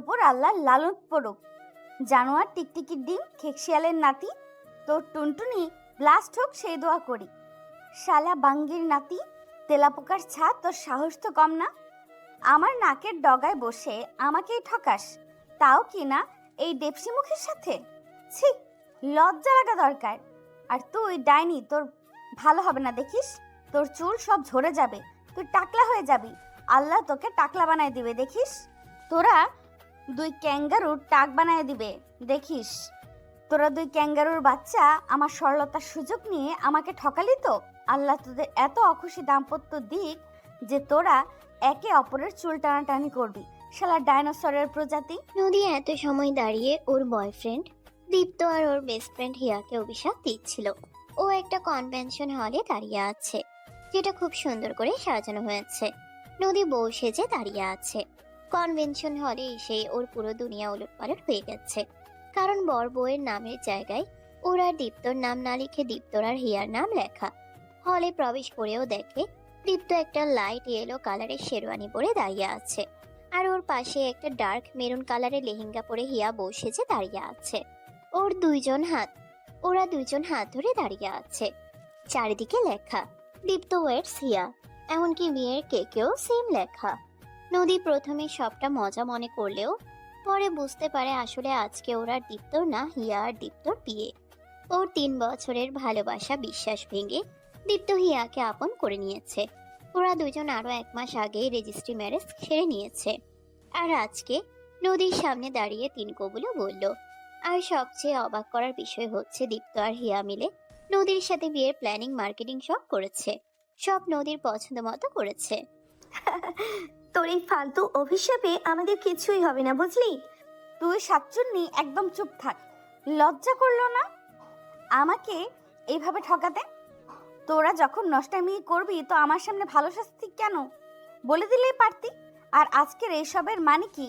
উপর আল্লাহ লালত পড়ুক। জানোয়ার টিকটিকির ডিম খেকশিয়ালের নাতি, তোর টুনটুনি ব্লাস্ট হোক সেই দোয়া করি। শালা বাঙ্গির নাতি, তেলাপোকার ছাদ, তোর সাহস তো কম না। আমার নাকের ডগায় বসে আমাকেই ঠকাস, তাও কি না এই ডেপসি মুখের সাথে। ছি, লজ্জা লাগা দরকার। আর তুই ডাইনি, তোর ভালো হবে না দেখিস। তোর চুল সব ঝরে যাবে, তুই টাকলা হয়ে যাবি। আল্লাহ তোকে টাকলা বানায় দিবে দেখিস। তোরা দুই ক্যাঙ্গারুর টাক বানায় দিবে দেখিস। তোরা দুই ক্যাঙ্গারুর বাচ্চা আমার সরলতার সুযোগ নিয়ে আমাকে ঠকালি তো। আল্লাহ তোদের এত অখুশি দাম্পত্য দিক যে তোরা একে অপরের চুল টানাটানি করবি। শালা ডাইনোসরের প্রজাতি। নদী এত সময় দাঁড়িয়ে ওর বয়ফ্রেন্ড দীপ্ত আর ওর বেস্ট ফ্রেন্ড হিয়াকে অভিশাপ দিচ্ছিল। ও একটা কনভেনশন হলে দাঁড়িয়ে আছে, যেটা খুব সুন্দর করে সাজানো হয়েছে। নদী বউ সেজে দাঁড়িয়ে আছে। কনভেনশন হলে এসে ওর পুরো দুনিয়া উলটপালট হয়ে গেছে, কারণ বর বউয়ের নামের জায়গায় ওরা দীপ্তর নাম না লিখে দীপ্তর আর হিয়ার নাম লেখা। হলে প্রবেশ করেও দেখে দীপ্ত একটা লাইট ইয়েলো কালারের শেরওয়ানি পরে দাঁড়িয়ে আছে, আর ওর পাশে একটা ডার্ক মেরুন কালারের লেহেঙ্গা পরে হিয়া বউ সেজে দাঁড়িয়ে আছে। ওরা দুইজন হাত ধরে দাঁড়িয়ে আছে। চারিদিকে লেখা দীপ্ত ওয়েটস হিয়া, এমনকি বিয়ের কেকেও সেম লেখা। নদী প্রথমে সবটা মজা মনে করলেও পরে বুঝতে পারে আসলে আজকে ওরা দীপ্তর না, হিয়া আর দীপ্তর বিয়ে। ওর 3 বছরের ভালোবাসা বিশ্বাস ভেঙে দীপ্ত হিয়াকে আপন করে নিয়েছে। ওরা দুজন আরো 1 মাস আগেই রেজিস্ট্রি ম্যারেজ সেরে নিয়েছে। আর আজকে নদীর সামনে দাঁড়িয়ে 3 কবুলও বলল। আর সবচেয়ে অবাক করার বিষয় হচ্ছে দীপ্ত আর হিয়া মিলে নদীর সাথে বিয়ের প্ল্যানিং মার্কেটিং সব করেছে। সব নদীর পছন্দ মতো করেছে। তোর এই ফালতু অভিশাপে আমাদের কিছুই হবে না, বুঝলি? তুই সাচ্চুন্নি, একদম চুপ থাক। লজ্জা করলো না আমাকে এইভাবে ঠকাতে? তোরা যখন নষ্টামি করবি তো আমার সামনে ভালো শাস্তি কেন বলে দিলেই পারতি। আর আজকের এইসবের মানে কি?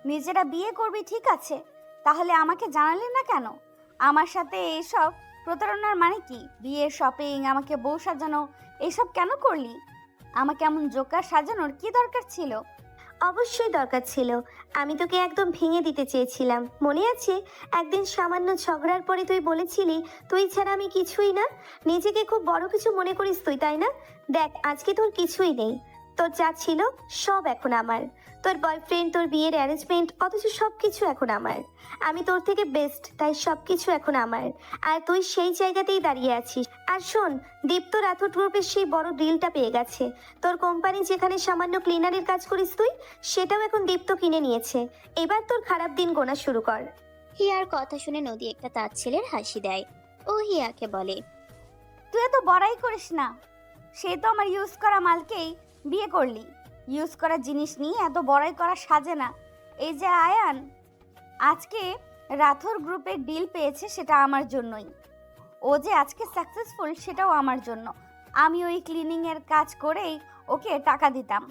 নিজেরা বিয়ে করবি ঠিক আছে, তাহলে আমাকে জানালি না কেন? আমার সাথে এইসব প্রতারণার মানে কি? বিয়ের শপিং, আমাকে বউ সাজানো, এইসব কেন করলি? আমাকে এমন জোকার সাজানোর কি দরকার ছিল? অবশ্যই দরকার ছিল। আমি তোকে একদম ভেঙে দিতে চেয়েছিলাম, মনে আছে? একদিন সামান্য ঝগড়ার পরে তুই বলেছিলি তুই ছাড়া আমি কিছুই না। নিজেকে খুব বড় কিছু মনে করিস তুই, তাই না? দেখ, আজকে তোর কিছুই নেই। তোর যা ছিল সব এখন আমার। তোর বয়ফ্রেন্ড, তোর বিয়ের অ্যারেঞ্জমেন্ট, অথচ সব কিছু এখন আমার। আমি তোর থেকে বেস্ট, তাই সব কিছু এখন আমার। আর তুই সেই জায়গাতেই দাঁড়িয়ে আছিস। আর শোন, দীপ্ত রাথোড গ্রুপের সেই বড় ডিলটা পেয়ে গেছে। তোর কোম্পানি যেখানে সামান্য ক্লিনারের কাজ করিস তুই, সেটাও এখন দীপ্ত কিনে নিয়েছে। এবার তোর খারাপ দিন গোনা শুরু কর। হিয়ার কথা শুনে নদী একটা তাচ্ছিলের হাসি দেয়। ও হিয়াকে বলে, তুই এত বড়াই করিস না। সে তো আমার ইউজ করা মালকেই বিয়ে করলি। ইউজ করা জিনিস নিয়ে এত বড়াই করা সাজে না। এই যে আয়ান আজকে রাথোর গ্রুপের ডিল পেয়েছে, সেটা আমার জন্যই। ও যে আজকে সাকসেসফুল, সেটাও আমার জন্য। আমি ওই ক্লিনিংয়ের কাজ করেই ওকে টাকা দিতাম,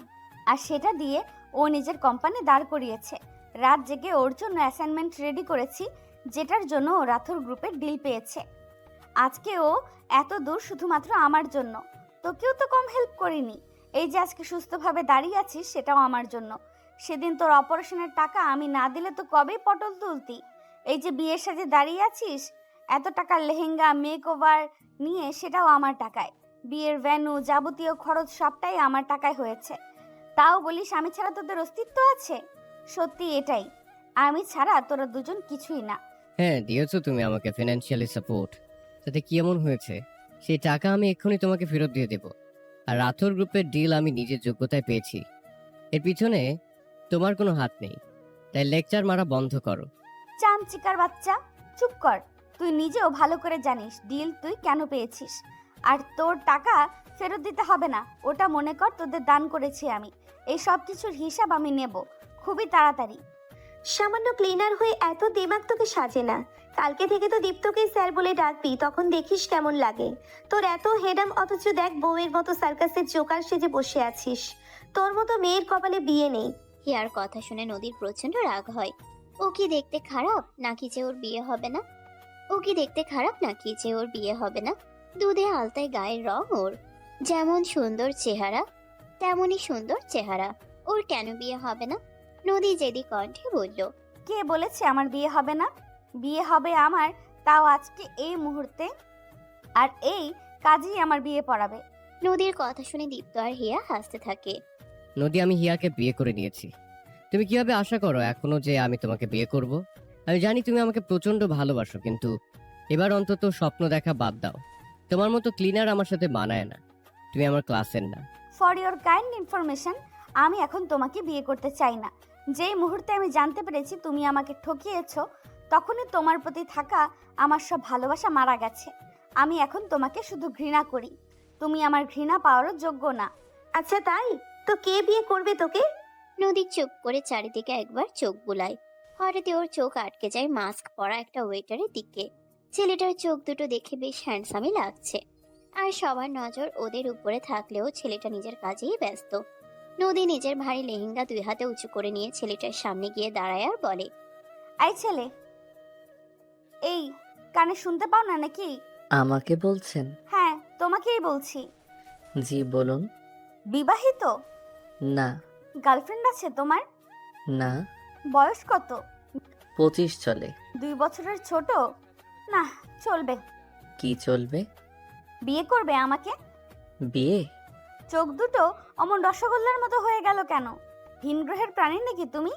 আর সেটা দিয়ে ও নিজের কোম্পানি দাঁড় করিয়েছে। রাত জেগে ওর জন্য অ্যাসাইনমেন্ট রেডি করেছি, যেটার জন্য ও রাথোর গ্রুপের ডিল পেয়েছে। আজকে ও এত দূর শুধুমাত্র আমার জন্য। তোকেও তো কম হেল্প করিনি। এই যে আজকে সুস্থভাবে দাঁড়িয়ে আছিস, সেটাও আমার জন্য। সেদিন তোর অপারেশনের টাকা আমি না দিলে তো কবেই পটল তুলতি। এই যে বিয়ের সাজে দাঁড়িয়ে আছিস, এত টাকার লেহেঙ্গা মেক ওভার নিয়ে, সেটাও আমার টাকায়। বিয়ের ভ্যানু, যাবতীয় খরচ সবটাই আমার টাকায় হয়েছে। তাও বলিস আমি ছাড়া তোদের অস্তিত্ব আছে? সত্যি এটাই, আমি ছাড়া তোরা দুজন কিছুই না। হ্যাঁ, দিয়েছো তুমি আমাকে ফিনান্সিয়ালি সাপোর্ট। তাতে কি এমন হয়েছে? সেই টাকা আমি এক্ষুনি তোমাকে ফেরত দিয়ে দেব। আর রাথোর গ্রুপের ডিল আমি নিজের যোগ্যতায় পেয়েছি। এর পিছনে তোমার কোনো হাত নেই, তাই লেকচার মারা বন্ধ করো। চামচিকার বাচ্চা, চুপ কর। তুই নিজেও ভালো করে জানিস ডিল তুই কেন পেয়েছিস। আর তোর টাকা ফেরত দিতে হবে না, ওটা মনে কর তোদের দান করেছি আমি। এই সব কিছুর হিসাব আমি নেব খুবই তাড়াতাড়ি। সামান্য ক্লিনার হয়ে এত দিমাগ তোকে সাজে না। কালকে থেকে তো দীপ্তকেই স্যার বলে ডাকবি, তখন দেখিস কেমন লাগে। তোর এত হেডাম, অথচ দেখ বউয়ের মতো সার্কাসের জোকার সেজে বসে আছিস। তোর মতো মেয়ের কপালে বিয়ে নেই। হিয়ার কথা শুনে নদীর প্রচন্ড রাগ হয়। ও কি দেখতে খারাপ নাকি যে ওর বিয়ে হবে না? দুধে আলতায় গায়ের রং ওর। যেমন সুন্দর চেহারা তেমনই সুন্দর চেহারা। ওর কেন বিয়ে হবে না? নদী জেদি কণ্ঠে বলল, কে বলেছে আমার বিয়ে হবে না? বিয়ে হবে আমার, তাও আজকে এই মুহূর্তে। আর এই কাজই আমার বিয়ে পড়াবে। নদীর কথা শুনে দীপ্ত আর হিয়া হাসতে থাকে। নদী, আমি হিয়াকে বিয়ে করে নিয়েছি। তুমি কিভাবে আশা করো এখনো যে আমি তোমাকে বিয়ে করব? আমি জানি তুমি আমাকে প্রচন্ড ভালোবাসো, কিন্তু এবার অন্তত স্বপ্ন দেখা বাদ দাও। তোমার মতো ক্লিনার আমার সাথে মানায় না। তুমি আমার ক্লাসের না। ফর ইওর কাইন্ড ইনফরমেশন, আমি এখন তোমাকে বিয়ে করতে চাই না। যেই মুহূর্তে আমি জানতে পেরেছি তুমি আমাকে ঠকিয়েছো, তখনই তোমার প্রতি থাকা আমার সব ভালোবাসা মারা গেছে। আমি এখন তোমাকে শুধু ঘৃণা করি। তুমি আমার ঘৃণা পাওয়ারও যোগ্য না। আচ্ছা তাই? তো কে বিয়ে করবে তোকে? নদী চুপ করে চারিদিকে একবার চোখ বুলায়। হঠাৎই ওর চোখ আটকে যায় মাস্ক পরা একটা ওয়েটারের দিকে। ছেলেটার চোখ দুটো দেখে বেশ হ্যান্ডসামই লাগছে। আর সবার নজর ওদের উপরে থাকলেও ছেলেটা নিজের কাজেই ব্যস্ত। নদী নিজের ভারী লেহেঙ্গা 2 হাতে উঁচু করে নিয়ে ছেলেটার সামনে গিয়ে দাঁড়ায় আর বলে, এই ছেলে, এই কানে শুনতে পাও না নাকি? আমাকে বলছেন? হ্যাঁ, তোমাকেই বলছি। জি বলুন। বিবাহিত? না। গার্লফ্রেন্ড আছে তোমার? না। বয়স কত? 25 চলে। 2 বছরের ছোট? না, চলবে। কি চলবে? বিয়ে করবে আমাকে? বিয়ে? চোখ দুটো অমন রসগোল্লার মতো হয়ে গেল কেন? ভিনগ্রহের প্রাণী নাকি তুমি?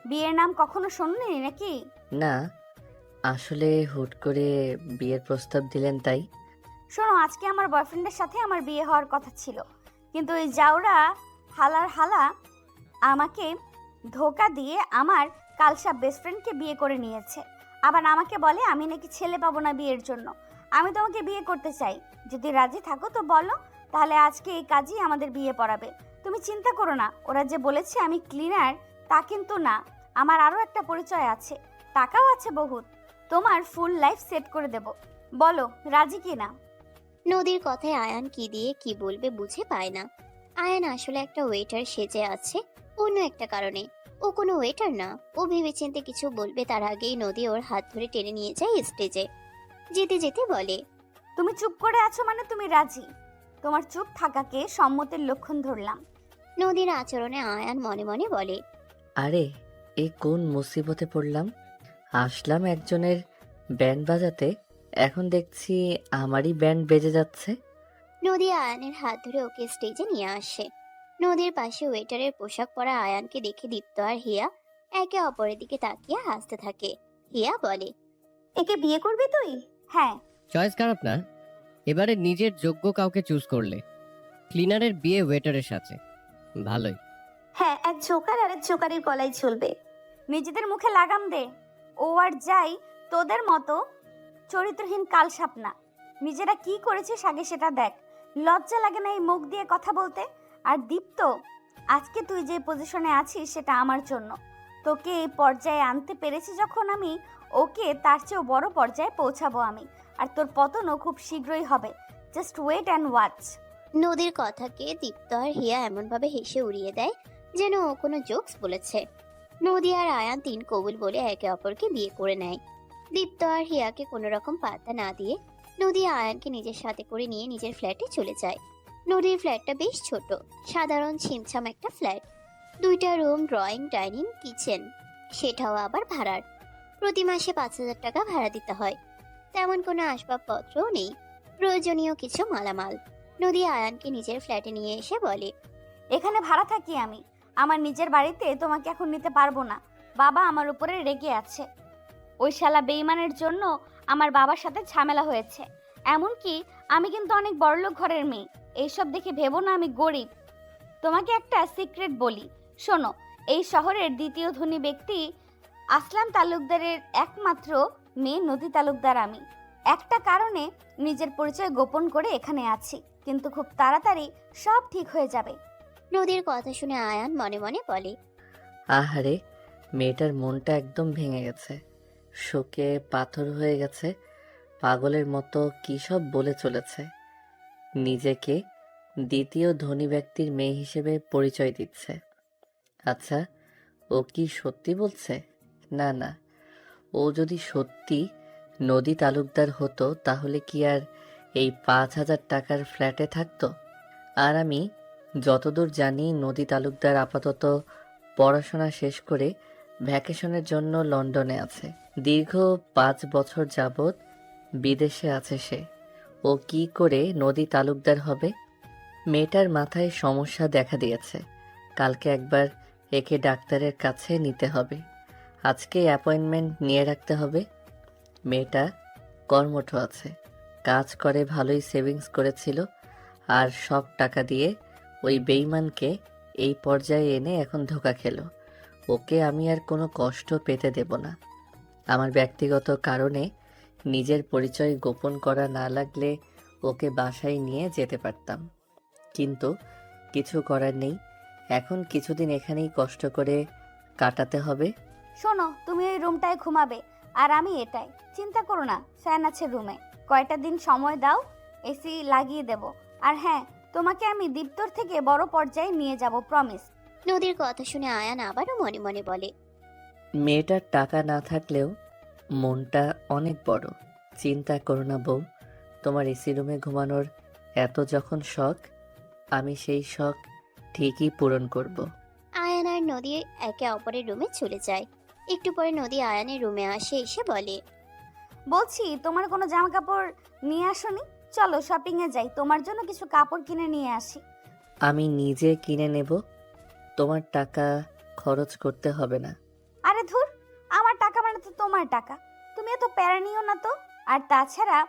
বিয়ের নাম কখনো শোনোনি নাকি? না, আসলে হুট করে বিয়ের প্রস্তাব দিলেন তাই। শোনো, আজকে আমার বয়ফ্রেন্ডের সাথে আমার বিয়ে হওয়ার কথা ছিল, কিন্তু ওই জাউরা হালার হালা আমাকে ধোকা দিয়ে আমার কালসা বেস্ট ফ্রেন্ডকে বিয়ে করে নিয়েছে। আবার আমাকে বলে আমি নাকি ছেলে পাবো না বিয়ের জন্য। আমি তোমাকে বিয়ে করতে চাই, যদি রাজি থাকো তো বলো, তাহলে আজকে এই কাজই আমাদের বিয়ে পড়াবে। তুমি চিন্তা করো না, ওরা যে বলেছে আমি ক্লিনার তা কিন্তু না। আমার আরও একটা পরিচয় আছে, টাকাও আছে বহুত। তোমার ফুল লাইফ সেট করে দেব। বলো রাজি কি না? নদীর কথায় আয়ান কি দিয়ে কি বলবে বুঝে পায় না। আয়ান আসলে একটা ওয়েটার সেজে আছে অন্য একটা কারণে। ও কোনো ওয়েটার না। ও ভেবেচিন্তে কিছু বলবে তার আগেই নদী ওর হাত ধরে টেনে নিয়ে যায় স্টেজে। যেতে যেতে বলে, তুমি চুপ করে আছো মানে তুমি রাজি? তোমার চুপ থাকাকে সম্মতির লক্ষণ ধরলাম। নদীর আচরণে আয়ান মনে মনে বলে, আরে এ কোন মুসিবতে পড়লাম। আসলাম একজনের ব্যান্ড বাজাতে, এখন দেখছি আমারই ব্যান্ড বেজে যাচ্ছে। নদী আয়ানের হাত ধরে ওকে স্টেজে নিয়ে আসে। নদীর পাশে ওয়েটারের পোশাক পরা আয়ানকে দেখে দীপ্ত আর হিয়া একে অপরের দিকে তাকিয়ে হাসতে থাকে। হিয়া বলে, একে বিয়ে করবি তুই? হ্যাঁ। চয়েস খারাপ না। এবারে নিজের যোগ্য কাউকে চুজ করলে। ক্লিনারের বিয়ে ওয়েটারের সাথে, ভালোই। হ্যাঁ, এক জোকার আর এক জোকারের গলায় চলবে। নিজেদের মুখে লাগাম দে। ও আর যাই তোদের মতো চরিত্রহীন কালসাপ না। নিজেরা কি করেছিস আগে সেটা দেখ। লজ্জা লাগে না এই মুখ দিয়ে কথা বলতে? আর দীপ্ত, আজকে তুই যে পজিশনে আছিস সেটা আমার জন্য। তোকে এই পর্যায়ে আনতে পেরেছি যখন আমি, ওকে তার চেয়েও বড় পর্যায়ে পৌঁছাবো আমি। আর তোর পতনও খুব শীঘ্রই হবে। Just wait and watch. নদীর কথাকে দীপ্ত আর হিয়া এমনভাবে হেসে উড়িয়ে দেয় যেন ও কোনো জোকস বলেছে। নদী আর আয়ান 3 কবুল বলে একে অপরকে বিয়ে করে নেয়। দীপ্ত আর হিয়াকে কোনো রকম পাত্তা না দিয়ে নদী আয়ানকে নিজের সাথে করে নিয়ে নিজের ফ্ল্যাটে চলে যায়। নদীর ফ্ল্যাটটা বেশ ছোট, সাধারণ ছিমছাম একটা ফ্ল্যাট। 2টা রুম, ড্রয়িং, ডাইনিং, কিচেন, সেটাও আবার ভাড়ার। প্রতি মাসে 5,000 টাকা ভাড়া দিতে হয়। তেমন কোনো আসবাবপত্রও নেই, প্রয়োজনীয় কিছু মালামাল। নদী আয়ানকে নিজের ফ্ল্যাটে নিয়ে এসে বলে, এখানে ভাড়া থাকি আমি। আমার নিজের বাড়িতে তোমাকে এখন নিতে পারবো না। বাবা আমার উপরে রেগে আছে। ওই শালা বেইমানের জন্য আমার বাবার সাথে ঝামেলা হয়েছে। এমনকি আমি কিন্তু অনেক বড়লোক ঘরের মেয়ে। এইসব দেখে ভেবো না আমি গরিব। তোমাকে একটা সিক্রেট বলি, শোনো। এই শহরের দ্বিতীয় ধনী ব্যক্তি আসলাম তালুকদারের একমাত্র মেয়ে নদী তালুকদার আমি। একটা কারণে নিজের পরিচয় গোপন করে এখানে আছি, কিন্তু খুব তাড়াতাড়ি সব ঠিক হয়ে যাবে। নদীর কথা শুনে আয়ান মনে মনে বলে, আহারে, মেয়েটার মনটা একদম ভেঙে গেছে, শোকে পাথর হয়ে গেছে, পাগলের মতো কী সব বলে চলেছে। নিজেকে দ্বিতীয় ধনী ব্যক্তির মেয়ে হিসেবে পরিচয় দিচ্ছে। আচ্ছা, ও কি সত্যি বলছে? না না, ও যদি সত্যি নদী তালুকদার হতো তাহলে কি আর এই 5,000 টাকার ফ্ল্যাটে থাকতো? আর আমি যতদূর জানি নদী তালুকদার আপাতত পড়াশোনা শেষ করে ভ্যাকেশনের জন্য লন্ডনে আছে। দীর্ঘ 5 বছর যাবৎ বিদেশে আছে সে। ও কি করে নদী তালুকদার হবে? মেয়েটার মাথায় সমস্যা দেখা দিয়েছে। কালকে একবার একে ডাক্তারের কাছে নিতে হবে। আজকে অ্যাপয়েন্টমেন্ট নিয়ে রাখতে হবে। মেয়েটা কর্মঠ আছে, কাজ করে, ভালোই সেভিংস করেছিল, আর সব টাকা দিয়ে ওই বেইমানকে এই পর্যায়ে এনে এখন ধোঁকা খেলো। ওকে আমি আর কোনো কষ্ট পেতে দেব না। আমার ব্যক্তিগত কারণে নিজের পরিচয় গোপন করা না লাগলে ওকে বাসায় নিয়ে যেতে পারতাম, কিন্তু কিছু করার নেই। এখন কিছুদিন এখানেই কষ্ট করে কাটাতে হবে। শোনো, তুমি ওই রুমটায় ঘুমাবে আর আমি এটাই। চিন্তা করো না, ফ্যান আছে রুমে। কয়টা দিন সময় দাও, এসি লাগিয়ে দেব। আর হ্যাঁ, তোমাকে আমি দীপ্তর থেকে বড় পর্যায়ে নিয়ে যাব, প্রমিস। নদীর কথা শুনে আয়ান আবারও মনে মনে বলে, মেয়েটার টাকা না থাকলেও মনটা অনেক বড়। চিন্তা করো না বউ, তোমার এসি রুমে ঘুমানোর এত যখন শখ, আমি সেই শখ ঠিকই পূরণ করব। আয়ান আর নদী একে অপরের রুমে চলে যায়। একটু পরে নদী আয়ানের রুমে আসে, এসে বলে, বলছি, তোমার কোনো জামা কাপড় নিয়ে আসোনি? চলো শপিংয়ে যাই, তোমার জন্য কিছু কাপড় কিনে নিয়ে আসি। আমি নিজে কিনে নেব, তোমার টাকা খরচ করতে হবে না। আরে ধুর, আমার টাকা মানে তো তোমার টাকা, তুমি এত প্যারা নিও না তো। আর তাছাড়া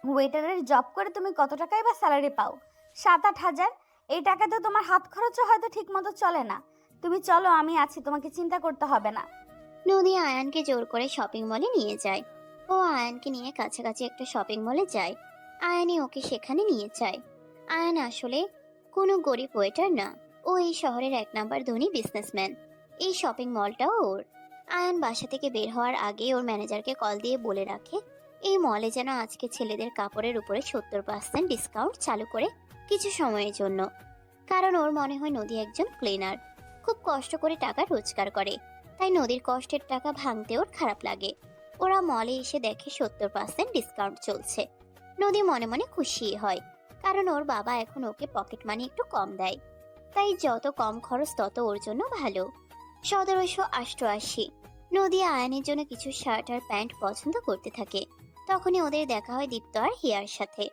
ওয়েটারের জব করে তুমি কত টাকাই বা স্যালারি পাও? 7-8 হাজার। এই টাকাতে তোমার হাত খরচও হয়তো ঠিক মতো চলে না। তুমি চলো, আমি আছি, তোমাকে চিন্তা করতে হবে না। নদী আয়ানকে জোর করে শপিং মলে নিয়ে যায়। ও আয়ানকে নিয়ে কাছাকাছি একটা শপিং মলে যায়। আয়ানই ওকে সেখানে নিয়ে যায়। আয়ান আসলে কোনো গরিব ওয়েটার না, ও এই শহরের 1 নাম্বার ধনী বিজনেসম্যান। এই শপিং মলটাও ওর। আয়ান বাসা থেকে বের হওয়ার আগে ওর ম্যানেজারকে কল দিয়ে বলে রাখে এই মলে যেন আজকে ছেলেদের কাপড়ের উপরে 70% ডিসকাউন্ট চালু করে কিছু সময়ের জন্য। কারণ ওর মনে হয় নদী একজন ক্লিনার, খুব কষ্ট করে টাকা রোজগার করে, তাই নদীর কষ্টের টাকা ভাঙতে ওর খারাপ লাগে। ওরা মলে এসে দেখে 70% ডিসকাউন্ট চলছে। নদী মনে মনে খুশি হয়, কারণ ওর বাবা এখন ওকে পকেট মানি একটু কম দেয়, তাই যত কম খরচ তত ওর জন্য ভালো। 1788 নদী আয়ানের জন্য কিছু শার্ট আর প্যান্ট পছন্দ করতে থাকে। তখনই ওদের দেখা হয় দীপ্ত আর হিয়ার সাথে।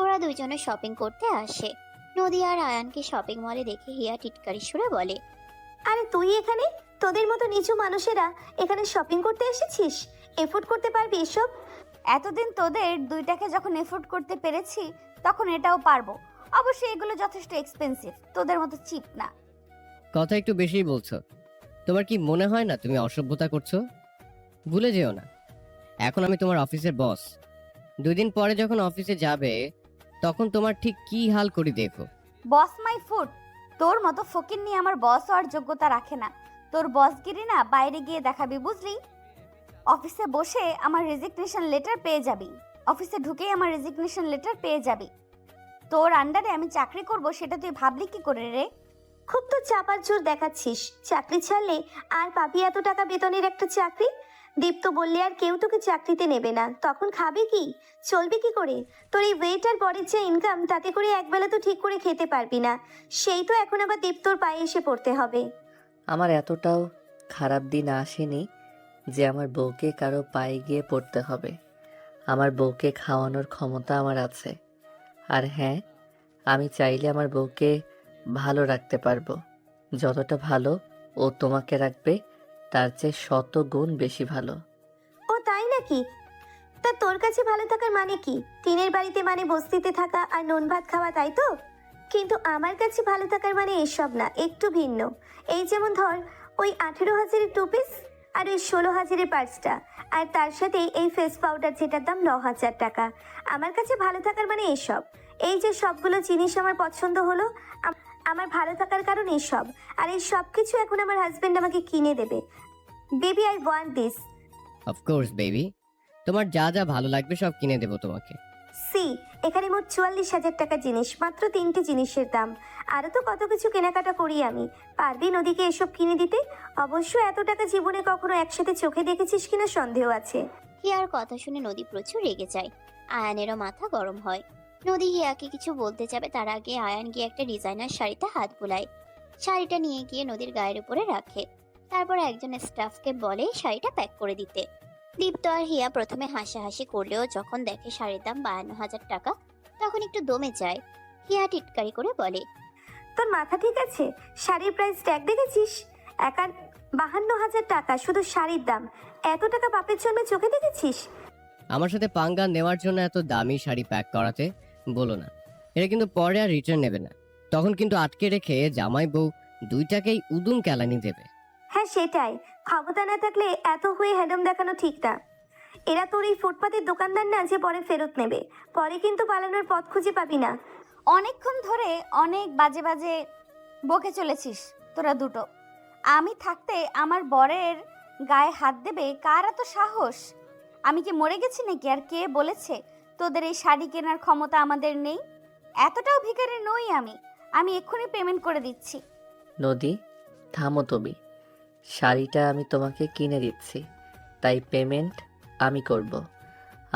ওরা দুজনে শপিং করতে আসে। নদী আর আয়ানকে শপিং মলে দেখে হিয়া টিটকারি সুরে বলে, আরে তুই এখানে? তোদের মতো নিচু মানুষেরা এখানে শপিং করতে এসেছিস? এফোর্ড করতে পারবি এসব? এতদিন তোদের 2টাকে যখন এফোর্ড করতে পেরেছি, তখন এটাও পারবো। অবশ্যই এগুলো যথেষ্ট এক্সপেন্সিভ, তোদের মতো চিপ না। কথা একটু বেশিই বলছো। তোমার কি মনে হয় না তুমি অসভ্যতা করছো? ভুলে যেও না, এখন আমি তোমার অফিসের বস। 2 দিন পরে যখন অফিসে যাবে, তখন তোমার ঠিক কি হাল করি দেখো। বস মাই ফুড। তোর মতো ফকির নিয়ে আমার বস হওয়ার যোগ্যতা রাখে না। তোর বসগিরি না বাইরে গিয়ে দেখাবি, বুঝলি? অফিসে বসে আমার রেজিগনেশন লেটার পেয়ে যাবি। অফিসে ঢুকেই আমার রেজিগনেশন লেটার পেয়ে যাবি। তোর আন্ডারে আমি চাকরি করব, সেটা তুই ভাবলি কি করে রে? খুব তো চাপার জোর দেখাচ্ছিস। চাকরি ছাড়লে আর পাবি এত টাকা বেতনের একটা চাকরি? দীপ্ত বললে আর কেউ তোকে চাকরিতে নেবে না, তখন খাবে কি, চলবে কি করে? তোর এই ওয়েটার বরের যে ইনকাম, তাতে করে একবেলা তো ঠিক করে খেতে পারবি না। সেই তো এখন আবার দীপ্তর পায়ে এসে পড়তে হবে। আমার এতটাও খারাপ দিন আসেনি যে আমার বউকে কারো পায়ে গিয়ে পড়তে হবে। আমার বউকে খাওয়ানোর ক্ষমতা আমার আছে। আর হ্যাঁ, আমি চাইলে আমার বউকে ভালো রাখতে পারবো। যতটা ভালো ও তোমাকে রাখবে, তার চেয়ে 100 গুণ বেশি ভালো। ও তাই নাকি? তা তোর কাছে ভালো থাকার মানে কি? টিনের বাড়িতে মানে বস্তিতে থাকা আর নুন ভাত খাওয়া, তাই তো? কিন্তু আমার কাছে ভালো থাকার মানে এসব না, একটু ভিন্ন। এই যেমন ধর, ওই 18,000-এর 2 পিস আর ওই 16,000-এর পার্সটা, আর তার সাথে এই ফেস পাউডার যেটার দাম 9,000 টাকা। আমার কাছে ভালো থাকার মানে এসব। এই যে সবগুলো জিনিস আমার পছন্দ হলো, আমার ভালো থাকার কারণ এসব। আর এই সব কিছু এখন আমার হাজবেন্ড আমাকে কিনে দেবে। Baby, I want this. Of course baby, তোমার যা যা ভালো লাগবে সব কিনে দেবো তোমাকে। সি, এখানে মোট 44,000 টাকা জিনিস, মাত্র 3টে জিনিসের দাম। আরও তো কত কিছু কেনাকাটা করি আমি। পারবি নদীকে এসব কিনে দিতে? অবশ্য এত টাকা জীবনে কখনো একসাথে চোখে দেখেছিস কিনা সন্দেহ আছে। হিয়ার কথা শুনে নদী প্রচুর রেগে যায়। আয়ানেরও মাথা গরম হয়। নদী হিয়াকে কিছু বলতে যাবে, তার আগে আয়ান গিয়ে একটা ডিজাইনার শাড়িতে হাত বুলায়। শাড়িটা নিয়ে গিয়ে নদীর গায়ের উপরে রাখে। তারপর একজন স্টাফকে বলে শাড়িটা প্যাক করে দিতে। দীপ্ত আর হিয়া প্রথমে হাসাহাসি করলেও যখন দেখে শাড়ির দাম 52,000 টাকা তখন একটু দমে যায়। হিয়া টিটকারি করে বলে, তোর মাথা ঠিক আছে? শাড়ির প্রাইস ট্যাগ দেখেছিস? একার 52,000 টাকা শুধু শাড়ির দাম। এত টাকা বাপের জন্য চোখে দেখেছিস? আমার সাথে পাঙ্গা নেওয়ার জন্য এত দামি শাড়ি প্যাক করাতে বলো না। এটা কিন্তু পরে আর রিটার্ন নেবে না। তখন কিন্তু আটকে রেখে জামাই বউ দুইটাকেই উদুম কেলানি দেবে। হ্যাঁ সেটাই, ক্ষমতা না থাকলে এত হয়ে হ্যাডম দেখানো ঠিক না। এরা তোর এই ফুটপাতের দোকানদার না যে পরে ফেরত নেবে, পরে কিন্তু পালানোর পথ খুঁজে পাবি না। অনেকক্ষণ ধরে অনেক বাজে বাজে বকে চলেছিস তোরা দুটো। আমি থাকতে আমার বরের গায়ে হাত দেবে কার এত সাহস? আমি কি মরে গেছি নাকি? আর কে বলেছে তোদের এই শাড়ি কেনার ক্ষমতা আমাদের নেই? এতটাও ভিখারি নই আমি। আমি এক্ষুনি পেমেন্ট করে দিচ্ছি। নদী, থামো তুমি। শাড়িটা আমি তোমাকে কিনে দিচ্ছি, তাই পেমেন্ট আমি করব।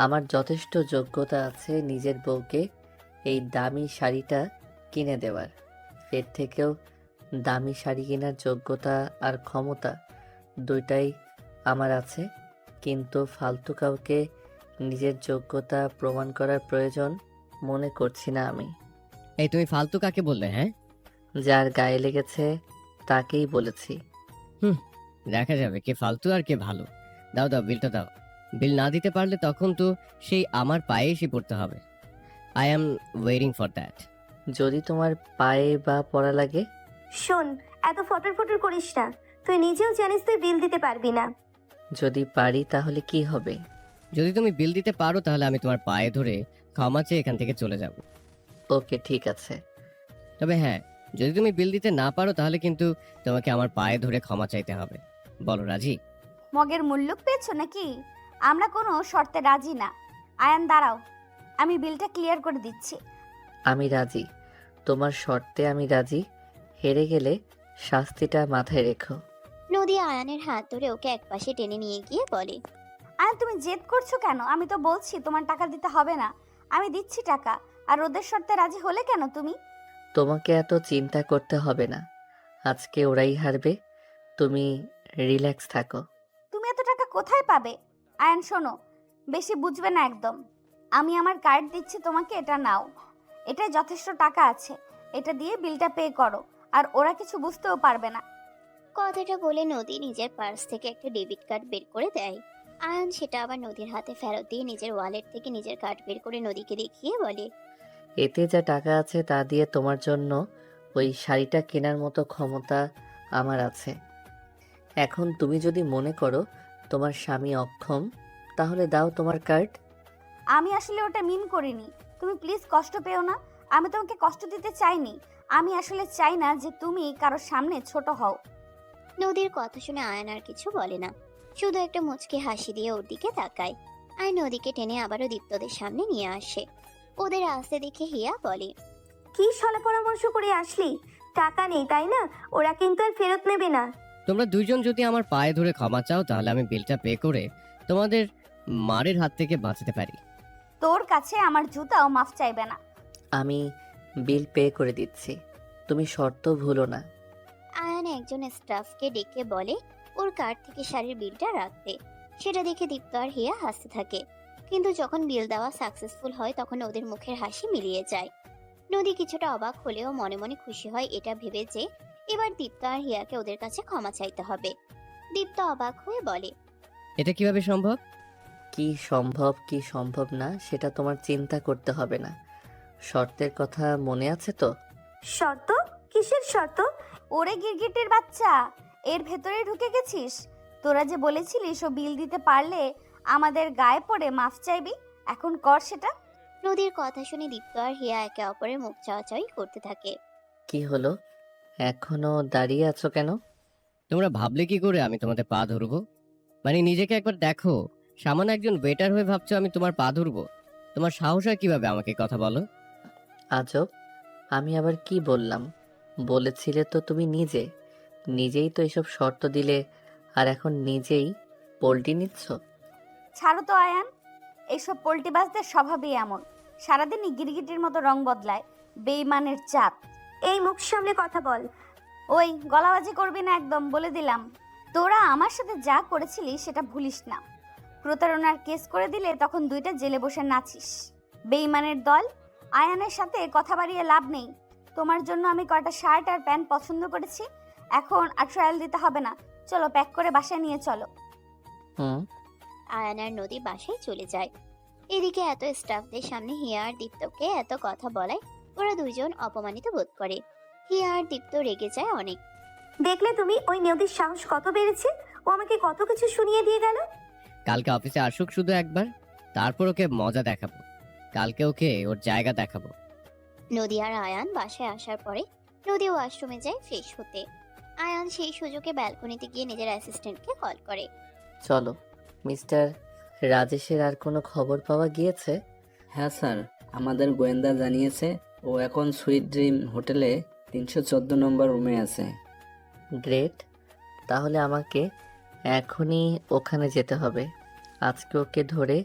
আমার যথেষ্ট যোগ্যতা আছে নিজের বউকে এই দামি শাড়িটা কিনে দেওয়ার। এর থেকেও দামি শাড়ি কেনার যোগ্যতা আর ক্ষমতা দুইটাই আমার আছে, কিন্তু ফালতু কাউকে নিজের যোগ্যতা প্রমাণ করার প্রয়োজন মনে করছি না আমি। এই তুমি ফালতু কাকে বললে? হ্যাঁ, যার গায়ে লেগেছে তাকেই বলেছি। দেখা যাবে কে ফালতু আর কে ভালো। দাও দাও, বিলটা দাও। বিল না দিতে পারলে তখন তো সেই আমার পায়ে এসে পড়তে হবে। I am waiting for that. যদি তোমার পায়ে বা পড়া লাগে? শোন, এত ফটর ফটর করিস না। তুই নিজেও জানিস তুই বিল দিতে পারবি না। যদি পারি তাহলে কি হবে? যদি তুমি বিল দিতে পারো তাহলে আমি তোমার পায়ে ধরে ক্ষমা চেয়ে এখান থেকে চলে যাব। ওকে, ঠিক আছে। তবে হ্যাঁ, যদি তুমি বিল দিতে না পারো তাহলে কিন্তু তোমাকে আমার পায়ে ধরে ক্ষমা চাইতে হবে। বলো রাজি? মগের মূল্য পেয়েছো নাকি? আমরা কোনো শর্তে রাজি না। আয়ান দাঁড়াও, আমি বিলটা ক্লিয়ার করে দিচ্ছি। আমি রাজি, তোমার শর্তে আমি রাজি। হেরে গেলে শাস্তিটা মাথায় রেখো। নদী আয়ানের হাত ধরে ওকে একপাশে টেনে নিয়ে গিয়ে বলে, আয়ান তুমি জেদ করছো কেন? আমি তো বলছি তোমার টাকা দিতে হবে না। আমি দিচ্ছি টাকা। আর ওদের শর্তে রাজি হলে কেন তুমি? তোমাকে এত চিন্তা করতে হবে না, আজকে ওরাই হারবে। তুমি রিল্যাক্স থাকো। তুমি এত টাকা কোথায় পাবে? আয়ান শোনো, বেশি বুঝবে না একদম। আমি আমার কার্ড দিচ্ছি তোমাকে, এটা নাও। এটাই যথেষ্ট টাকা আছে। এটা দিয়ে বিলটা পে করো। আর ওরা কিছু বুঝতেও পারবে না। কথাটা বলে নদী নিজের পার্স থেকে একটা ডেবিট কার্ড বের করে দেয়। আয়ান সেটা আবার নদীর হাতে ফেরত দিয়ে নিজের ওয়ালেট থেকে নিজের কার্ড বের করে নদীকে দেখিয়ে বলে, এতে যা টাকা আছে তা দিয়ে তোমার জন্য ওই শাড়িটা কেনার মতো ক্ষমতা আমার আছে। এখন তুমি যদি মনে করো তোমার স্বামী অক্ষম, তাহলে দাও তোমার কার্ড। আমি আসলে ওটা মিন করিনি। তুমি প্লিজ কষ্ট পেও না। আমি তোমাকে কষ্ট দিতে চাইনি। আমি আসলে চাই না যে তুমি কারোর সামনে ছোট হও। নদীর কথা শুনে আয়ান আর কিছু বলে না, শুধু একটা মুচকি হাসি দিয়ে ওর দিকে তাকায়। আর নদীকে টেনে আবারও দীপ্তদের সামনে নিয়ে আসে। ওদের আসতে দেখে হিয়া বলে, কি সলা পরামর্শ করে আসলি? টাকা নেই তাই না? ওরা কিন্তু আর ফেরত নেবে না। তোমরা দুইজন যদি আমার পায়ে ধরে ক্ষমা চাও তাহলে আমি বিলটা পে করে তোমাদের মারের হাত থেকে বাঁচাতে পারি। তোর কাছে আমার জুতাও মাফ চাইবে না। আমি বিল পে করে দিচ্ছি, তুমি শর্ত ভুলো না। আয়ান একজন স্টাফকে ডেকে বলে ওর কার্ড থেকে শাড়ির বিলটা রাখতে। সেটা দেখে দীপ্ত আর হিয়া হাসতে থাকে। কিন্তু যখন বিল দেওয়া সাকসেসফুল হয় তখন ওদের মুখের হাসি মিলিয়ে যায়। নদী কিছুটা অবাক হলেও মনে মনে খুশি হয় এটা ভেবে যে এবার দীপ্ত আর হিয়াকে ওদের কাছে ক্ষমা চাইতে হবে। দীপ্ত অবাক হয়ে বলে, এটা কিভাবে সম্ভব? কি সম্ভব কি সম্ভব না সেটা তোমার চিন্তা করতে হবে না। শর্তের কথা মনে আছে তো? শর্ত? কিসের শর্ত? ওরে গিরগিটির বাচ্চা, এর ভেতরে ঢুকে গেছিস? তোরা যে বলেছিলিস ও বিল দিতে পারলে আমাদের গায়ে পড়ে মাফ চাইবি, এখন কর সেটা। নদীর কথা শুনে দীপ্ত আর হিয়া একে অপরের মুখ চাওয়াচাওয়ি করতে থাকে। কি হলো, এখনো দাঁড়িয়ে আছো কেন? তোমরা ভাবলে কি করে আমি তোমাদের পা ধরবো? মানে নিজেকে একবার দেখো। সামান্য একজন ওয়েটার হয়ে ভাবছো আমি তোমার পা ধরবো? তোমার সাহস হয় কিভাবে আমাকে কথা বলো? আজব, আমি আবার কি বললাম? বলেছিলে তো তুমি নিজেই তো এসব শর্ত দিলে, আর এখন নিজেই পল্টি নিচ্ছ। ছাড়ো তো আয়ান, এইসব পোল্টিবাজদের স্বভাবই এমন। সারাদিনই গিরগিটির মতো রং বদলায়। বেইমানের জাত। এই মুখ সামলে কথা বল। ওই গলাবাজি করবি না একদম, বলে দিলাম। তোরা আমার সাথে যা করেছিলি সেটা ভুলিস না। প্রতারণার কেস করে দিলে তখন দুইটা জেলে বসে নাচিস। বেঈমানের দল। আয়ানের সাথে কথা বাড়িয়ে লাভ নেই। তোমার জন্য আমি কয়টা শার্ট আর প্যান্ট পছন্দ করেছি, এখন আর ট্রায়াল দিতে হবে না। চলো প্যাক করে বাসায় নিয়ে চলো। হুম। আয়ান আর নদী বাসায় চলে যায়। এদিকে এত স্টাফদের সামনে হিয়া আর দীপ্তকে এত কথা বলায় ওরা দুজন অপমানিত বোধ করে। হিয়া আর দীপ্ত রেগে যায় অনেক। দেখলে তুমি ওই নদীর সাহস কত বেড়েছে? ও আমাকে কত কিছু শুনিয়ে দিয়ে গেল। কালকে অফিসে আসুক শুধু একবার, তারপর ওকে মজা দেখাবো। কালকে ওকে ওর জায়গা দেখাবো। নদী আর আয়ান বাসায় আসার পরে নদী ওয়াশরুমে যায় ফ্রেশ হতে। আয়ান সেই সুযোগে ব্যালকনিতে গিয়ে নিজের অ্যাসিস্ট্যান্টকে কল করে। চলো। মিস্টার রাজেশের আর কোনো খবর পাওয়া গিয়েছে? হ্যাঁ স্যার, আমাদের গোয়েন্দা জানিয়েছে ও এখন সুইট ড্রিম হোটেলে 314 নম্বর রুমে আছে। গ্রেট। তাহলে আমাকে এখনই ওখানে যেতে হবে। আজকে ওকে ধরে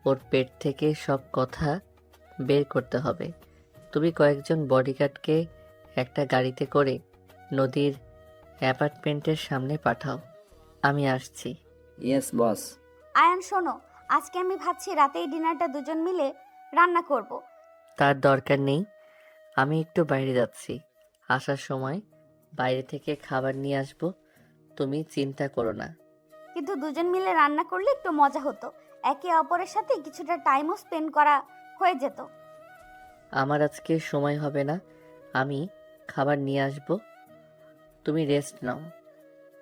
ওর পেট থেকে সব কথা বের করতে হবে। তুমি কয়েকজন বডিগার্ডকে একটা গাড়িতে করে নদীর অ্যাপার্টমেন্টের সামনে পাঠাও। আমি আসছি। Yes boss. আয়ান শোনো, আজকে আমি ভাবছি রাতেই ডিনারটা দুজন মিলে রান্না করব। তার দরকার নেই। আমি একটু বাইরে যাচ্ছি, আসার সময় বাইরে থেকে খাবার নিয়ে আসবো। তুমি চিন্তা করো না। কিন্তু দুজন মিলে রান্না করলে একটু মজা হতো, একে অপরের সাথে কিছুটা টাইমও স্পেন্ড করা হয়ে যেত। আমার আজকে সময় হবে না, আমি খাবার নিয়ে আসবো। তুমি রেস্ট নাও।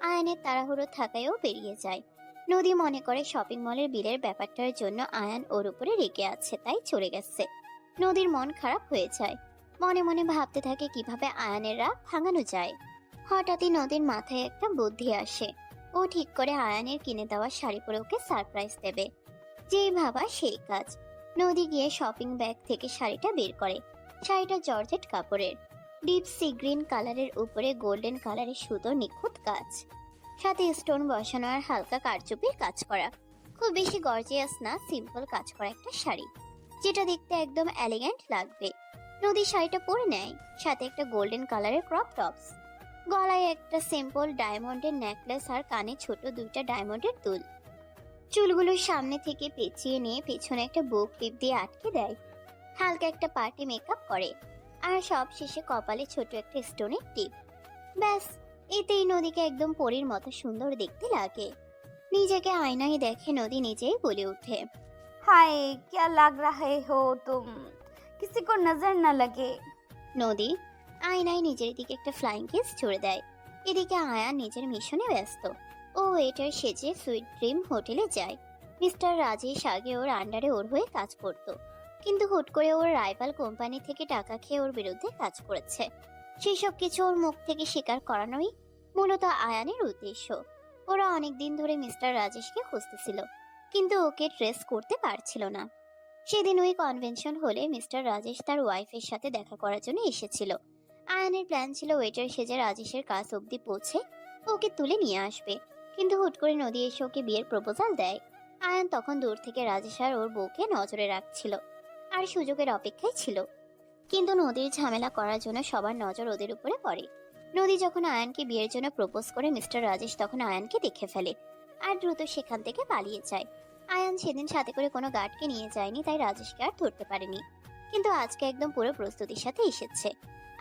আয়ানের তাড়াহুড়ো থাকায়ও বেরিয়ে যায়। নদী মনে করে শপিং মলের বিলের ব্যাপারটার জন্য আয়ান ওর উপরে রেগে আছে, তাই চলে গেছে। নদীর মন খারাপ হয়ে যায়। মনে মনে ভাবতে থাকে কিভাবে আয়ানের রাগ ভাঙানো যায়। হঠাৎই নদীর মাথায় একটা বুদ্ধি আসে। ও ঠিক করে আয়ানের কিনে দেওয়া শাড়ি পরে ওকে সারপ্রাইজ দেবে। যেই ভাবা সেই কাজ। নদী গিয়ে শপিং ব্যাগ থেকে শাড়িটা বের করে। শাড়িটা জর্জেট কাপড়ের, ডিপ সি গ্রিন কালারের উপরে গোল্ডেন কালারের সুতোর নিখুঁত কাজ, সাথে স্টোন বসানো আর হালকা কারচুপির কাজ করা। খুব বেশি গর্জিয়াস না, সিম্পল কাজ করা একটা শাড়ি, যেটা দেখতে একদম এলিগ্যান্ট লাগবে। নদী শাড়িটা পরে নেয়, সাথে একটা গোল্ডেন কালারের ক্রপ টপস, গলায় একটা সিম্পল ডায়মন্ডের নেকলেস আর কানে ছোট দুইটা ডায়মন্ডের দুল। চুলগুলোর সামনে থেকে পেঁচিয়ে নিয়ে পেছনে একটা বো ক্লিপ দিয়ে আটকে দেয়। হালকা একটা পার্টি মেকআপ করে, আর সব শেষে কপালে ছোট একটা স্টোনের টিপ। ব্যাস, এতেই নদীকে একদম পরীর মতো সুন্দর দেখতে লাগে। নিজেকে আয়নায় দেখে নদী নিজেই বলে ওঠে, हाय क्या लग रहे हो तुम, किसी को नजर न लगे। নদী আয়নায় নিজের দিকে একটা ফ্লাইং কিস ছুড়ে দেয়। এদিকে আয়ান নিজের মিশনে ব্যস্ত। ও ওয়েটার সেজে সুইট ড্রিম হোটেলে যায়। মিস্টার রাজেশ আগে ওর আন্ডারে ওর হয়ে কাজ করত, কিন্তু হুট করে ওর রাইভাল কোম্পানি থেকে টাকা খেয়ে ওর বিরুদ্ধে কাজ করেছে। সেই সব কিছু ওর মুখ থেকে স্বীকার করানোই মূলত আয়ানের উদ্দেশ্য। ওরা অনেক দিন ধরে মিস্টার রাজেশকে খুঁজতেছিল, কিন্তু ওকে ট্রেস করতে পারছিল না। সেদিন ওই কনভেনশন হলে মিস্টার রাজেশ তার ওয়াইফের সাথে দেখা করার জন্য এসেছিল। আয়ানের প্ল্যান ছিল ওয়েটার সেজে রাজেশের কাছ অব্দি পৌঁছে ওকে তুলে নিয়ে আসবে, কিন্তু হুট করে নদী এসে ওকে বিয়ের প্রপোজাল দেয়। আয়ান তখন দূর থেকে রাজেশ আর ওর বউকে নজরে রাখছিল আর সুযোগের অপেক্ষায় ছিল। কিন্তু নদীর ঝামেলা করার জন্য সবার নজর ওদের উপরে পড়ে। নদী যখন আয়ানকে বিয়ের জন্য প্রপোজ করে, মিস্টার রাজেশ তখন আয়ানকে দেখে ফেলে আর দ্রুত সেখান থেকে পালিয়ে যায়। আয়ান সেদিন সাথে করে কোনো গার্ডকে নিয়ে যায়নি, তাই রাজেশকে আর ধরতে পারেনি। কিন্তু আজকে একদম পুরো প্রস্তুতির সাথে এসেছে।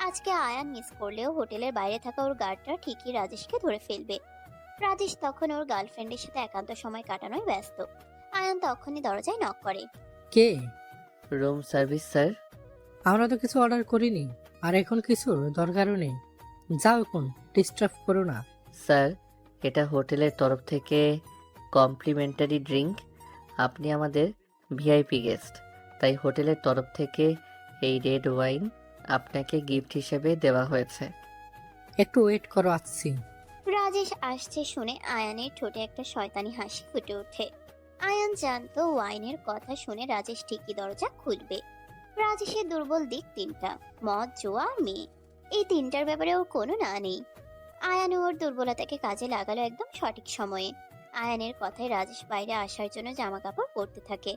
আজকে আয়ান মিস করলেও হোটেলের বাইরে থাকা ওর গার্ডটা ঠিকই রাজেশকে ধরে ফেলবে। রাজেশ তখন ওর গার্লফ্রেন্ডের সাথে একান্ত সময় কাটানোয় ব্যস্ত। আয়ান তখনই দরজায় নক করে। কে? Room service sir. আমরা তো কিছু অর্ডার করিনি, আর এখন কিছুর দরকারও নেই। যাও, এখন ডিস্টার্ব করো না। স্যার, এটা হোটেলের তরফ থেকে কমপ্লিমেন্টারি ড্রিঙ্ক। আপনি আমাদের ভিআইপি গেস্ট, তাই হোটেলের তরফ থেকে এই রেড ওয়াইন আপনাকে গিফট হিসেবে দেওয়া হয়েছে। একটু ওয়েট করো, আসছি। রাজেশ আসছে শুনে আয়ানের ঠোঁটে একটা শয়তানি হাসি ফুটে ওঠে। আয়ান জানতো ওয়াইনের কথা শুনে রাজেশ ঠিকই দরজা খুলবে। রাজেশের দুর্বল দিক তিনটা: মদ, জুয়া আর মেয়ে। এই তিনটার ব্যাপারে ওর কোনো না নেই। আয়ান ওর দুর্বলতাকে কাজে লাগালো একদম সঠিক সময়ে। আয়ানের কথায় রাজেশ বাইরে আসার জন্য জামা কাপড় পরতে থাকে।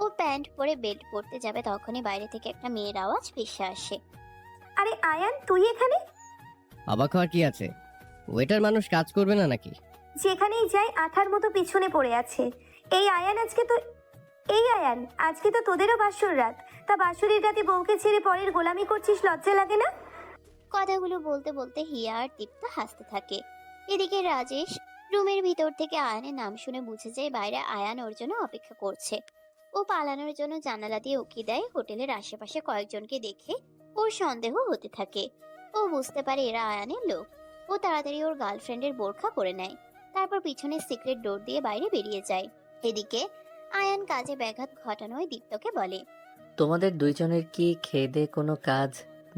ও প্যান্ট পরে বেল্ট পরতে যাবে, তখনই বাইরে থেকে একটা মেয়ের আওয়াজ ভেসে আসে। আরে আয়ান, তুই এখানে? অবাক হওয়ার কি আছে? ওয়েটার মানুষ কাজ করবে না নাকি? যেখানেই যাই আঠার মতো পিছনে পড়ে আছে। এই আয়ান আজকে তো তোদেরও বাসর রাত। তা বাসরের রাতে বউকে ছেড়ে পরের গোলামি করছিস, লজ্জা লাগে না? কথাগুলো বলতে বলতে হিয়া আর দীপ্ত হাসতে থাকে। এদিকে রাজেশ রুমের ভিতর থেকে আয়ানের নাম শুনে বুঝে যায় বাইরে আয়ান ওর জন্য অপেক্ষা করছে। ও পালানোর জন্য জানালা দিয়ে উকি দেয়। হোটেলের আশেপাশে কয়েকজনকে দেখে ওর সন্দেহ হতে থাকে। ও বুঝতে পারে এরা আয়ানের লোক। ও তাড়াতাড়ি ওর গার্লফ্রেন্ডের বোরখা পরে নেয়, তারপর পিছনে সিক্রেট ডোর দিয়ে বাইরে বেরিয়ে যায়। এদিকে আয়ান কাজে ব্যাঘাত ঘটানোয় দীপ্তকে বলে, তোমাদের দুইজনের কি খেয়ে দেয়ে কোনো কাজ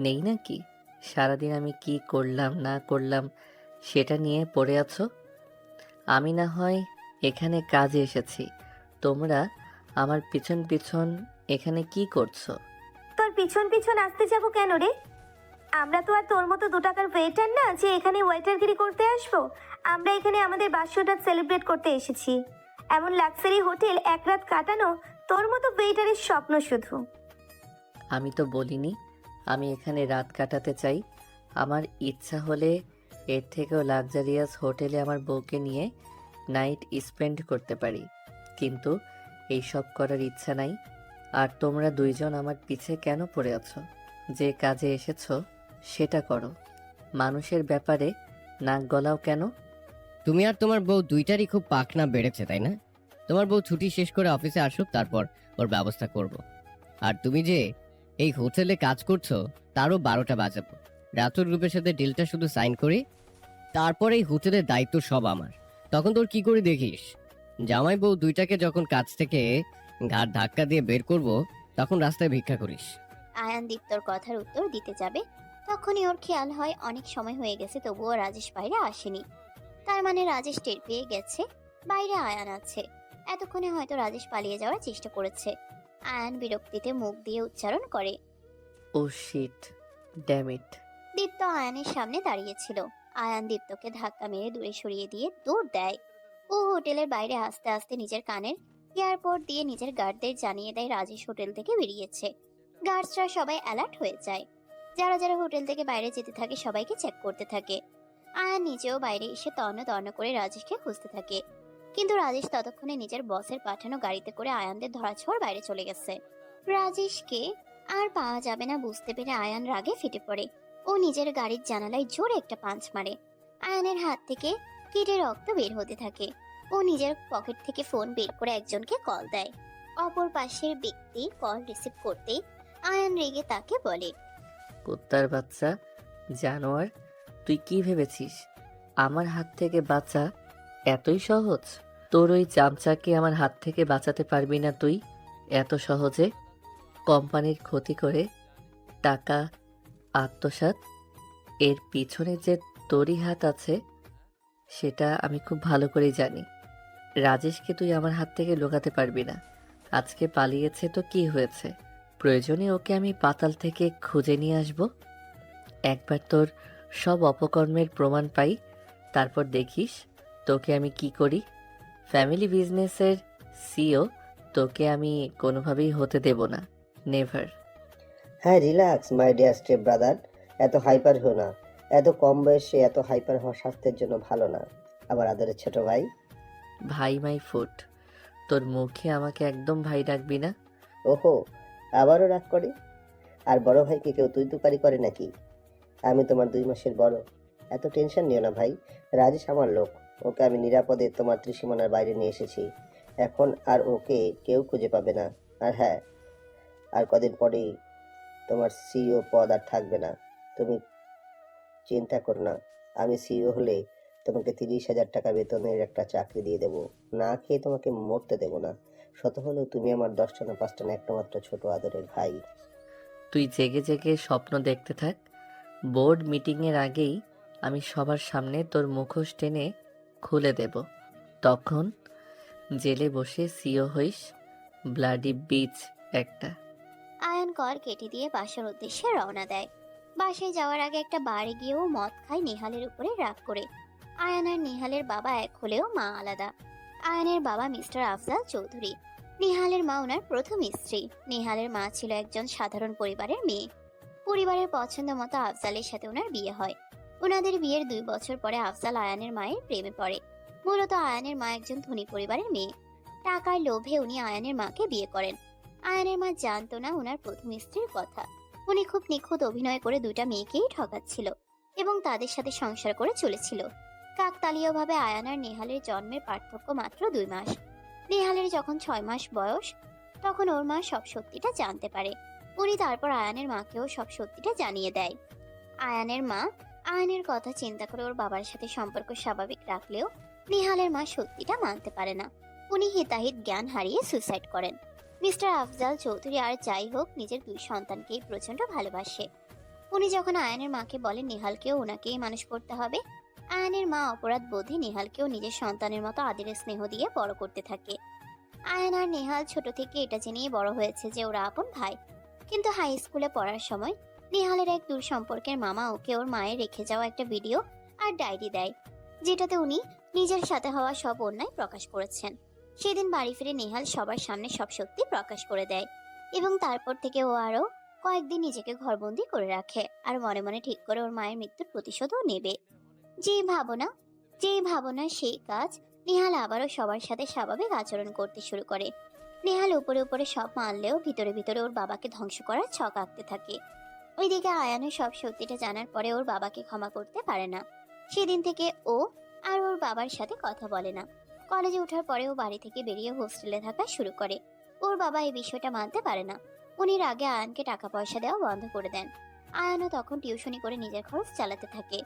নেই নাকি? সারাদিন আমি কি করলাম না করলাম সেটা নিয়ে পড়ে আছো। আমি না হয় এখানে কাজে এসেছি, তোমরা আমার পিছন পিছন এখানে কি করছো? তোর পিছন পিছন আসতে যাবো কেন রে? আমরা তো আর তোর মতো 2 টাকার ওয়েটার না যে এখানে ওয়েটারগিরি করতে আসবো। আমরা এখানে আমাদের বাসর রাত সেলিব্রেট করতে এসেছি। এমন লাক্সারি হোটেল এক রাত কাটানো তোর মতো ওয়েটারের স্বপ্ন শুধু। আমি তো বলিনি আমি এখানে রাত কাটাতে চাই। আমার ইচ্ছা হলে এর থেকেও লাক্সারিয়াস হোটেলে আমার বউকে নিয়ে নাইট স্পেন্ড করতে পারি, কিন্তু এইসব করার ইচ্ছা নাই। আর তোমরা দুইজন আমার পিছে কেন পড়ে আছো? যে কাজে এসেছো সেটা করো, মানুষের ব্যাপারে নাক গলাও কেন? তুমি আর তোমার বউ দুইটারই খুব পাকনা বেড়েছে, তাই না? তোমার বউ ছুটি শেষ করে অফিসে আসুক, তারপর ওর ব্যবস্থা করব। আর তুমি যে এই হোটেলে কাজ করছো তারও 12টা বাজাবো। রাতুর গ্রুপের সাথে ডিলটা শুধু সাইন করি, তারপর এই হোটেলের দায়িত্ব সব আমার। তখন তোর কি করে দেখিস? জামাই বউ দুইটাকে যখন কাজ থেকে ঘাট ধাক্কা দিয়ে বের করব, তখন রাস্তায় ভিক্ষা করিস। আয়ান দীপ্তর কথার উত্তর দিতে যাবে, তখনই ওর খেয়াল হয় অনেক সময় হয়ে গেছে তবুও রাজেশ বাইরে আসেনি। তার মানে রাজেশ টের পেয়ে গেছে বাইরে আয়ান আছে। এতক্ষণে হয়তো রাজেশ পালিয়ে যাওয়ার চেষ্টা করেছে। আয়ান বিরক্তিতে মুখ দিয়ে উচ্চারণ করে, ও শিট, ড্যাম ইট। দীপ্ত আয়ানের সামনে দাঁড়িয়েছিল। আয়ান দীপ্তকে ধাক্কা মেরে দূরে সরিয়ে দিয়ে দৌড় দেয়। ও হোটেলের বাইরে আস্তে আস্তে নিজের কানের এয়ারপোর্ট দিয়ে নিজের গার্ডদের জানিয়ে দেয় রাজেশ হোটেল থেকে বেরিয়েছে। গার্ডসরা সবাই অ্যালার্ট হয়ে যায়। যারা যারা হোটেল থেকে বাইরে যেতে থাকে সবাইকে চেক করতে থাকে। আয়ান নিজেও বাইরে এসে তন্ন তন্ন করে রাজেশকে খুঁজতে থাকে, কিন্তু রাজেশ ততক্ষণে নিজের বসের পাঠানো গাড়িতে করে আয়ানদের ধরাছোঁয়ার বাইরে চলে গেছে। রাজেশকে আর পাওয়া যাবে না বুঝতে পেরে আয়ান রাগে ফেটে পড়ে। ও নিজের গাড়ির জানালায় জোরে একটা পাঞ্চ মারে। আয়ানের হাত থেকে কেটে রক্ত বের হতে থাকে। ও নিজের পকেট থেকে ফোন বের করে একজনকে কল দেয়। অপর পাশের ব্যক্তি কল রিসিভ করতেই আয়ান রেগে তাকে বলে, কুত্তার বাচ্চা, জানোয়ার, তুই কি ভেবেছিস আমার হাত থেকে বাঁচা এতই সহজ? তোর ওই চামচাকে আমার হাত থেকে বাঁচাতে পারবি না তুই এত সহজে। কোম্পানির ক্ষতি করে টাকা আত্মসাৎ, এর পিছনে যে তোরই হাত আছে সেটা আমি খুব ভালো করেই জানি। রাজেশকে তুই আমার হাত থেকে লুকাতে পারবি না। আজকে পালিয়েছে তো কি হয়েছে? প্রয়োজনে ওকে আমি পাতাল থেকে খুঁজে নিয়ে আসব। একবার তোর সব অপকর্মের প্রমাণ পাই, তারপর দেখিস তোকে আমি কি করি। ফ্যামিলি বিজনেসের সিও তোকে আমি কোনোভাবেই হতে দেব না, নেভার। হ্যাঁ, relax my dear step brother. এত হাইপার হো না। এত কম বয়সে এত হাইপার হওয়া স্বাস্থ্যের জন্য ভালো না। আবার আদরের ছোট ভাই। ভাই মাই ফুট, তোর মুখে আমাকে একদম ভাই ডাকবি না। ওহো, আবারও রাগ করে? আর বড় ভাইকে কেউ তুই তুকারি করে নাকি? আমি তোমার 2 মাসের বড়। এত টেনশন নিও না ভাই। রাজেশ আমার লোক। ওকে আমি নিরাপদে তোমার ত্রিসীমানার বাইরে নিয়ে এসেছি। এখন আর ওকে কেউ খুঁজে পাবে না। আর হ্যাঁ, আর কদিন পরেই তোমার সিইও পদ আর থাকবে না। তুমি চিন্তা করো না। আমি সিইও হলে তোমাকে 30,000 টাকা বেতনের একটা চাকরি দিয়ে দেবো। না খেয়ে তোমাকে মরতে দেবো না। শত হলেও তুমি আমার 10টা না 5টা না একটা মাত্র ছোট আদরের ভাই। তুই জেগে জেগে স্বপ্ন দেখতে থাক। বোর্ড মিটিংয়ের আগেই আমি সবার সামনে তোর মুখোশ টেনে খুলে দেব। তখন জেলে বসে সিও হইস, ব্লাডি বিচ একটা। আয়ান কল কেটে দিয়ে বাসার উদ্দেশ্যে রওনা দেয়। বাসায় যাওয়ার আগে একটা বারে গিয়েও মদ খায় নিহালের উপরে রাগ করে। আয়ান আর নিহালের বাবা এক হলেও মা আলাদা। আয়ানের বাবা মিস্টার আফজাল চৌধুরী, নিহালের মা ওনার প্রথম স্ত্রী। নিহালের মা ছিল একজন সাধারণ পরিবারের মেয়ে। পরিবারের পছন্দ মতো আফজালের সাথে ওনার বিয়ে হয়। ওনাদের বিয়ের 2 বছর পরে আফজাল আয়ানের মায়ের প্রেমে পড়ে। মূলত আয়ানের মা একজন ধনী পরিবারের মেয়ে। টাকার লোভে উনি আয়ানের মাকে বিয়ে করেন। আয়ানের মা জানতো না ওনার প্রথম স্ত্রীর কথা। উনি খুব নিখুঁত অভিনয় করে 2টা মেয়েকেই ঠকাচ্ছিল এবং তাদের সাথে সংসার করে চলেছিল। কাকতালীয়ভাবে আয়ান আর নেহালের জন্মের পার্থক্য মাত্র 2 মাস। নেহালের যখন 6 মাস বয়স, তখন ওর মা সব সত্যিটা জানতে পারে। উনি তারপর আয়ানের মাকেও সব সত্যিটা জানিয়ে দেয়। আয়ানের মা আয়ানের কথা চিন্তা করে ওর বাবার সাথে সম্পর্ক স্বাভাবিক রাখলেও নেহালের মা সত্যিটা মানতে পারে না। উনি হিতাহিত জ্ঞান হারিয়ে সুইসাইড করেন। মিস্টার আফজাল চৌধুরী আর যাই হোক নিজের 2 সন্তানকেই প্রচন্ড ভালোবাসে। উনি যখন আয়ানের মাকে বলেন নেহালকেও ওনাকেই মানুষ করতে হবে, আয়ানের মা অপরাধ বোধে নেহালকেও নিজের সন্তানের মতো আদরের স্নেহ দিয়ে বড় করতে থাকে। আয়ান আর নেহাল ছোট থেকে এটা জেনেই বড় হয়েছে যে ওরা আপন ভাই। কিন্তু হাই স্কুলে পড়ার সময় নেহালের এক দূর সম্পর্কের মামা ওকে ওর মায়ের রেখে যাওয়া একটা ভিডিও আর ডায়েরি দেয়, যেটাতে উনি নিজের সাথে হওয়া সব অন্যায় প্রকাশ করেছেন। সেদিন বাড়ি ফিরে নেহাল সবার সামনে সব সত্যি প্রকাশ করে দেয় এবং তারপর থেকে ও আরো কয়েকদিন নিজেকে ঘরবন্দি করে রাখে আর মনে মনে ঠিক করে ওর মায়ের মৃত্যুর প্রতিশোধও নেবে। যেই ভাবনা সেই কাজ। নেহাল আবারও সবার সাথে স্বাভাবিক আচরণ করতে শুরু করে। নেহাল উপরে উপরে সব মানলেও ভিতরে ভিতরে ওর বাবাকে ধ্বংস করার ছক আঁকতে থাকে। ওইদিকে আয়ানের সব সত্যিটা জানার পরে ওর বাবাকে ক্ষমা করতে পারে না। সেদিন থেকে ও আর ওর বাবার সাথে কথা বলে না। কলেজে ওঠার পরে ও বাড়ি থেকে বেরিয়ে হোস্টেলে থাকা শুরু করে। ওর বাবা এই বিষয়টা মানতে পারে না। উনি আগে আয়ানকে টাকা পয়সা দেওয়া বন্ধ করে দেন। আয়ানও তখন টিউশনি করে নিজের খরচ চালাতে থাকে।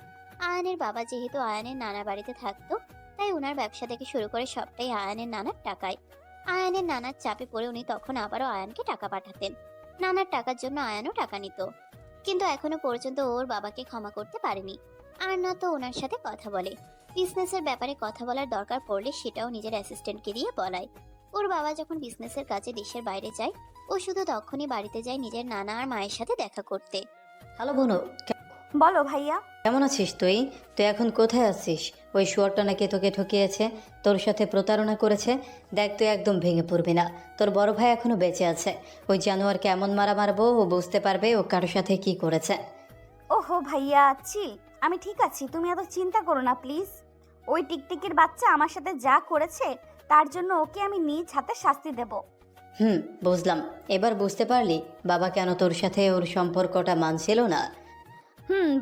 আয়ানের বাবা যেহেতু আয়ানের নানা বাড়িতে থাকতো, তাই ওনার ব্যবসা থেকে শুরু করে সবটাই আয়ানের নানার টাকায়। আয়ানের নানার চাপে পড়ে উনি তখন আবারও আয়ানকে টাকা পাঠাতেন। নানার টাকার জন্য আয়ানও টাকা নিত, কিন্তু এখনো পর্যন্ত ওর বাবাকে ক্ষমা করতে পারেনি। আর না তো ওনার সাথে কথা বলে। বিজনেসের ব্যাপারে কথা বলার দরকার পড়লে সেটাও নিজের অ্যাসিস্ট্যান্টকে দিয়ে বলায়। ওর বাবা যখন বিজনেসের কাজে দেশের বাইরে যায়, ও শুধু তখনই বাড়িতে যায় নিজের নানা আর মায়ের সাথে দেখা করতে। হ্যালো বোনো, বলো ভাইয়া। কেমন আছিস তুই? তুই এখন কোথায় আছিস? ওই শুয়ারটা নাকি তোকে ঠকিয়েছে, তোর সাথে প্রতারণা করেছে। দেখ, তুই একদম ভেঙে পড়বি না। তোর বড় ভাই এখনো বেঁচে আছে। ওই জানোয়ার কেমন মারা মারবো ও বুঝতে পারবে ও কারোর সাথে কি করেছে। ওহো ভাইয়া, চিল। আমি ঠিক আছি, তুমি এত চিন্তা করো না প্লিজ। ওই টিকটিকির বাচ্চা আমার সাথে যা করেছে তার জন্য ওকে আমি নিজ হাতে শাস্তি দেব। বুঝলাম। এবার বুঝতে পারলি বাবা কেন তোর সাথে ওর সম্পর্কটা মানছিল না?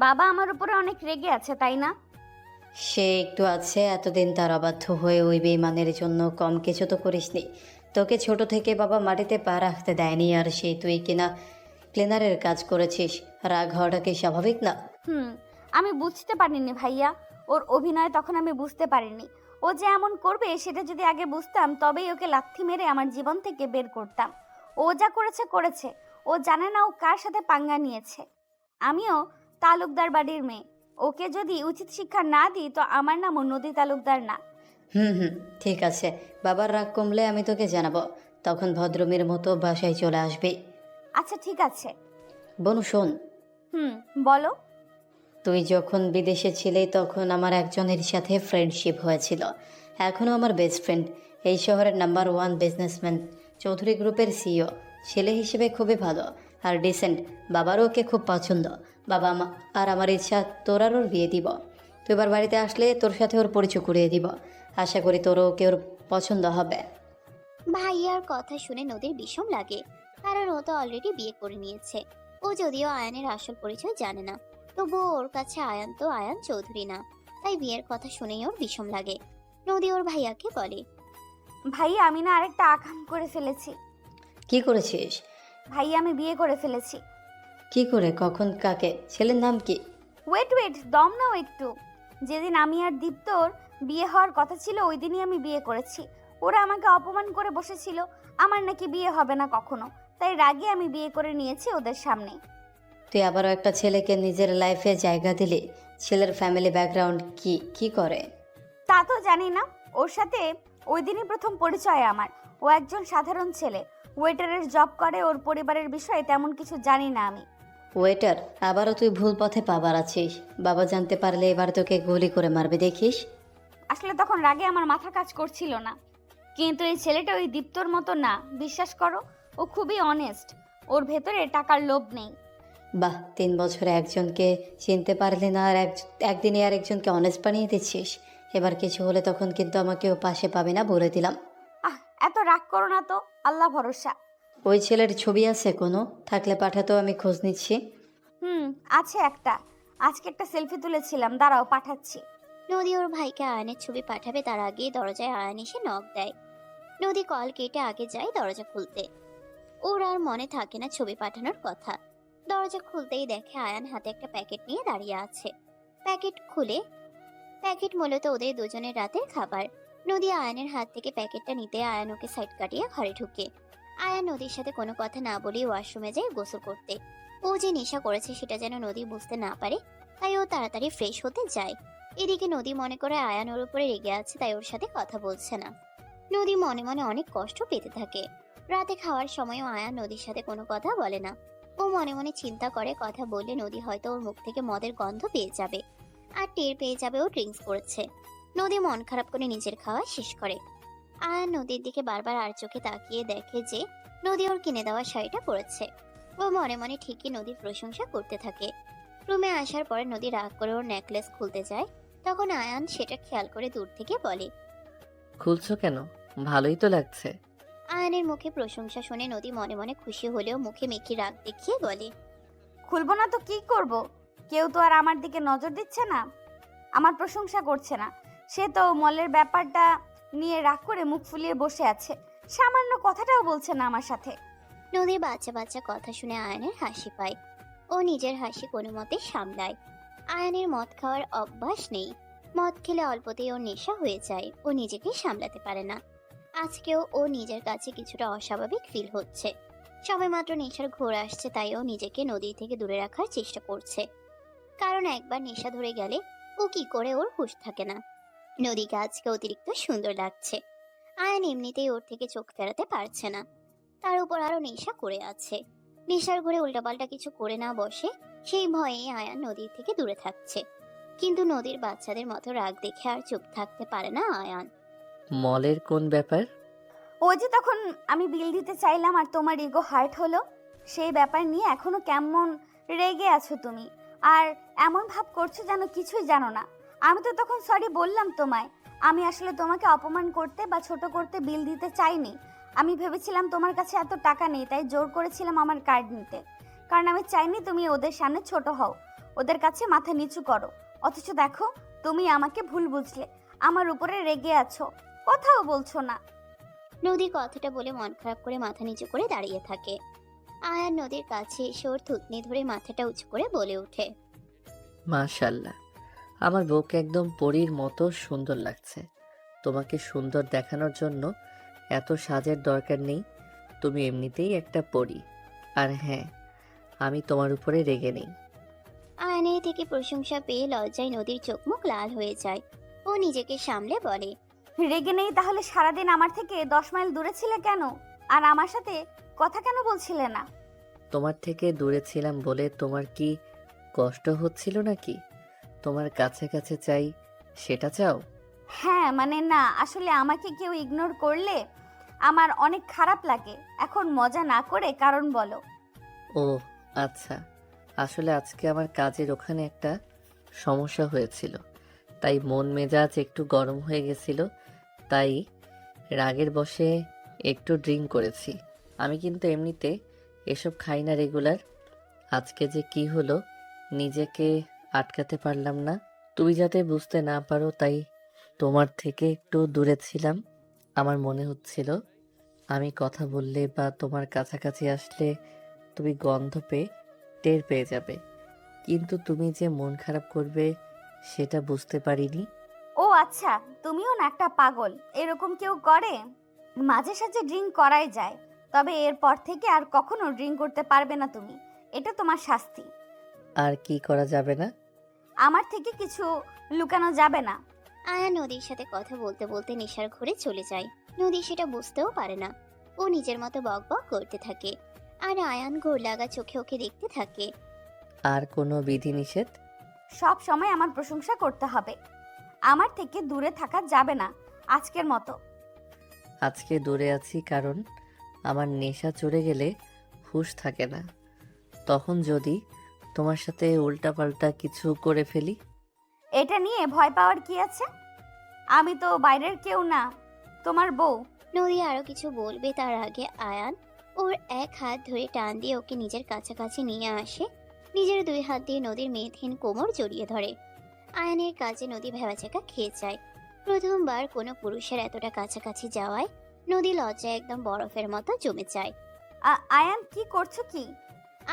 বাবা আমার উপরে অনেক রেগে আছে, তাই না? সে একটু আছে, এতদিন তার অবাধ্য হয়ে ওই বেইমানের জন্য কম কিছু তো করিসনি। তোকে ছোট থেকে বাবা মাটিতে পা রাখতে দেয়নি, আর সেই তুই কিনা ক্লিনারের কাজ করেছিস। রাগ হওয়াটা কি স্বাভাবিক না? আমি বুঝতে পারিনি ভাইয়া, ওর অভিনয় তখন আমি বুঝতে পারিনি। ও যে এমন করবে সেটা যদি আগে বুঝতাম তবেই ওকে লাথি মেরে আমার জীবন থেকে বের করতাম। ও যা করেছে করেছে, ও জানে না ও কার সাথে পাঙ্গা নিয়েছে। আমিও তালুকদার বাড়ির মেয়ে, ওকে যদি উচিত শিক্ষা না দিই তো আমার নামও নদী তালুকদার না। ঠিক আছে, বাবার রাগ কমলে আমি তোকে জানাবো, তখন ভদ্রমের মতো বাসায় চলে আসবি। আচ্ছা ঠিক আছে। বনু শোন। বলো। তুই যখন বিদেশে ছিলি তখন আমার একজনের সাথে ফ্রেন্ডশিপ হয়েছিল। এখনও আমার বেস্ট ফ্রেন্ড। এই শহরের নাম্বার 1 বিজনেসম্যান, চৌধুরী গ্রুপের সিইও। ছেলে হিসেবে খুবই ভালো আর ডিসেন্ট। বাবারও ওকে খুব পছন্দ। বাবা আর আমার ইচ্ছা তোর আর ওর বিয়ে দিব। তুই এবার বাড়িতে আসলে তোর সাথে ওর পরিচয় করিয়ে দিব। আশা করি তোরও ওকে ওর পছন্দ হবে। ভাইয়ার কথা শুনে নদীর বিষম লাগে, কারণ ও তো অলরেডি বিয়ে করে নিয়েছে। ও যদিও আয়ানের আসল পরিচয় জানে না, তবুও ওর কাছে আয়ান তো আয়ান চৌধুরী না, তাই বিয়ের কথা শুনেই ওর বিষম লাগে। নদী ওর ভাইয়াকে বলে, ভাইয়া আমি না আরেকটা আকাম করে ফেলেছি। কি করেছিস? ভাইয়া আমি বিয়ে করে ফেলেছি। কি করে, কখন, কাকে? ছেলের নাম কি? ওয়েট দম নাও একটু। যেদিন আমি আর দীপ্তর বিয়ে হওয়ার কথা ছিল ওই দিনই আমি বিয়ে করেছি। ওরা আমাকে অপমান করে বসেছিল, আমার নাকি বিয়ে হবে না কখনো, তাই রাগে আমি বিয়ে করে নিয়েছি ওদের সামনে। তুই আবারও একটা ছেলেকে নিজের লাইফে জায়গা দিলি। ছেলের ফ্যামিলি ব্যাকগ্রাউন্ড কি করে? তা তো জানি না। ওর সাথে ওই দিনই প্রথম পরিচয় আমার। ও একজন সাধারণ ছেলে, ওয়েটারের জব করে। ওর পরিবারের বিষয়ে তেমন কিছু জানি না আমি। ওয়েটার? আবারও তুই ভুল পথে পা বাড়াচ্ছিস। বাবা জানতে পারলে এবার তোকে গুলি করে মারবে, দেখিস। আসলে তখন রাগে আমার মাথা কাজ করছিল না, কিন্তু এই ছেলেটা ওই দীপ্তর মতো না, বিশ্বাস করো। ও খুবই অনেস্ট, ওর ভেতরে টাকার লোভ নেই। বাহ, 3 বছরে একজনকে চিনতে পারলি না, আর একদিনে আর একজনকে অনেস্ট বানিয়ে দিচ্ছিস। এবার কিছু হলে তখন কিন্তু আমাকেও পাশে পাবে না, বলে দিলাম। আহ, এত রাগ করো না তো, আল্লাহ ভরসা। ওই ছেলের ছবি আছে কোনো? থাকলে পাঠাতেও, আমি খোঁজ নিচ্ছি। আছে একটা। আজকে একটা সেলফি তুলেছিলাম, দাঁড়াও পাঠাচ্ছি। নদী ওর ভাইকে আয়ানের ছবি পাঠাবে তার আগেই দরজায় আয়ান এসে নক দেয়। নদী কল কেটে আগে যায় দরজা খুলতে। ওর আর মনে থাকে না ছবি পাঠানোর কথা। দরজা খুলতেই দেখে আয়ান হাতে একটা প্যাকেট নিয়ে দাঁড়িয়ে আছে। প্যাকেট মূলত ওদের দুজনের রাতের খাবার। নদী আয়ানের হাত থেকে প্যাকেটটা নিতে আয়ান ওকে সাইড কাটিয়ে ঘরে ঢুকে। আয়ান নদীর সাথে কোনো কথা না বলেই ওয়াশরুমে যায় গোসল করতে। ও যে নেশা করেছে সেটা যেন নদী বুঝতে না পারে, তাই ও তাড়াতাড়ি ফ্রেশ হতে যায়। এদিকে নদী মনে করে আয়ান ওর উপরে রেগে আছে, তাই ওর সাথে কথা বলছে না। নদী মনে মনে অনেক কষ্ট পেতে থাকে। রাতে খাওয়ার সময়ও আয়ান নদীর সাথে কোনো কথা বলে না। ও মনে মনে চিন্তা করে কথা বললে নদী হয়তো ওর মুখ থেকে মদের গন্ধ পেয়ে যাবে, আর টের পেয়ে যাবে ও ড্রিঙ্কস করেছে। নদী মন খারাপ করে নিজের খাওয়া শেষ করে। আয়ান নদীর দিকে বারবার আর চোখে তাকিয়ে দেখে যে নদী ওর কিনে দেওয়া শাড়িটা পরেছে। ও মনে মনে ঠিকই নদীর প্রশংসা করতে থাকে। রুমে আসার পরে নদী রাগ করে ওর নেকলেস খুলতে যায়। তখন আয়ান সেটা খেয়াল করে দূর থেকে বলে, খুলছো কেন? ভালোই তো লাগছে। আয়ানের মুখে প্রশংসা শুনে নদী মনে মনে খুশি হলেও মুখে মেকি রাগ দেখিয়ে বলে, খুলবো না তো কি করব? কেউ তো আর আমার দিকে নজর দিচ্ছে না, আমার প্রশংসা করছে না। সে তো মলের ব্যাপারটা নিয়ে রাগ করে মুখ ফুলিয়ে বসে আছে, সামান্য কথাটাও বলছে না আমার সাথে। নদীর বাচ্চা বাচ্চা কথা শুনে আয়ানের হাসি পায়। ও নিজের হাসি কোনো মতে সামলায়। আয়ানের মদ খাওয়ার অভ্যাস নেই। মদ খেলে অল্পতেই ওর নেশা হয়ে যায়। ও নিজেকে সামলাতে পারে না। আজকেও ও নিজের কাছে কিছুটা অস্বাভাবিক ফিল হচ্ছে। সবেমাত্র নেশার ঘোর আসছে, তাই ও নিজেকে নদী থেকে দূরে রাখার চেষ্টা করছে। কারণ একবার নেশা ধরে গেলে ও কি করে ওর হুঁশ থাকে না। নদীকে আজকে অতিরিক্ত সুন্দর লাগছে। আয়ান এমনিতেই ওর থেকে চোখ ফেরাতে পারছে না, তার উপর আরো নেশা করে আছে। নেশার ঘরে উল্টাপাল্টা কিছু করে না বসে, সেই ভয়ে আয়ান নদীর থেকে দূরে থাকছে। কিন্তু নদীর বাচ্চাদের মতো রাগ দেখে আর চুপ থাকতে পারে না আয়ান। মলের কোন ব্যাপার? ওই যে তখন আমি বিল দিতে চাইলাম আর তোমার ইগো হার্ট হলো, সেই ব্যাপার নিয়ে এখনো কেমন রেগে আছো তুমি, আর এমন ভাব করছো যেন কিছুই জানো না। আমি তো তখন সরি বললাম তোমায়। আমি আসলে তোমাকে অপমান করতে বা ছোট করতে বিল দিতে চাইনি। আমি ভেবেছিলাম তোমার কাছে এত টাকা নেই, তাই জোর করেছিলাম আমার কার্ড নিতে, কারণ আমি চাইনি তুমি ওদের সামনে ছোট হও, ওদের কাছে মাথা নিচু করো। অথচ দেখো, তুমি আমাকে ভুল বুঝলে, আমার উপরে রেগে আছো, কথাও বলছো না। নদী কথাটা বলে মন খারাপ করে মাথা নিচু করে দাঁড়িয়ে থাকে। আয়ান নদীর কাছে এসে ওর থুতনি ধরে মাথাটা উঁচু করে বলে ওঠে, মাশাল্লাহ, আমার বউকে একদম পরীর মতো সুন্দর লাগছে। তোমাকে সুন্দর দেখানোর জন্য এত সাজের দরকার নেই, তুমি এমনিতেই একটা পরী। আর হ্যাঁ, আমি তোমার উপরে রেগে নেই। আয়ানের থেকে প্রশংসা পেয়ে লজ্জায় নদীর চোখ মুখ লাল হয়ে যায়। ও নিজেকে সামলে বলে, রেগে নেই তাহলে সারাদিন আমার থেকে 10 মাইল দূরে ছিলে কেন? আর আমার সাথে কথা কেন বলছিলে না? তোমার থেকে দূরে ছিলাম বলে তোমার কি কষ্ট হচ্ছিল নাকি? তোমার কাছে কাছে চাই, সেটা চাও? হ্যাঁ মানে না, আসলে আমাকে কেউ ইগনোর করলে আমার অনেক খারাপ লাগে। এখন মজা না করে কারণ বলো। ও আচ্ছা, আসলে আজকে আমার কাজের ওখানে একটা সমস্যা হয়েছিল, তাই মন মেজাজ একটু গরম হয়ে গেছিল, তাই রাগের বশে একটু ড্রিঙ্ক করেছি। আমি কিন্তু এমনিতে এসব খাই না রেগুলার। আজকে যে কি হলো নিজেকে আটকাতে পারলাম না। তুমি যাতে বুঝতে না পারো তাই তোমার থেকে একটু দূরে ছিলাম। আমার মনে হচ্ছিল আমি কথা বললে বা তোমার কাছাকাছি আসলে তুমি গন্ধ পেয়ে টের পেয়ে যাবে, কিন্তু তুমি যে মন খারাপ করবে সেটা বুঝতে পারিনি। ও আচ্ছা, তুমিও না একটা পাগল। এরকম কেউ করে? মাঝে সাঝে ড্রিঙ্ক করাই যায়, তবে এরপর থেকে আর কখনো ড্রিঙ্ক করতে পারবে না তুমি। এটা তোমার শাস্তি। আর কি করা যাবে না? আমার থেকে কিছু লুকানো যাবে না। আয়ান নদীর সাথে কথা বলতে বলতে নেশার ঘরে চলে যায়। নদী সেটা বুঝতেও পারে না। ও নিজের মতো বক বক করতে থাকে, আর আয়ান ঘোর লাগা চোখে ওকে দেখতে থাকে। আর কোনো বিধিনিষেধ? সব সময় আমার প্রশংসা করতে হবে। আমার থেকে দূরে থাকা যাবে না আজকের মতো। আজকে দূরে আছি কারণ আমার নেশা চড়ে গেলে হুঁশ থাকে না। তখন যদি তোমার সাথে উল্টাপাল্টা কিছু করে ফেলি? এটা নিয়ে ভয় পাওয়ার কি আছে? আমি তো বাইরের কেউ না, তোমার বউ। নদী আরো কিছু বলবে তার আগে আয়ান ওর এক হাত ধরে টান দিয়ে ওকে নিজের কাছাকাছি নিয়ে আসে। নিজের দুই হাত দিয়ে নদীর মেদহীন কোমর জড়িয়ে ধরে। আয়ানের কাজে নদী ভেবাচাকা খেয়ে যায়। প্রথমবার কোনো পুরুষের এতটা কাছাকাছি যাওয়ায় নদী লজ্জায় একদম বরফের মতো জমে যায়। আয়ান কি করছো কি?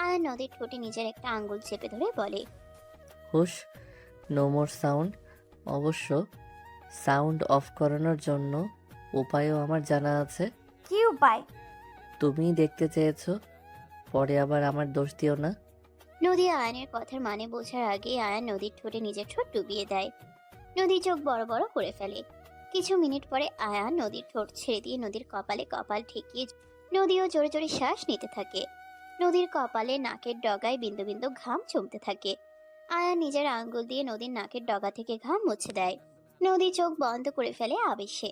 আয়ান নদীর ঠোঁটে নিজের একটা আঙ্গুল চেপে ধরে বলে, হুশ, নো মোর সাউন্ড। অবশ্য সাউন্ড অফ করানোর জন্য উপায়ও আমার জানা আছে। কি উপায়? তুমিই দেখতে চেয়েছো, পরে আবার আমার দোষ দিও না। নদী আয়ানের কথার মানে বোঝার আগে আয়ান নদীর ঠোঁটে নিজের ঠোঁট ডুবিয়ে দেয়। নদী চোখ বড় বড় করে ফেলে। কিছু মিনিট পরে আয়ান নদীর ঠোঁট ছেড়ে দিয়ে নদীর কপালে কপাল ঠেকিয়ে নদীও জোরে জোরে শ্বাস নিতে থাকে। নদীর কপালে নাকের ডগায় বিন্দু বিন্দু ঘাম জমতে থাকে। আয়ান নিজের আঙ্গুল দিয়ে নদীর নাকের ডগা থেকে ঘাম মুছে দেয়। নদী চোখ বন্ধ করে ফেলে আবেশে।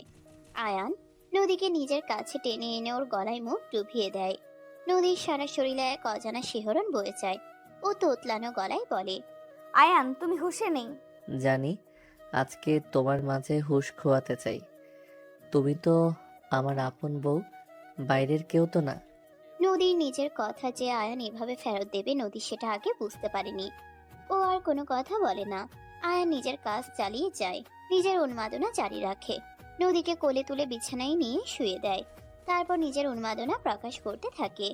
আয়ান নদীকে নিজের কাছে টেনে এনে ওর গলায় মুখ ডুবিয়ে দেয়। নদীর সারা শরীরে এক অজানা শিহরণ বয়ে যায়। ও তোতলানো গলায় বলে, আয়ান তুমি হুঁশে নেই। জানি, আজকে তোমার মাঝে হুঁশ খোয়াতে চাই। তুমি তো আমার আপন বউ, বাইরের কেউ তো না। নদীর নিজের কথা যে আয়ান এভাবে ফেরত দেবে নদী সেটা আগে বুঝতে পারেনি। ও আর কোনো কথা বলে না। আয়ান নিজের কাজ চালিয়ে যায়, নিজের উন্মাদনা জারি রাখে। নদীকে কোলে তুলে বিছানায় নিয়ে শুয়ে দেয়। তারপর নিজের উন্মাদনা প্রকাশ করতে থাকে।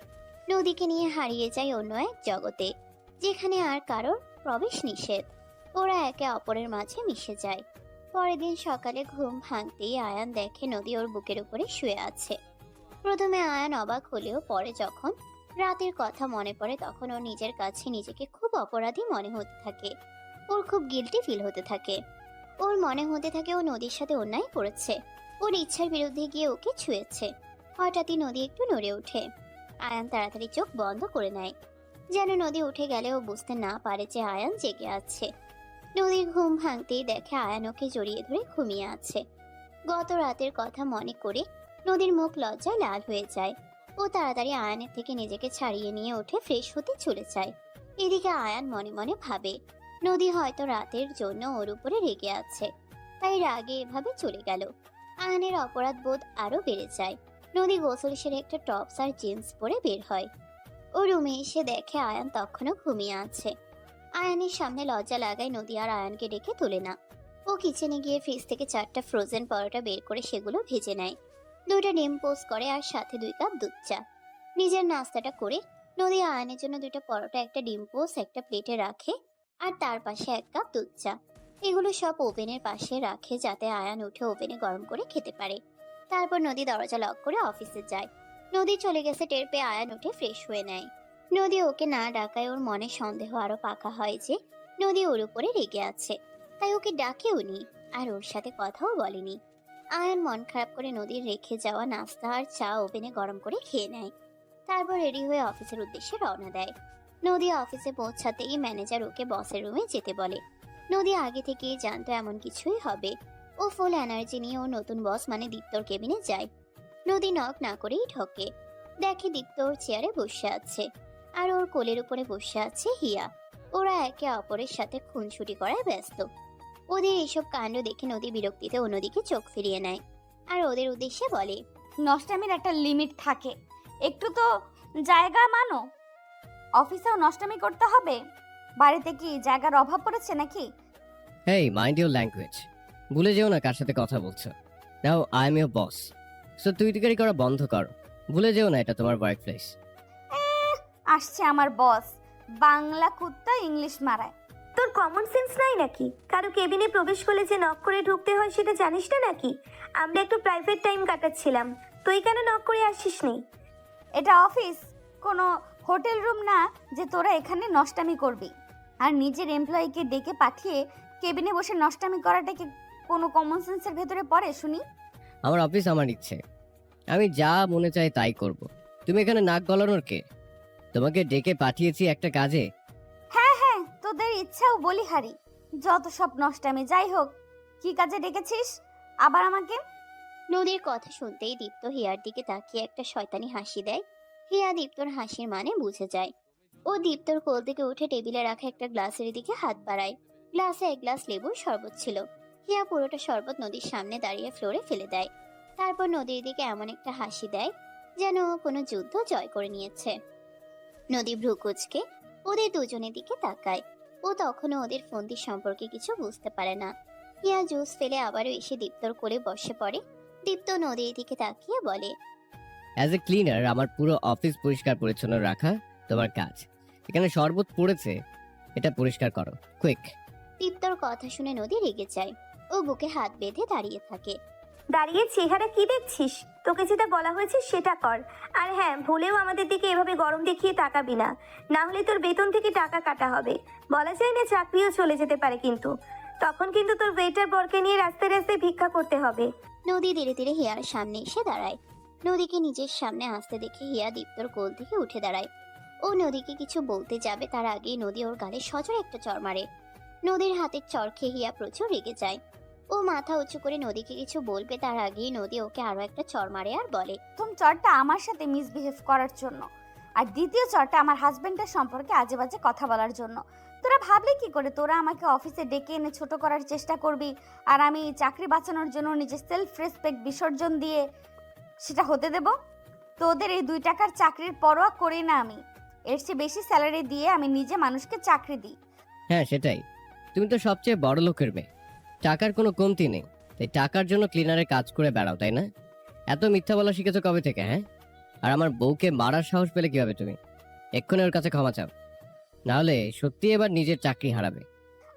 নদীকে নিয়ে হারিয়ে যায় অন্য এক জগতে, যেখানে আর কারোর প্রবেশ নিষেধ। ওরা একে অপরের মাঝে মিশে যায়। পরের দিন সকালে ঘুম ভাঙতেই আয়ান দেখে নদী ওর বুকের উপরে শুয়ে আছে। প্রথমে আয়ান অবাক হলেও পরে যখন রাতের কথা মনে পড়ে তখন ও নিজের কাছে নিজেকে খুব অপরাধী মনে হতে থাকে। ওর খুব গিল্টি ফিল হতে থাকে। ওর মনে হতে থাকে ও নদীর সাথে অন্যায় করেছে, ওর ইচ্ছার বিরুদ্ধে গিয়ে ওকে ছুঁয়েছে। হঠাৎই নদী একটু নড়ে ওঠে। আয়ান তাড়াতাড়ি চোখ বন্ধ করে নেয়, যেন নদী উঠে গেলে ও বুঝতে না পারে যে আয়ান জেগে আছে। নদীর ঘুম ভাঙতেই দেখে আয়ান ওকে জড়িয়ে ধরে ঘুমিয়ে আছে। গত রাতের কথা মনে করে নদীর মুখ লজ্জায় লাল হয়ে যায়। ও তাড়াতাড়ি আয়ানের থেকে নিজেকে ছাড়িয়ে নিয়ে উঠে ফ্রেশ হতে চলে যায়। এদিকে আয়ান মনে মনে ভাবে নদী হয়তো রাতের জন্য ওর উপরে রেগে আছে, তাই রাগে এভাবে চলে গেল। আয়ানের অপরাধ বোধ আরো বেড়ে যায়। নদী গোসল সেরে একটা টপস আর জিন্স পরে বের হয়। ও রুমে এসে দেখে আয়ান তখনও ঘুমিয়ে আছে। আয়ানের সামনে লজ্জা লাগায় নদী আর আয়ানকে ডেকে তোলে না। ও কিচেনে গিয়ে ফ্রিজ থেকে 4টা ফ্রোজেন পরোটা বের করে সেগুলো ভেজে নেয়। 2টা ডিম পোস্ট করে আর সাথে 2 কাপ দুধ চা। নিজের নাস্তাটা করে নদী আয়ানের জন্য 2টা পরোটা, একটা ডিম পোস্ট একটা প্লেটে রাখে আর তার পাশে 1 কাপ দুধ চা। এগুলো সব ওভেনের পাশে রাখে যাতে আয়ান উঠে ওভেনে গরম করে খেতে পারে। তারপর নদী দরজা লক করে অফিসে যায়। নদী চলে গেছে টের পেয়ে আয়ান উঠে ফ্রেশ হয়ে নেয়। নদী ওকে না ডাকায় ওর মনে সন্দেহ আরো পাকা হয় যে নদী ওর উপরে রেগে আছে, তাই ওকে ডাকেও নি আর ওর সাথে কথাও বলেনি। আয়ান মন খারাপ করে নদীর রেখে যাওয়া নাস্তা আর চা ওভেনে গরম করে খেয়ে নেয়। তারপর রেডি হয়ে অফিসের উদ্দেশ্যে রওনা দেয়। নদী অফিসে পৌঁছাতেই ম্যানেজার ওকে বসের রুমে যেতে বলে। নদী আগে থেকেই জানতো এমন কিছুই হবে। ও ফুল এনার্জি নিয়ে ও নতুন বস মানে দীপ্তর কেবিনে যায়। নদী নক না করেই ঢোকে। দেখে দীপ্ত ওর চেয়ারে বসে আছে আর ওর কোলের উপরে বসে আছে হিয়া। ওরা একে অপরের সাথে খুনসুটি করায় ব্যস্ত। ওদের এসব কাণ্ড দেখে নদী বিরক্তিতে অন্যদিকে চোখ ফিরিয়ে নেয় আর ওদের উদ্দেশ্যে বলে, নষ্টামির একটা লিমিট থাকে, একটু তো জায়গা মানো। অফিসেও নষ্টামি করতে হবে? বাড়িতে কি জায়গার অভাব পড়েছে নাকি? হেই, মাইন্ড ইউর ল্যাঙ্গুয়েজ। ভুলে যেও না কার সাথে কথা বলছো। Now I am your boss, so তুই করা বন্ধ কর। ভুলে যেও না এটা তোমার ওয়ার্ক প্লেস। আসছে আমার বস, বাংলা কুত্তা ইংলিশ মারায়। তোর কমন সেন্স নাই নাকি? কারো কেবিনে প্রবেশ করলে যে নক করে ঢুকতে হয় সেটা জানিস না নাকি? আমরা একটু প্রাইভেট টাইম কাটাচ্ছিলাম, তুই কেন নক করে আসিস নি? এটা অফিস, কোনো হোটেল রুম না যে তোরা এখানে নষ্টামি করবি। আর নিজের এমপ্লয়িকে ডেকে পাঠিয়ে কেবিনে বসে নষ্টামি করাটা কি কোনো কমন সেন্সের ভেতরে পড়ে শুনি? আমার অফিস, আমার ইচ্ছে, আমি যা মনে চাই তাই করব। তুমি এখানে নাক গলানোর কে? তোমাকে ডেকে পাঠিয়েছি একটা কাজে। হ্যাঁ হ্যাঁ, তোদের ইচ্ছাও বলিহারি, যত সব নষ্টামি। যাই হোক, কি কাজে ডেকেছিস আবার আমাকে? নদীর কথা শুনতেই দীপ্ত হিয়ার দিকে তাকিয়ে একটা শয়তানি হাসি দেয়। হিয়া দীপ্তর হাসির মানে বুঝে যায়। ও দীপ্তর কোল থেকে উঠে টেবিলে রাখা একটা গ্লাসের দিকে হাত বাড়ায়। গ্লাসে এক গ্লাস লেবুর শরবত ছিল। হিয়া পুরোটা শরবত নদীর সামনে দাঁড়িয়ে ফ্লোরে ফেলে দেয়। তারপর নদীর দিকে এমন একটা হাসি দেয় যেন ও কোনো যুদ্ধ জয় করে নিয়েছে। নদী ভ্রু কুঁচকে ওদের দুজনের দিকে তাকায়। ও তখনও ওদের ফন্দি সম্পর্কে কিছু বুঝতে পারে না। হিয়া জুস ফেলে আবারও এসে দীপ্তর কোলে বসে পড়ে। দীপ্ত নদীর দিকে তাকিয়ে বলে, অ্যাজ এ ক্লিনার আমার পুরো অফিস পরিষ্কার পরিচ্ছন্ন রাখা তোমার কাজ। এখানে শরবত পড়েছে, এটা পরিষ্কার করো কুইক। দীপ্তর কথা শুনে নদী রেগে যায়। ও বুকে হাত বেঁধে দাঁড়িয়ে থাকে। দাঁড়িয়ে চেহারা কি দেখছিস? তোকে যেটা বলা হয়েছে সেটা কর। আর হ্যাঁ, ভুলেও আমাদের দিকে এভাবে গরম দেখিয়ে তাকাবি না, না হলে তোর বেতন থেকে টাকা কাটা হবে। বলা যায় না, চাকরিও চলে যেতে পারে, কিন্তু তখন কিন্তু তোর ওয়েটার বরকে নিয়ে রাস্তায় রাস্তায় ভিক্ষা করতে হবে। নদী ধীরে ধীরে হিয়ার সামনে এসে দাঁড়ায়। নদীকে নিজের সামনে আসতে দেখে হিয়া দীপ্তর কোল থেকে উঠে দাঁড়ায়। ও নদীকে কিছু বলতে যাবে তার আগেই নদী ওর গালে সজোরে একটা চড় মারে। নদীর হাতের চড় খেয়ে হিয়া প্রচুর রেগে যায়। ও মাথা উঁচু করে নদীকে কিছু বলবে তার আগেই নদী ওকে আরো একটা চড় মারে আর বলে, প্রথম চরটা আমার সাথে মিসবিহেভ করার জন্য, আর দ্বিতীয় চরটা আমার হাজবেন্ডের সম্পর্কে আজে বাজে কথা বলার জন্য। তোরা ভাবলে কি করে তোরা আমাকে অফিসে ডেকে এনে ছোট করার চেষ্টা করবি, আর আমি চাকরি বাঁচানোর জন্য নিজের সেলফ রেসপেক্ট বিসর্জন দিয়ে সেটা হতে দেব? তোদের এই 2 টাকার চাকরির পরোয়া করি না আমি। এর চেয়ে বেশি স্যালারি দিয়ে আমি নিজে মানুষকে চাকরি দিই। হ্যাঁ সেটাই, তুমি তো সবচেয়ে বড় লোকের মেয়ে, টাকার কোনো কমতি নেই, তাই টাকার জন্য ক্লিনারে কাজ করে বেড়াও, তাই না? এত মিথ্যা বলা শিখেছো কবে থেকে? হ্যাঁ, আর আমার বউকে মারার সাহস পেলে কিভাবে তুমি? এক্ষুনি ওর কাছে ক্ষমা চাও, নাহলে সত্যি এবার নিজের চাকরি হারাবে।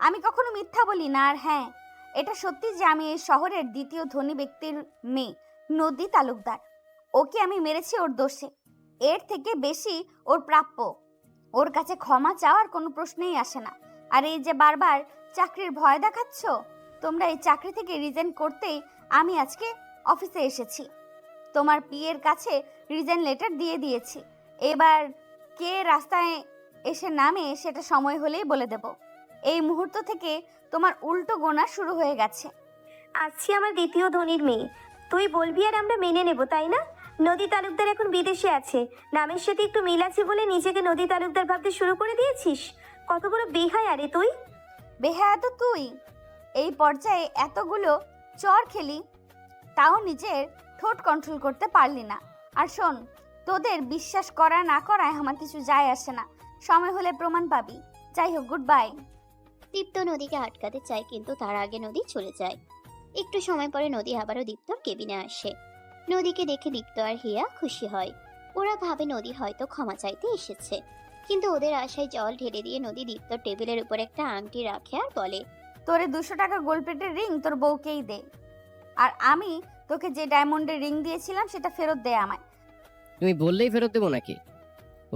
আমি কখনো মিথ্যা বলি না। আর হ্যাঁ, এটা সত্যি যে আমি এই শহরের দ্বিতীয় ধনী ব্যক্তির মেয়ে, নদী তালুকদার। ওকে আমি মেরেছি ওর দোষে, এর থেকে বেশি ওর প্রাপ্য। ওর কাছে ক্ষমা চাওয়ার কোনো প্রশ্নই আসে না। আর এই যে বারবার চাকরির ভয় দেখাচ্ছ, তোমরা এই চাকরি থেকে রিজাইন করতেই আমি আজকে অফিসে এসেছি। তোমার পিএর কাছে রিজাইন লেটার দিয়ে দিয়েছি। এবার কে রাস্তায় এসে নামে সেটা সময় হলেই বলে দেব। এই মুহূর্ত থেকে তোমার উল্টো গোনা শুরু হয়ে গেছে। আসছি আমার দ্বিতীয় ধনীর মেয়ে, তুই বলবি আর আমরা মেনে নেব, তাই না? নদী তালুকদার এখন বিদেশে আছে, নামের সাথে একটু মিল আছে বলে নিজেকে নদী তালুকদার ভাবতে শুরু করে দিয়েছিস। কত বড় বেহায়া রে তুই! বেহায়া তো তুই। এই পর্যায়ে এতগুলো চর খেলি, তাও নিজের ঠোঁট কন্ট্রোল করতে পারলি না। আর শোন, তোদের বিশ্বাস করা না করায় আমার কিছু যায় আসে না, সময় হলে প্রমাণ পাবি। যাই হোক, গুড বাই। দীপ্ত নদীকে আটকাতে চায়, কিন্তু তার আগে নদী চলে যায়। একটু সময় পরে নদী আবারও দীপ্তর কেবিনে আসে। নদীকে দেখে দীপ্ত আর হিয়া খুশি হয়। ওরা ভাবে নদী হয়তো ক্ষমা চাইতে এসেছে, কিন্তু ওদের আশায় জল ঢেলে দিয়ে নদী দীপ্তর টেবিলের উপর একটা আংটি রাখে আর বলে, তোরে 200 টাকা গোল্ড প্লেটের রিং তোর বউকেই দে, আর আমি তোকে যে ডায়মন্ডের রিং দিয়েছিলাম সেটা ফেরত দে আমায়। তুমি বললেই ফেরত দেবো নাকি?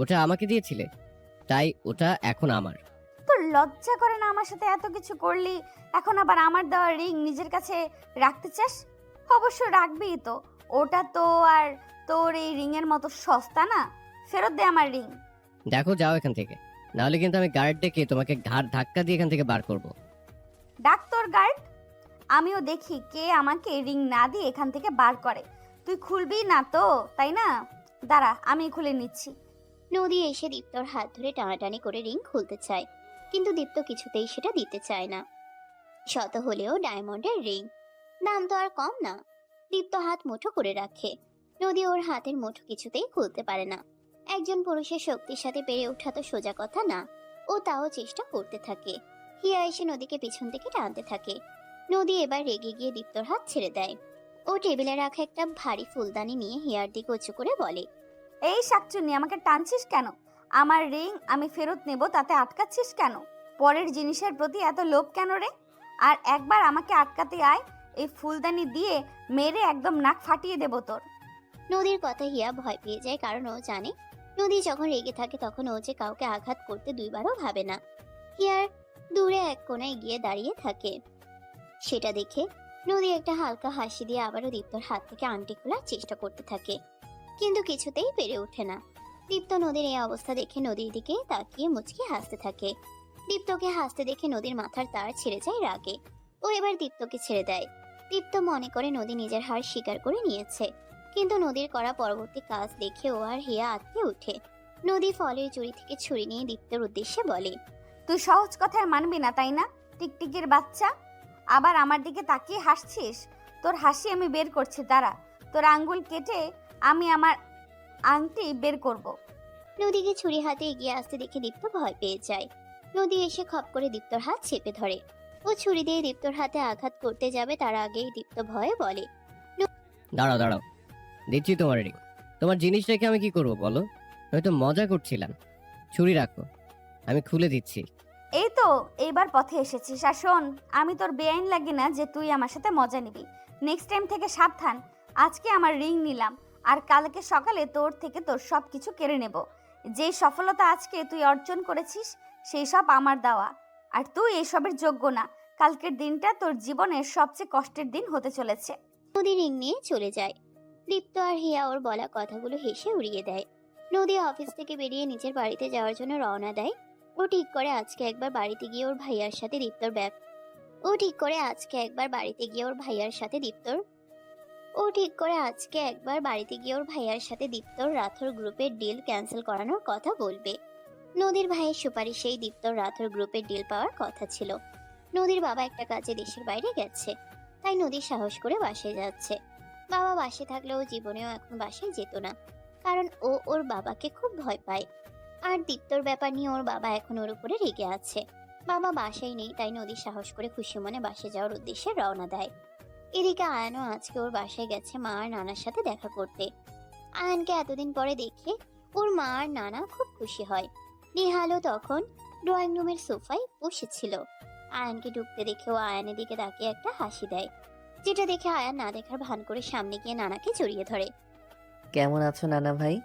ওটা আমাকে দিয়েছিলে, তাই ওটা এখন আমার। তোর লজ্জা করে না আমার সাথে এত কিছু করলি, এখন আবার আমার দেওয়া রিং নিজের কাছে রাখতে চাস? অবশ্য রাখবিই তো, ওটা তো আর তোর এই রিংয়ের মতো সস্তা না। ফেরত দে আমার রিং। দেখো যাও এখান থেকে, নাহলে কিন্তু আমি গার্ড ডেকে তোমাকে ঘাড় ধাক্কা দিয়ে এখান থেকে বার করব। ডাক্তার গার্ড, আমিও দেখি কে আমাকে রিং না দিয়ে এখান থেকে বার করে। তুই খুলবি না তো, তাই না? দাঁড়া, আমি খুলে নিচ্ছি। নদী এসে দীপ্তর হাত ধরে টানাটানি করে রিং খুলতে চায়, কিন্তু দীপ্ত কিছুতেই সেটা দিতে চায় না। শত হলেও ডায়মন্ডের রিং, দাম তো আর কম না। দীপ্ত হাত মুঠো করে রাখে। নদী ওর হাতের মুঠো কিছুতেই খুলতে পারে না। একজন পুরুষের শক্তির সাথে পেরে ওঠা তো সোজা কথা না। ও তাও চেষ্টা করতে থাকে। হিয়া এসে নদীকে পিছন থেকে টানতে থাকে। নদী এবার রেগে গিয়ে দীপ্তর হাত ছেড়ে দেয়। ও টেবিলে রাখা একটা ভারী ফুলদানি নিয়ে হিয়ার দিকে উঁচু করে বলে, এই শাকচুন্নি, আমাকে টানছিস কেন? আমার রিং আমি ফেরত নেব, তাতে আটকাচ্ছিস কেন? পরের জিনিসের প্রতি এত লোভ কেন রে? আর একবার আমাকে আটকাতে আয়, এই ফুলদানি দিয়ে মেরে একদম নাক ফাটিয়ে দেব তোর। নদীর কথা হিয়া ভয় পেয়ে যায়, কারণ ও জানে নদী যখন রেগে থাকে তখন ও যে কাউকে আঘাত করতে দুইবারও ভাবে না। হিয়ার দূরে এক কোণায় গিয়ে দাঁড়িয়ে থাকে। সেটা দেখে নদী একটা হালকা হাসি দিয়ে আবারও দীপ্তর হাত থেকে আংটি খোলার চেষ্টা করতে থাকে, কিন্তু কিছুতেই পেরে ওঠে না। দীপ্ত নদীর এই অবস্থা দেখে নদীর দিকে তাকিয়ে মুচকি হাসতে থাকে। দীপ্তকে হাসতে দেখে নদীর মাথার তার ছেড়ে যায় রাগে। ও এবার দীপ্তকে ছেড়ে দেয়। দীপ্ত মনে করে নদী নিজের হার স্বীকার করে নিয়েছে, কিন্তু নদীর করা পরবর্তী কাজ দেখে ও আর হিয়া আটকে ওঠে। নদী ফলের জুড়ি থেকে ছুরি নিয়ে দীপ্তর উদ্দেশ্যে বলে, তুই সহজ কথায় মানবি না তাই না, টিকটিকির বাচ্চা? আবার আমার দিকে তাকিয়ে হাসছিস? তোর হাসি আমি বের করছি, দাঁড়া। তোর আঙ্গুল কেটে আমি আমার আংটি বের করব। নদীকে ছুরি হাতে এগিয়ে আসতে দেখে দীপ্ত ভয় পেয়ে যায়। নদী এসে খপ করে দীপ্তর হাত চেপে ধরে। ও ছুরি দিয়ে দীপ্তর হাতে আঘাত করতে যাবে, তার আগেই দীপ্ত ভয়ে বলে, দাঁড়াও দাঁড়াও, দিচ্ছি তোমার রিং। তোমার জিনিস রেখে আমি কি করবো বলো? হয়তো মজা করছিলাম। ছুরি রাখো, আমি খুলে দিচ্ছি। এই তো এইবার পথে এসেছিস। আর শোন, আমি তোর বেআইন লাগি না যে তুই আমার সাথে মজা নিবি। নেক্সট টাইম থেকে সাবধান। আজকে আমার রিং নিলাম, আর কালকে সকালে তোর থেকে তোর সব কিছু কেড়ে নেব। যেই সফলতা আজকে তুই অর্জন করেছিস সেই সব আমার দেওয়া, আর তুই এসবের যোগ্য না। কালকের দিনটা তোর জীবনের সবচেয়ে কষ্টের দিন হতে চলেছে। নদী রিং নিয়ে চলে যায়। দীপ্ত আর হিয়া ওর বলা কথাগুলো হেসে উড়িয়ে দেয়। নদী অফিস থেকে বেরিয়ে নিজের বাড়িতে যাওয়ার জন্য রওনা দেয়। ও ঠিক করে আজকে একবার বাড়িতে গিয়ে ওর ভাইয়ার সাথে দীপ্তর রাথোর গ্রুপের ডিল ক্যান্সেল করানোর কথা বলবে। নদীর ভাইয়ের সুপারিশেই দীপ্তর রাথোর গ্রুপের ডিল পাওয়ার কথা ছিল। নদীর বাবা একটা কাজে দেশের বাইরে গেছে, তাই নদী সাহস করে বাসায় যাচ্ছে। বাবা বাসে থাকলেও জীবনেও এখন বাসায় যেত না, কারণ ও ওর বাবাকে খুব ভয় পায়। আর দীপ্তর ব্যাপার নিয়ে ওর বাবা এখন ওর উপরে রেগে আছে। বাবা বাসায় নেই, তাই নদী সাহস করে খুশি মনে বাসে যাওয়ার উদ্দেশ্যে রওনা দেয়। এদিকে আয়ানও আজকে ওর বাসায় গেছে মা আর নানার সাথে দেখা করতে। আয়ানকে এতদিন পরে দেখে ওর মা আর নানা খুব খুশি হয়। নিহালও তখন ড্রয়িং রুমের সোফায় বসেছিল। আয়ানকে ঢুকতে দেখে ও আয়ানের দিকে তাকিয়ে একটা হাসি দেয়, যেটা দেখে আয়ান না দেখার ভান করে সামনে গিয়ে নানাকে জড়িয়ে ধরে। কেমন আছো নানা ভাই?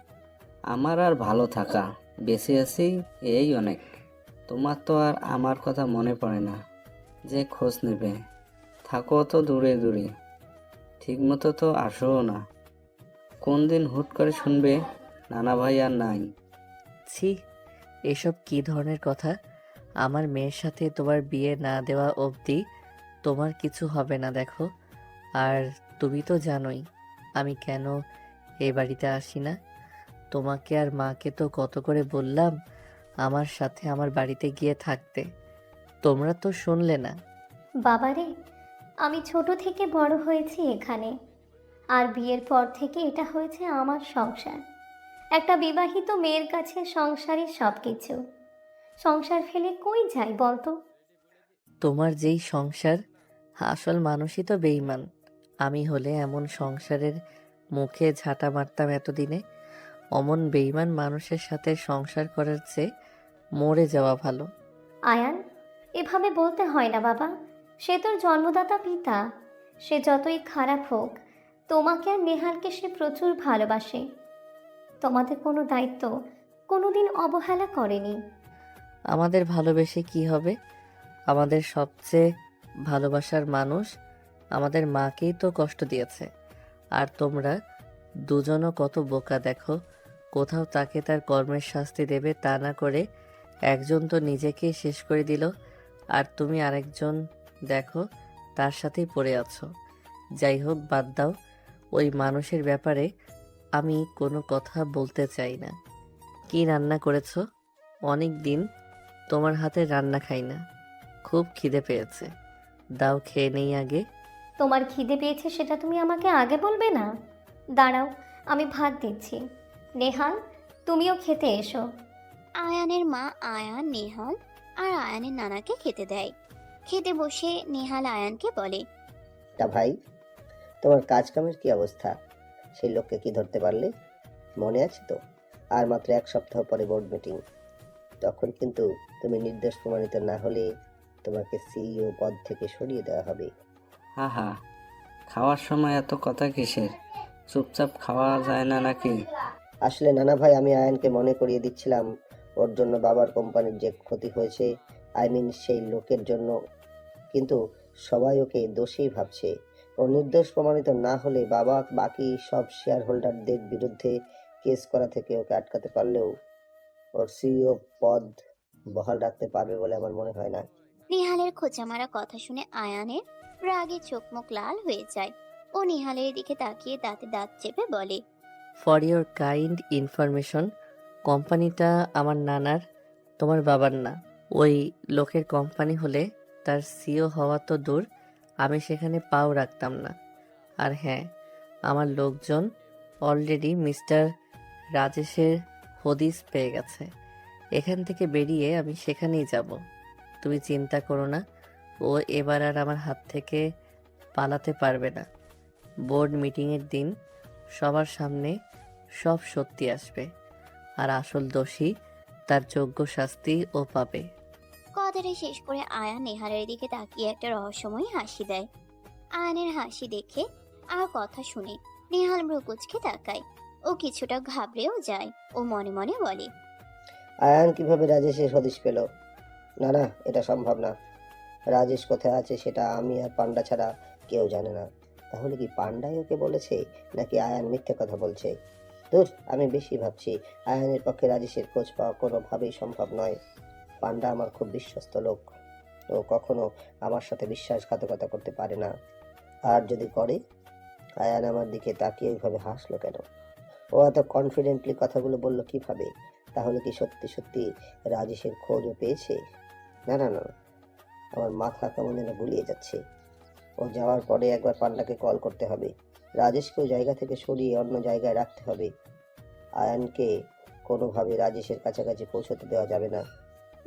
আমার আর ভালো থাকা, বেঁচে আছি এই অনেক। তোমার তো আর আমার কথা মনে পড়ে না যে খোঁজ নেবে। থাকো তো দূরে দূরে, ঠিক মতো তো আসোও না। কোন দিন হুট করে শুনবে নানা ভাই আর নাই। ছি, এসব কি ধরনের কথা? আমার মেয়ের সাথে তোমার বিয়ে না দেওয়া অবধি তোমার কিছু হবে না দেখো। আর তুমি তো জানোই আমি কেন এই বাড়িতে আসি না। তোমাকে আর মাকে তো কত করে বললাম আমার সাথে আমার বাড়িতে গিয়ে থাকতে, তোমরা তো শুনলে না। বাবারে, আমি ছোট থেকে বড় হয়েছি এখানে, আর বিয়ের পর থেকে এটা হয়েছে আমার সংসার। একটা বিবাহিত মেয়ের কাছে সংসারই সব কিছু। সংসার ফেলে কই যাই বলতো? তোমার যেই সংসার, আসল মানুষই তো বেইমান। আমি হলে এমন সংসারের মুখে ঝাঁটা মারতাম এতদিনে। অমন বেইমান মানুষের সাথে সংসার করার চেয়ে মরে যাওয়া ভালো। আয়ান, এভাবে বলতে হয় না বাবা। সে তোর জন্মদাতা পিতা। সে যতই খারাপ হোক, তোমাকে আর নেহালকে সে প্রচুর ভালোবাসে। তোমাদের কোনো দায়িত্ব কোনোদিন অবহেলা করেনি। আমাদের ভালোবেসে কি হবে? আমাদের সবচেয়ে ভালোবাসার মানুষ আমাদের মাকেই তো কষ্ট দিয়েছে। আর তোমরা দুজনও কত বোকা দেখো। কোথাও তাকে তার কর্মের শাস্তি দেবে তা না করে একজন তো নিজেকেই শেষ করে দিল, আর তুমি আরেকজন দেখো তার সাথেই পড়ে আছো। যাই হোক, বাদ দাও। ওই মানুষের ব্যাপারে আমি কোনো কথা বলতে চাই না। কি রান্না করেছো? অনেক দিন তোমার হাতে রান্না খাই না, খুব খিদে পেয়েছে। দাও, খেয়ে নেই আগে। তোমার খিদে পেয়েছে সেটা তুমি আমাকে আগে বলবে না? দাঁড়াও, আমি ভাত দিচ্ছি। নেহাল, তুমিও খেতে এসো। আয়ানের মা আয়ান, নেহাল আর আয়ানের নানাকে খেতে দেয়। খেতে বসে নেহাল আয়ানকে বলে, তা ভাই, তোমার কাজ কামের কি অবস্থা? সেই লোককে কি ধরতে পারলে? মনে আছে তো? আর মাত্র 1 সপ্তাহ পরে বোর্ড মিটিং। তখন কিন্তু তুমি নির্দোষ প্রমাণিত না হলে তোমাকে সিইও পদ থেকে সরিয়ে দেওয়া হবে। হা হা, খাওয়ার সময় এত কথা কিসের? চুপচাপ খাওয়া যায় না নাকি? আসলে নানা ভাই, আমি আয়ানকে মনে করিয়ে দিচ্ছিলাম ওর জন্য বাবার কোম্পানির যে ক্ষতি হয়েছে, সেই লোকের জন্য। কিন্তু সবাই ওকে দোষী ভাবছে। ও নির্দোষ প্রমাণিত না হলে বাবা বাকি সব শেয়ার হোল্ডারদের বিরুদ্ধে কেস করা থেকে ওকে আটকাতে পারলেও ওর সিইও পদ বহাল রাখতে পারবে বলে আমার মনে হয় না। নেহালের খোঁচা মারা কথা শুনে আয়ানের রাগে চোখ মুখ লাল হয়ে যায়। ও নেহালের দিকে তাকিয়ে দাঁতে দাঁত চেপে বলে, ফর ইওর কাইন্ড ইনফরমেশন, কোম্পানিটা আমার নানার, তোমার বাবার না। ওই লোকের কোম্পানি হলে তার সিও হওয়া তো দূর, আমি সেখানে পাও রাখতাম না। আর হ্যাঁ, আমার লোকজন অলরেডি মিস্টার রাজেশের হদিস পেয়ে গেছে। এখান থেকে বেরিয়ে আমি সেখানেই যাব। তুমি চিন্তা করো না, ও এবার আর আমার হাত থেকে পালাতে পারবে না। বোর্ড মিটিংয়ের দিন সবার সামনে সব সত্যি আসবে, আর আসল দোষী তার যোগ্য শাস্তি ও পাবে। কথাটা শেষ করে আয়ান নেহালের দিকে তাকিয়ে একটা রহস্যময় হাসি দেয়। আয়ানের হাসি দেখে আর কথা শুনে নেহাল ভ্রুকুচকে তাকায়। ও কিছুটা ঘাবড়েও যায়। ও মনে মনে বলে, আয়ান কিভাবে রাজেশের হদিশ পেল? না না, এটা সম্ভব না। রাজেশ কোথায় আছে সেটা আমি আর পান্ডা ছাড়া কেউ জানে না। তাহলে কি পান্ডাই ওকে বলেছে, নাকি আয়ান মিথ্যে কথা বলছে? দূর, আমি বেশি ভাবছি। আয়ানের পক্ষে রাজেশের খোঁজ পাওয়া কোনোভাবেই সম্ভব নয়। পান্ডা আমার খুব বিশ্বস্ত লোক। ও কখনো আমার সাথে বিশ্বাসঘাতকতা করতে পারে না। আর যদি করে, আয়ান আমার দিকে তাকিয়ে এইভাবে হাসলো কেন? ও এত কনফিডেন্টলি কথাগুলো বললো কিভাবে? তাহলে কি সত্যি সত্যি রাজেশের খোঁজও পেয়েছে? না না না, আমার মাথা কেমন যেন গুলিয়ে যাচ্ছে। ও যাওয়ার পরে একবার পান্ডাকে কল করতে হবে। রাজেশকেও জায়গা থেকে সরিয়ে অন্য জায়গায় রাখতে হবে। আয়ানকে কোনোভাবে রাজেশের কাছাকাছি পৌঁছতে দেওয়া যাবে না।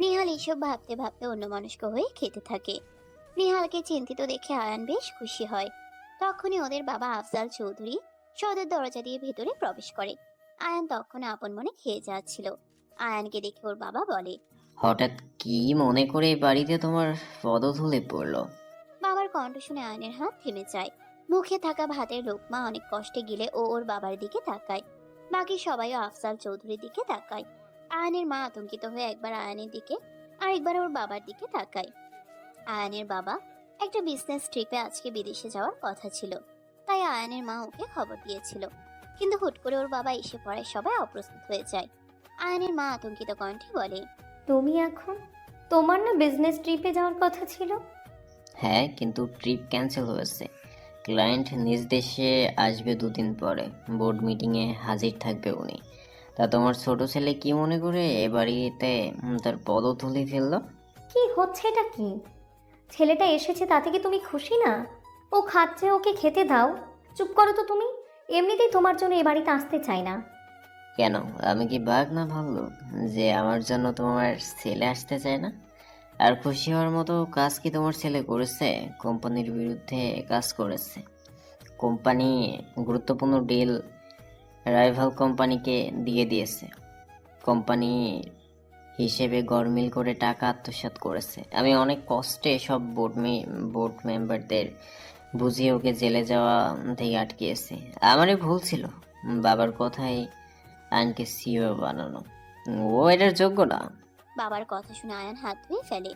নেহাল এসব ভাবতে ভাবতে অন্যমনস্ক হয়ে খেতে থাকে। নেহালকে চিন্তিত দেখে আয়ান বেশ খুশি হয়। তখনই ওদের বাবা আফজাল চৌধুরী সদর দরজা দিয়ে ভেতরে প্রবেশ করে। আয়ান তখন আপন মনে খেয়ে যাচ্ছিল। আয়ানকে দেখে ওর বাবা বলে, হঠাৎ কি মনে করে এই বাড়িতে তোমার পদধূলি পড়লো? বাবার কণ্ঠ শুনে আয়নের হাত থেমে যায়। মুখে থাকা ভাতের লোকমা অনেক কষ্টে গিলে ও ওর বাবার দিকে তাকায়। বাকি সবাইও আফজাল চৌধুরীর দিকে তাকায়। আয়নের মা আতঙ্কিত হয়ে একবার আয়নের দিকে আর একবার ওর বাবার দিকে তাকায়। আয়নের বাবা একটা বিজনেস ট্রিপে আজকে বিদেশে যাওয়ার কথা ছিল, তাই আয়নের মা ওকে খবর দিয়েছিল। কিন্তু হুট করে ওর বাবা এসে পড়ায় সবাই অপ্রস্তুত হয়ে যায়। আয়নের মা আতঙ্কিত কণ্ঠে বলে, তুমি এখন, তোমার না বিজনেস ট্রিপে যাওয়ার কথা ছিল? হ্যাঁ, কিন্তু ট্রিপ ক্যান্সেল হয়েছে। ক্লায়েন্ট নিজ দেশে আসবে 2 দিন পরে। বোর্ড মিটিংয়ে হাজির থাকবে উনি। তা তোমার ছোট ছেলে কি মনে করে এ বাড়িতে তার পদধূলি ফেললো? কি হচ্ছে এটা কি? ছেলেটা এসেছে তাতে কি তুমি খুশি না? ও খাচ্ছে, ওকে খেতে দাও। চুপ করো তো তুমি। এমনিতেই তোমার জন্য এ বাড়িতে আসতে চাই না। কেন, আমি কি বাঘ না ভাল্লুক যে আমার জন্য তোমার ছেলে আসতে চায় না? আর খুশি হওয়ার মতো কাজ কি তোমার ছেলে করেছে? কোম্পানির বিরুদ্ধে কাজ করেছে। কোম্পানি গুরুত্বপূর্ণ ডিল রাইভাল কোম্পানিকে দিয়ে দিয়েছে। কোম্পানি হিসেবে গরমিল করে টাকা আত্মসাৎ করেছে। আমি অনেক কষ্টে সব বোর্ড মেম্বারদের বুঝিয়ে ওকে জেলে যাওয়া থেকে আটকিয়েছি। আমারই ভুল ছিল বাবার কথাই আয়নকে সিও বানানো। ও এটার যোগ্য না। বাবার কথা শুনে আয়ান হাত ধুয়ে ফেলে।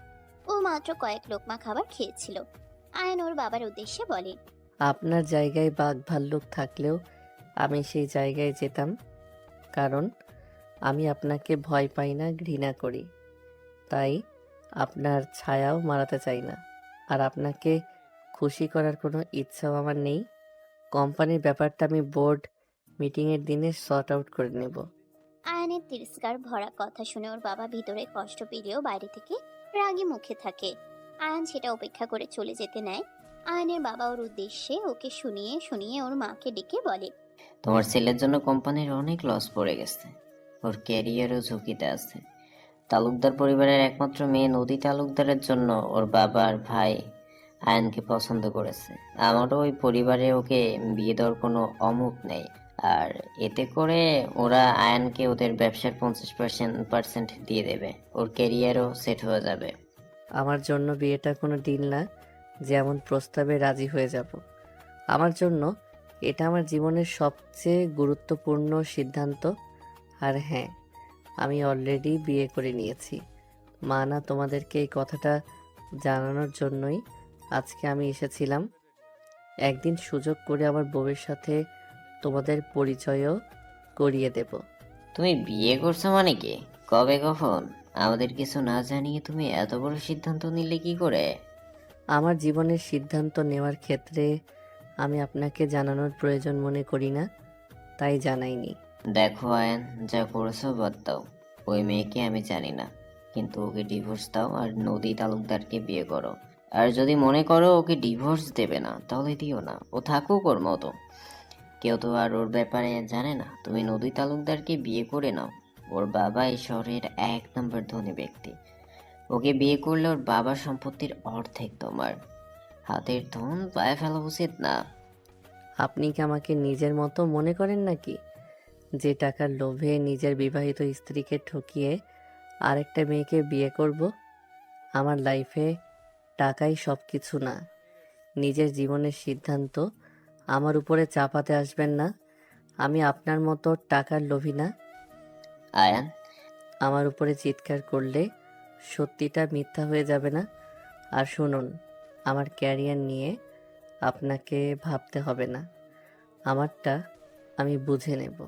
ও মাত্র কয়েক লোকমা খাবার খেয়েছিল। আয়ান ওর বাবার উদ্দেশ্যে বলে, আপনার জায়গায় বাঘ ভাল্লুক থাকলেও আমি সেই জায়গায় যেতাম, কারণ আমি আপনাকে ভয় পাই না, ঘৃণা করি। তাই আপনার ছায়াও মারাতে চাই না। আর আপনাকে খুশি করার কোনো ইচ্ছাও আমার নেই। কোম্পানির ব্যাপারটা আমি বোর্ড মিটিংয়ের দিনে সর্ট আউট করে নেব। আয়ানের তিরস্কার ভরা কথা শুনে ওর বাবা ভিতরে কষ্ট পেলেও বাইরে থেকে রাগী মুখে থাকে। আয়ান সেটা উপেক্ষা করে চলে যেতে নেয়। আয়ানের বাবা ওর উদ্দেশ্যে ওকে শুনিয়ে শুনিয়ে ওর মাকে ডেকে বলে, তোমার ছেলের জন্য কোম্পানির অনেক লস পড়ে গেছে। ওর ক্যারিয়ারও ঝুঁকিতে আছে। তালুকদার পরিবারের একমাত্র মেয়ে নদী তালুকদারের জন্য ওর বাবা আর ভাই আয়নকে পছন্দ করেছে। আমারও ওই পরিবারে ওকে বিয়ে দেওয়ার কোনো অমুখ নেই। আর এতে করে ওরা আয়নকে ওদের ব্যবসার 50% দিয়ে দেবে। ওর ক্যারিয়ারও সেট হয়ে যাবে। আমার জন্য বিয়েটা কোনো ডিল না যে এমন প্রস্তাবে রাজি হয়ে যাব। আমার জন্য এটা আমার জীবনের সবচেয়ে গুরুত্বপূর্ণ সিদ্ধান্ত। আর হ্যাঁ, আমি অলরেডি বিয়ে করে নিয়েছি। মা না, তোমাদেরকে এই কথাটা জানানোর জন্যই আজকে আমি এসেছিলাম। একদিন সুযোগ করে আমার বউয়ের সাথে তোমাদের পরিচয়ও করিয়ে দেব। তুমি বিয়ে করছো মানে কি? কবে, কখন? আমাদের কিছু না জানিয়ে তুমি এত বড় সিদ্ধান্ত নিলে কি করে? আমার জীবনের সিদ্ধান্ত নেওয়ার ক্ষেত্রে আমি আপনাকে জানানোর প্রয়োজন মনে করি না, তাই জানাইনি। দেখো আয়ান, যা করেছো বাদ দাও। ওই মেয়েকে আমি জানি না, কিন্তু ওকে ডিভোর্স দাও আর নদী তালুকদারকে বিয়ে করো। আর যদি মনে করো ওকে ডিভোর্স দেবে না, তাহলে দিও না, ও থাকুক ওর মতো। কেউ তো আর ওর ব্যাপারে জানে না। তুমি নদী তালুকদারকে বিয়ে করে নাও। ওর বাবা এই শহরের 1 নম্বর ধনী ব্যক্তি। ওকে বিয়ে করলে ওর বাবার সম্পত্তির অর্ধেক তোমার। হাতের ধন পায়ে ফেলা উচিত না। আপনি কি আমাকে নিজের মতো মনে করেন নাকি, যে টাকার লোভে নিজের বিবাহিত স্ত্রীকে ঠকিয়ে আরেকটা মেয়েকে বিয়ে করব? আমার লাইফে টাকাই সব কিছু না। নিজের জীবনের সিদ্ধান্ত আমার উপরে চাপাতে আসবেন না। আমি আপনার মতো টাকার লোভী না। আয়ান, আমার উপরে চিৎকার করলে সত্যিটা মিথ্যা হয়ে যাবে না। আর শুনুন, আমার ক্যারিয়ার নিয়ে আপনাকে ভাবতে হবে না। আমারটা আমি বুঝে নেব।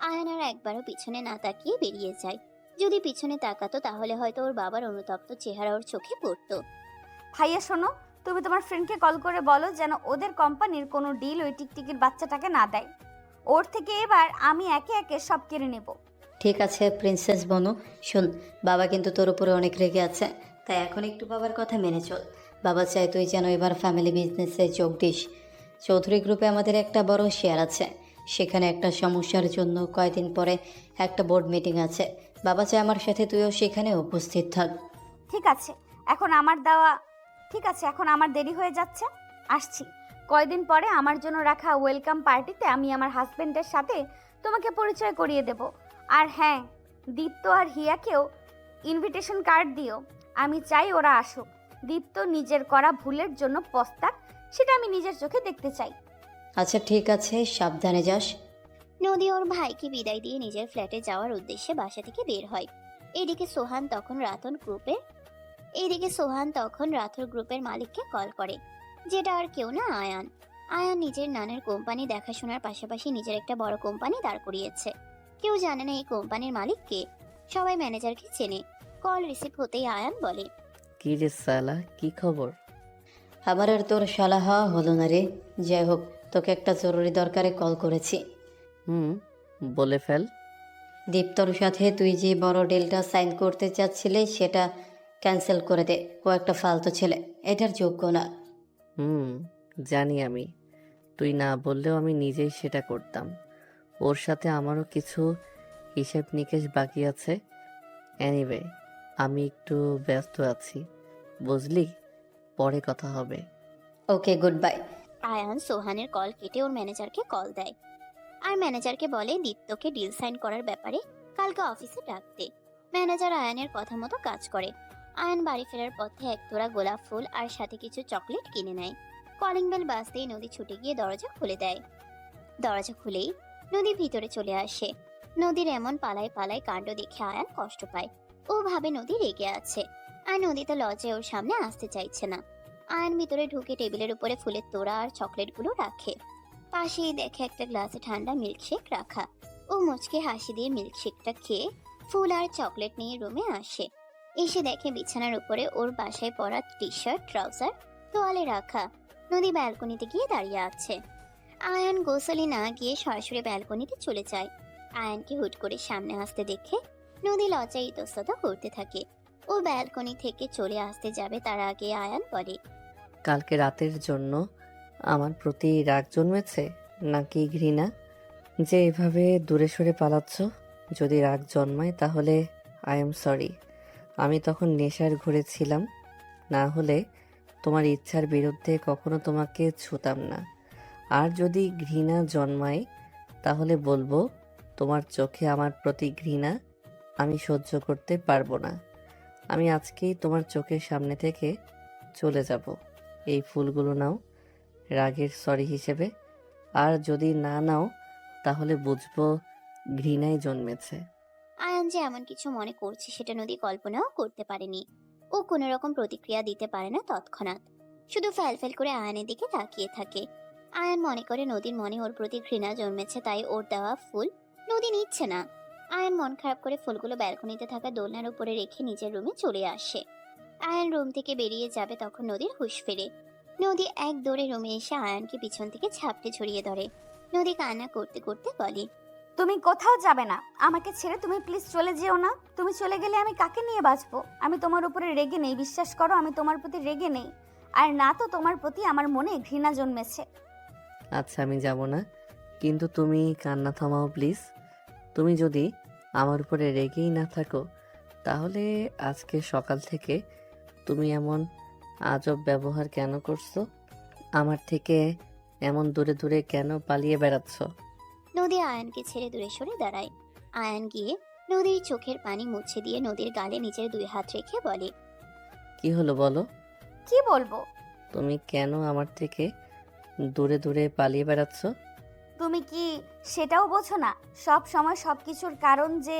আয়ান আর একবারও পিছনে না তাকিয়ে বেরিয়ে যায়। যদি পিছনে তাকাতো তাহলে হয়তো ওর বাবার অনুতপ্ত চেহারা ওর চোখে পড়তো। ভাইয়া শোনো, তুমি তোমার ফ্রেন্ডকে কল করে বলো যেন ওদের কোম্পানির কোনো ডিল ওই টিকটিকির বাচ্চাটাকে না দেয়। ওর থেকে এবার আমি একে একে সব কেড়ে নেব। ঠিক আছে প্রিন্সেস বনু, শোন, বাবা কিন্তু তোর উপরে অনেক রেগে আছে, তাই এখন একটু বাবার কথা মেনে চল। বাবা চাই তুই যেন এবার ফ্যামিলি বিজনেসে যোগ দিস। চৌধুরী গ্রুপে আমাদের একটা বড় শেয়ার আছে, সেখানে একটা সমস্যার জন্য কয়েকদিন পরে একটা বোর্ড মিটিং আছে। বাবা চাই আমার সাথে তুইও সেখানে উপস্থিত থাক। ঠিক আছে, এখন আমার দেরি হয়ে যাচ্ছে, আসছি। কয়দিন পরে আমার জন্য রাখা ওয়েলকাম পার্টিতে আমি আমার হাজবেন্ডের সাথে তোমাকে পরিচয় করিয়ে দেব। আর হ্যাঁ, দীপ্ত আর হিয়াকেও ইনভিটেশন কার্ড দিও। আমি চাই ওরা আসুক। দীপ্ত নিজের করা ভুলের জন্য পস্তাক, সেটা আমি নিজের চোখে দেখতে চাই। আচ্ছা ঠিক আছে, সাবধানে যাস। নদী ওর ভাইকে বিদায় দিয়ে নিজের ফ্ল্যাটে যাওয়ার উদ্দেশ্যে বাসা থেকে বের হয়। এদিকে সোহান তখন রাথোর গ্রুপের মালিককে কল করে, যেটা আর কেউ না, আয়ান। আয়ান নিজের নানের কোম্পানি দেখাশোনার পাশাপাশি নিজের একটা বড় কোম্পানি দাঁড় করিয়েছে। কেউ জানে না এই কোম্পানির মালিক কে, সবাই ম্যানেজারকে চেনে। কল রিসিভ হতেই আয়ান বলে, কি রে সালা, কি খবর? আমার আর তোর শালা হওয়া হলো না রে। যাই হোক, তোকে একটা জরুরি দরকারে কল করেছি। বলে ফেল। দীপ্তর সাথে তুই যে বড় ডিলটা সাইন করতে চাচ্ছিলে সেটা ক্যান্সেল করে দে। ও একটা ফালতু ছেলে, এটার যোগ্য না। জানি আমি। তুই না বললেও আমি নিজেই সেটা করতাম। ওর সাথে আমারও কিছু হিসেব নিকেশ বাকি আছে। এনিওয়ে, আমি একটু ব্যস্ত আছি, বুঝলি? পরে কথা হবে। ওকে, গুড বাই। আয়ান সোহানের কল কেটে ওর ম্যানেজারকে কল দেয় আর ম্যানেজারকে বলে দীপ্তকে ডিল সাইন করার ব্যাপারে কালকে অফিসে ডাকতে। ম্যানেজার আয়ানের কথা মতো কাজ করে। আয়ান বাড়ি ফেরার পথে এক তোড়া গোলাপ ফুল আর সাথে কিছু চকলেট কিনে নেয়। কলিং বেল বাজতেই নদী ছুটে গিয়ে দরজা খুলে দেয়। দরজা খুলেই নদী ভিতরে চলে আসে। নদীর এমন পালায় পালায় কাণ্ড দেখে আয়ান কষ্ট পায়। ও ভাবে নদী রেগে আছে আর নদী তো লজ্জায় ওর সামনে আসতে চাইছে না। আয়ান ভিতরে ঢুকে টেবিলের উপরে ফুলের তোড়া আর চকলেটগুলো রাখে। পাশেই দেখে একটা গ্লাসে ঠান্ডা মিল্কশেক রাখা। ও মুচকে হাসি দিয়ে মিল্কশেকটা খেয়ে ফুল আর চকলেট নিয়ে রুমে আসে। এসে দেখে বিছানার উপরে ওর বাসায় পরা টি শার্ট, ট্রাউজার তোয়ালে রাখা। নদী ব্যালকনিতে গিয়ে দাঁড়িয়ে আছে। আয়ান গোসলে না গিয়ে সরাসরি ব্যালকনিতে চলে যায়। আয়ানকে হুট করে সামনে আসতে দেখে নদী লজ্জায় ইতস্তত করতে থাকে। ও ব্যালকনি থেকে চলে আসতে যাবে তার আগে আয়ান বলে, কালকে রাতের জন্য আমার প্রতি রাগ জন্মেছে নাকি ঘৃণা, যে এভাবে দূরে সরে পালাচ্ছ? যদি রাগ জন্মায় তাহলে আই এম সরি। আমি তখন নেশার ঘরে ছিলাম, না হলে তোমার ইচ্ছার বিরুদ্ধে কখনো তোমাকে ছুতাম না। আর যদি ঘৃণা জন্মায় তাহলে বলবো তোমার চোখে আমার প্রতি ঘৃণা আমি সহ্য করতে পারবো না। আমি আজকেই তোমার চোখের সামনে থেকে চলে যাব। এই ফুলগুলো নাও রাগের সরি হিসেবে। আর যদি না নাও তাহলে বুঝবো ঘৃণায় জন্মেছে। আয়ান যে এমন কিছু মনে করছে সেটা নদী কল্পনাও করতে পারেনি। ও কোনো রকম প্রতিক্রিয়া দিতে পারে না তৎক্ষণাৎ, শুধু ফ্যাল করে আয়ানের দিকে তাকিয়ে থাকে। আয়ান মনে করে নদীর মনে ওর প্রতি ঘৃণা জন্মেছে, তাই ওর দেওয়া ফুল নদী নিচ্ছে না। আয়ান মন খারাপ করে ফুলগুলো ব্যালকনিতে থাকা দোলনার উপরে রেখে নিজের রুমে চলে আসে। আয়ান রুম থেকে বেরিয়ে যাবে তখন নদীর হুঁশ ফেরে। নদী এক দৌড়ে রুমে এসে আয়ানকে পিছন থেকে ঝাপটে ছড়িয়ে ধরে। নদী কান্না করতে করতে বলে, তুমি কোথাও যাবে না, আমাকে ছেড়ে তুমি প্লিজ চলে যেও না। তুমি চলে গেলে আমি কাকে নিয়ে বাঁচবো? আমি তোমার উপরে রেগে নেই, বিশ্বাস করো, আমি তোমার প্রতি রেগে নেই। আর না তো তোমার প্রতি আমার মনে ঘৃণা জন্মেছে। আচ্ছা আমি যাব না, কিন্তু তুমি কান্না থামাও প্লিজ। তুমি যদি আমার উপরে রেগেই না থাকো, তাহলে আজকে সকাল থেকে তুমি এমন আজব ব্যবহার কেন করছো? আমার থেকে এমন দূরে দূরে কেন পালিয়ে বেড়াচ্ছ? নদী আয়ানকে ছেড়ে দূরে সরে দাঁড়ায়। আয়ান গিয়ে নদীর চোখের পানি মুছে দিয়ে নদীর গালে নিজের 2 হাত রেখে বলে, কি হলো বলো? কি বলবো? তুমি কেন আমার থেকে দূরে দূরে পালিয়ে বেড়াচ্ছ? তুমি কি সেটাও বোঝো না? সব সময় সব কিছুর কারণ যে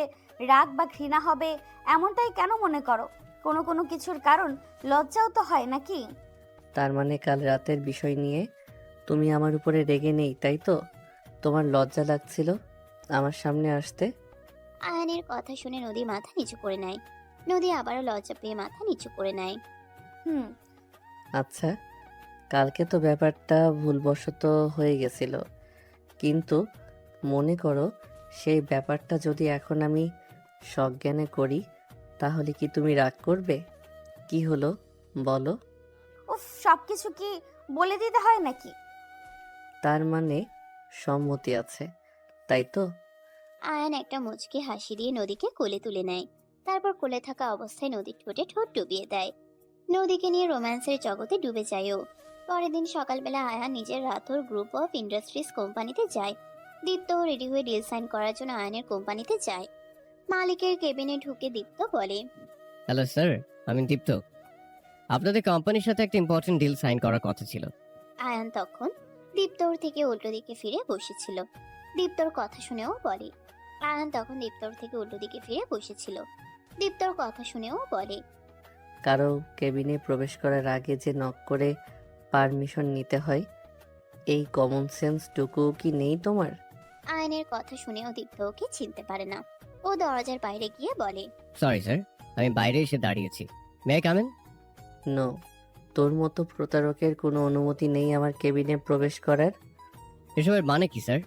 রাগ বা ঘৃণা হবে এমনটাই কেন মনে করো? কোনো কোনো কিছুর কারণ লজ্জাও তো হয় নাকি? তার মানে কাল রাতের বিষয় নিয়ে তুমি আমার উপরে রেগে নেই, তাই তো? তোমার লজ্জা লাগছিল আমার সামনে আসতে? আয়ানের কথা শুনে নদী মাথা নিচু করে নেয়। নদী আবারও লজ্জা পেয়ে মাথা নিচু করে নেয়। হুম। আচ্ছা, কালকে তো ব্যাপারটা ভুলবশত হয়ে গেছিল, কিন্তু মনে করো সেই ব্যাপারটা যদি এখন আমি সজ্ঞানে করি, তাহলে কি তুমি রাগ করবে? কি হলো বলো? উফ, সব কিছু কি বলে দিতে হয় নাকি? তার মানে সম্মতি আছে, তাই তো? আয়ান একটা মুচকি হাসি দিয়ে নদীকে কোলে তুলে নেয়। তারপর কোলে থাকা অবস্থায় নদীর ঠোঁটে ঠোঁট ডুবিয়ে দেয়। নদীকে নিয়ে রোম্যান্সের জগতে ডুবে যায় ও। পরের দিন সকালবেলা আয়ান নিজের রাথোর গ্রুপ অফ ইন্ডাস্ট্রিজ কোম্পানিতে যায়। দীপ্তও রেডি হয়ে ডিল সাইন করার জন্য আয়ানের কোম্পানিতে যায়। মালিকের কেবিনে ঢুকে দীপ্ত বলে, হ্যালো স্যার, আমি দীপ্ত। আপনাদের কোম্পানির সাথে একটা ইম্পর্টেন্ট ডিল সাইন করার কথা ছিল। আয়ান তখন দীপ্তর থেকে উল্টো দিকে ফিরে বসেছিল। দীপ্তর কথা শুনেও বলে, আয়ান তখন দীপ্তর থেকে উল্টো দিকে ফিরে বসেছিল। দীপ্তর কথা শুনেও বলে, কারো কেবিনে প্রবেশ করার আগে যে নক করে পারমিশন নিতে হয়, এই কমন সেন্সটুকু কি নেই তোমার? আয়নের কথা শুনেও দীপ্ত ওকে চিনতে পারে না। ও দরজার বাইরে গিয়ে বলে, সরি স্যার, আমি বাইরে এসে দাঁড়িয়েছি। May I come in? No, তোর মতো প্রতারকের কোনো অনুমতি নেই আমার কেবিনে প্রবেশ করার। এসবের মানে কি স্যার?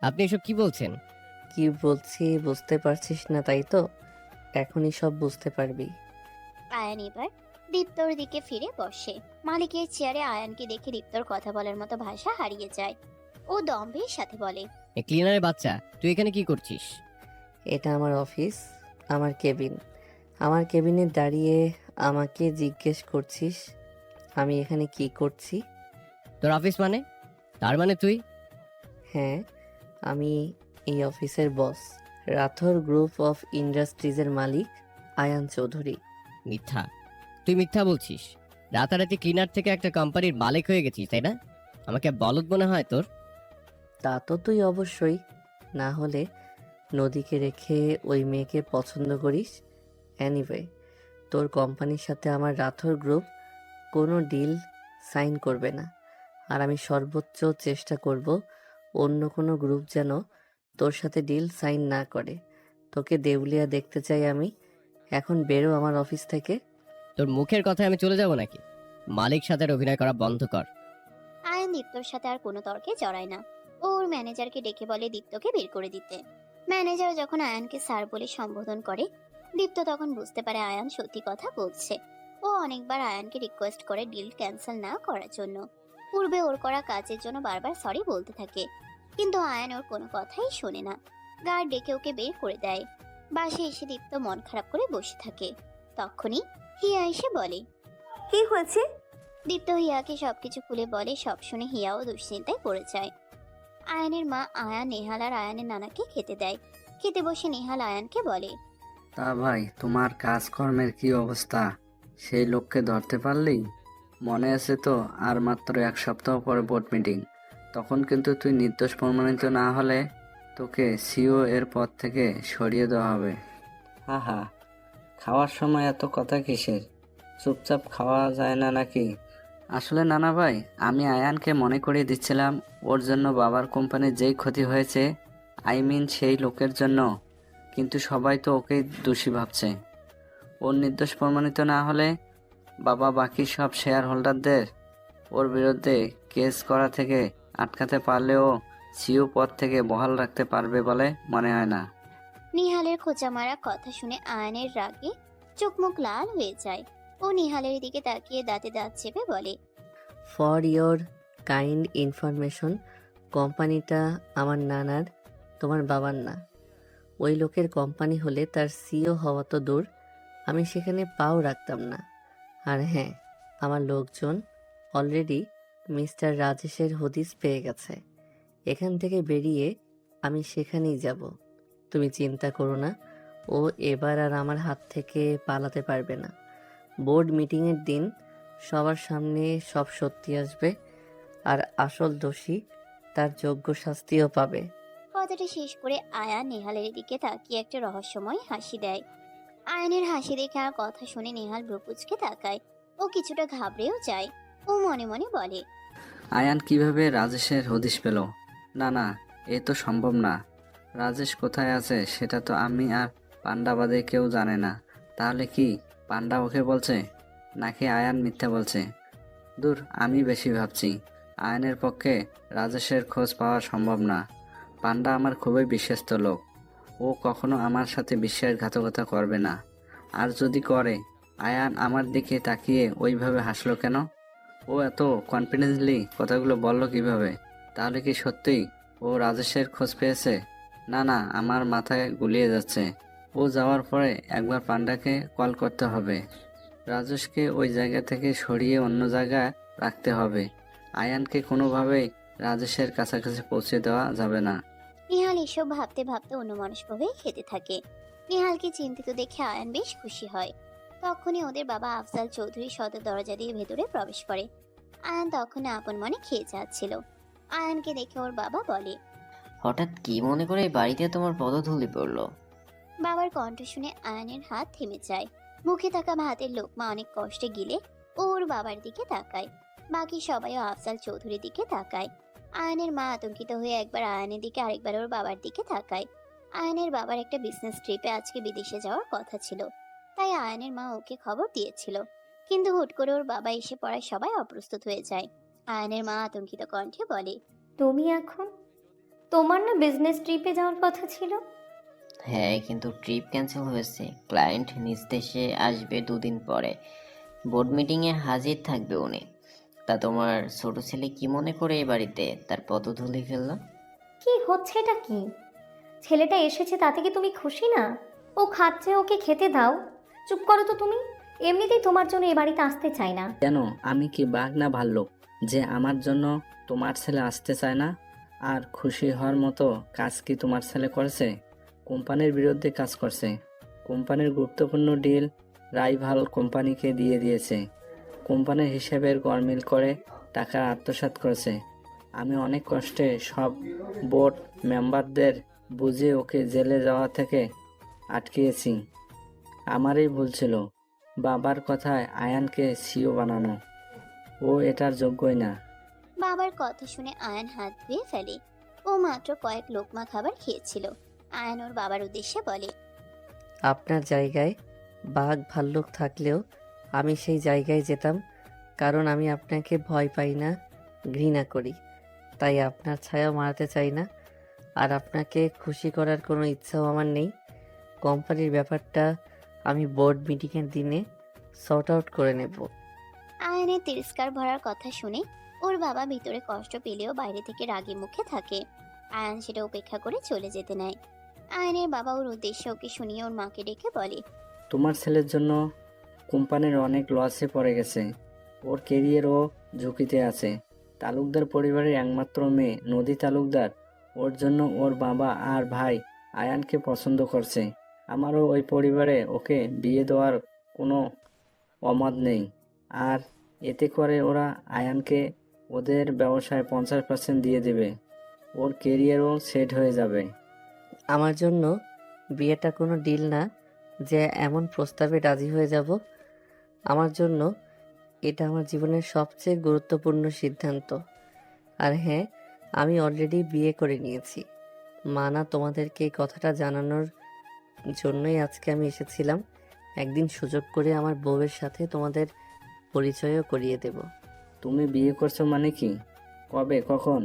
আপনি এসব কি বলছেন? কি বলছি বুঝতে পারছিস না, তাই তো? এখনই সব বুঝতে পারবি। আয়ান এবার দীপ্তর দিকে ফিরে বসে। মালিকের চেয়ারে আয়ানকে দেখে দীপ্তর কথা বলার মতো ভাষা হারিয়ে যায়। ও দম্ভের সাথে বলে, এ ক্লিনারের বাচ্চা, তুই এখানে কি করছিস? এটা আমার অফিস, আমার কেবিন। আমার কেবিনে দাঁড়িয়ে আমাকে জিজ্ঞেস করছিস আমি এখানে কি করছি? তোর অফিস মানে? তার মানে তুই? হ্যাঁ, আমি এই অফিসের বস, রাথোর গ্রুপ অফ ইন্ডাস্ট্রিজের মালিক আয়ান চৌধুরী। মিথ্যা, তুই মিথ্যা বলছিস। রাতারাতি ক্লিনার থেকে একটা কোম্পানির মালিক হয়ে গেছিস, তাই না? আমাকে বলদ মনে হয় তোর? তা তো তুই অবশ্যই, না হলে নদীকে রেখে ওই মেয়েকে পছন্দ করিস? এনিওয়ে, তোর কোম্পানির সাথে আমার রাথোর গ্রুপ কোনো ডিল সাইন করবে না। আর আমি সর্বোচ্চ চেষ্টা করব অন্য কোনো গ্রুপ যেন তোর সাথে ডিল সাইন না করে। তোকে দেউলিয়া দেখতে চাই আমি। এখন বেরো আমার অফিস থেকে। তোর মুখের কথায় আমি চলে যাব নাকি? মালিক সাথে অভিনয় করা বন্ধ কর। আয়ান দীপ্তর সাথে আর কোনো তর্কে জড়ায় না। ও ওর ম্যানেজারকে ডেকে বলে দীপ্তকে বের করে দিতে। ম্যানেজার যখন আয়ানকে স্যার বলে সম্বোধন করে, দীপ্ত তখন বুঝতে পারে আয়ান সত্যি কথা বলছে। ও অনেকবার আয়ানকে রিকোয়েস্ট করে ডিল ক্যান্সেল না করার জন্য। পূর্বে ওর করা কাজের জন্য বারবার সরি বলতে থাকে, কিন্তু আয়ান ওর কোনো কথাই শোনে না। গার্ড ডেকে ওকে বের করে দেয়। বাসে এসে দীপ্ত মন খারাপ করে বসে থাকে। তখনই হিয়া এসে বলে, কি হয়েছে? দীপ্ত হিয়াকে সবকিছু খুলে বলে। সব শুনে হিয়াও দুশ্চিন্তায় পড়ে যায়। আয়ানের মা আয়ান নেহাল আর আয়ানের নানাকে খেতে দেয়। খেতে বসে নেহাল আয়ানকে বলে, তা ভাই, তোমার কাজকর্মের কি অবস্থা? সেই লোককে ধরতে পারলি? মনে আছে তো, আর মাত্র 1 সপ্তাহ পরে বোর্ড মিটিং। তখন কিন্তু তুই নির্দোষ প্রমাণিত না হলে তোকে সিও এর পদ থেকে সরিয়ে দেওয়া হবে। হা, খাওয়ার সময় এত কথা কিসের? চুপচাপ খাওয়া যায় না নাকি? আসলে নানা ভাই, আমি আয়ানকে মনে করিয়ে দিচ্ছিলাম ওর জন্য বাবার কোম্পানির যেই ক্ষতি হয়েছে, সেই লোকের জন্য। কিন্তু সবাই তো ওকেই দোষী ভাবছে। ওর নির্দোষ প্রমাণিত না হলে বাবা বাকি সব শেয়ার হোল্ডারদের ওর বিরুদ্ধে কেস করা থেকে আটকাতে পারলেও সিও পদ থেকে বহাল রাখতে পারবে বলে মনে হয় না। নিহালের খোঁচা মারা কথা শুনে আয়ানের রাগে চোখ মুখ লাল হয়ে যায়। ও নিহালের দিকে তাকিয়ে দাঁতে দাঁত চেপে বলে, ফর ইয়োর কাইন্ড ইনফরমেশন, কোম্পানিটা আমার নানার, তোমার বাবার না। ওই লোকের কোম্পানি হলে তার সিও হওয়া তো দূর, আমি সেখানে পাও রাখতাম না। আর হ্যাঁ, আমার লোকজন অলরেডি মিস্টার রাজেশের হদিস পেয়ে গেছে। এখান থেকে বেরিয়ে আমি সেখানেই যাব। তুমি চিন্তা করো না, ও এবার আর আমার হাত থেকে পালাতে পারবে না। বোর্ড মিটিংয়ের দিন সবার সামনে সব সত্যি আসবে, আর আসল দোষী তার যোগ্য শাস্তিও পাবে। কথাটা শেষ করে আয়ান নেহালের দিকে তাকিয়ে একটা রহস্যময় হাসি দেয়। আয়ানের হাসি দেখে আর কথা শুনে নেহাল ভ্রুকুচকে তাকায়। ও কিছুটা ঘাবড়েও যায়। ও মনে মনে বলে, আয়ান কিভাবে রাজেশের হদিশ পেল? না না, এ তো সম্ভব না। রাজেশ কোথায় আছে সেটা তো আমি আর পান্ডা বাদে কেউ জানে না। তাহলে কি পান্ডা ওকে বলছে, নাকি আয়ান মিথ্যা বলছে? দূর, আমি বেশি ভাবছি। আয়ানের পক্ষে রাজেশের খোঁজ পাওয়া সম্ভব না। পান্ডা আমার খুবই বিশ্বস্ত লোক, ও কখনো আমার সাথে বিশ্বাসঘাতকতা করবে না। আর যদি করে, আয়ান আমার দিকে তাকিয়ে ওইভাবে হাসলো কেন? ও এত কনফিডেন্সলি কথাগুলো বলল কিভাবে? তাহলে কি সত্যিই ও রাজেশের খোঁজ পেয়েছে? না না, আমার মাথায় গুলিয়ে যাচ্ছে। ও যাওয়ার পরে একবার পান্ডাকে কল করতে হবে। রাজেশকে ওই জায়গা থেকে সরিয়ে অন্য জায়গায় রাখতে হবে। আয়ানকে কোনোভাবেই রাজেশের কাছাকাছি পৌঁছে দেওয়া যাবে না। নিহাল এসব ভাবতে ভাবতে অন্যমনস্ক হয়ে খেতে থাকে। নিহালকে চিন্তিত দেখে আয়ান বেশ খুশি হয়। তখনই ওদের বাবা আফজাল চৌধুরী সদর দরজা দিয়ে ভেতরে প্রবেশ করে। আয়ান তখন আপন মনে খেয়ে যাচ্ছিল। আয়ানকে দেখে ওর বাবা বলে, হঠাৎ কি মনে করে এই বাড়িতে তোমার পদধূলি পড়লো? বাবার কণ্ঠ শুনে আয়ানের হাত থেমে যায়। মুখে থাকা ভাতের লোকমা অনেক কষ্টে গিলে ও ওর বাবার দিকে তাকায়। বাকি সবাইও আফজাল চৌধুরীর দিকে তাকায়। আয়ানের মা আতঙ্কিত হয়ে একবার আয়ানের দিকে আরেকবার ওর বাবার দিকে তাকায়। আয়ানের বাবার একটা বিজনেস ট্রিপে আজকে বিদেশে যাওয়ার কথা ছিল, তাই আয়ানের মা ওকে খবর দিয়েছিল। কিন্তু হুট করে ওর বাবা এসে পড়ায় সবাই অপ্রস্তুত হয়ে যায়। আয়ানের মা আতঙ্কিত কণ্ঠে বলে, তুমি এখন, তোমার না বিজনেস ট্রিপে যাওয়ার কথা ছিল? হ্যাঁ, কিন্তু ট্রিপ ক্যান্সেল হয়েছে। ক্লায়েন্ট নিজ দেশে আসবে 2 দিন পরে। বোর্ড মিটিংয়ে হাজির থাকবে উনি। তা তোমার ছোট ছেলে কি মনে করে এই বাড়িতে তার পদধূলি ফেললো? কি হচ্ছে এটা কি? ছেলেটা এসেছে তাতে কি তুমি খুশি না? ও খাচ্ছে, ওকে খেতে দাও। চুপ করো তো তুমি। এমনিতেই তোমার জন্য এ বাড়িতে আসতে চাই না। কেন, আমি কি বাঘ না ভাল্লুক যে আমার জন্য তোমার ছেলে আসতে চায় না? আর খুশি হওয়ার মতো কাজ কি তোমার ছেলে করেছে? কোম্পানির বিরুদ্ধে কাজ করছে। কোম্পানির গুরুত্বপূর্ণ ডিল রাইভাল কোম্পানিকে দিয়ে দিয়েছে। কোম্পানির হিসেবের গরমিল করে টাকা আত্মসাৎ করেছে। আমি অনেক কষ্টে সব বোর্ড মেম্বারদের বুঝিয়ে ওকে জেলে যাওয়া থেকে আটকিয়েছি। আমারই ভুল ছিল বাবার কথায় আয়ানকে সিও বানানো। ও এটার যোগ্যই না। বাবার কথা শুনে আয়ান হাত ধুয়ে ফেলে। ও মাত্র কয়েক লোকমা খাবার খেয়েছিল। আয়ান ওর বাবার উদ্দেশ্যে বলে, আপনার জায়গায় বাঘ ভাল্লুক থাকলেও আমি সেই জায়গায় যেতাম, কারণ আমি আপনাকে ভয় পাই না, ঘৃণা করি। তাই আপনার ছায়া মারাতে চাই না, আর আপনাকে খুশি করার কোনো ইচ্ছাও আমার নেই। কোম্পানির ব্যাপারটা আমি বোর্ড মিটিংয়ের দিনে সর্ট আউট করে নেব। আয়ানের তিরস্কার ভরার কথা শুনে ওর বাবা ভিতরে কষ্ট পেলেও বাইরে থেকে রাগী মুখে থাকে। আয়ান সেটা উপেক্ষা করে চলে যেতে নেয়। আয়ানের বাবা ওর উদ্দেশ্যে ওকে শুনিয়ে ওর মাকে ডেকে বলে, তোমার ছেলের জন্য কোম্পানির অনেক লসে পড়ে গেছে। ওর কেরিয়ারও ঝুঁকিতে আছে। তালুকদার পরিবারের একমাত্র মেয়ে নদী তালুকদার। ওর জন্য ওর বাবা আর ভাই আয়ানকে পছন্দ করছে। আমারও ওই পরিবারে ওকে বিয়ে দেওয়ার কোনো অমত নেই। আর এতে করে ওরা আয়ানকে ওদের ব্যবসায় 50% দিয়ে দেবে। ওর কেরিয়ারও সেট হয়ে যাবে। আমার জন্য বিয়েটা কোনো ডিল না যে এমন প্রস্তাবে রাজি হয়ে যাব। আমার জন্য এটা আমার জীবনের সবচেয়ে গুরুত্বপূর্ণ সিদ্ধান্ত। আর হ্যাঁ, আমি অলরেডি বিয়ে করে নিয়েছি। মানা, তোমাদেরকে এই কথাটা জানানোর জন্যই আজকে আমি এসেছিলাম। একদিন সুযোগ করে আমার বউয়ের সাথে তোমাদের পরিচয়ও করিয়ে দেব। তুমি বিয়ে করছো মানে কি? কবে, কখন?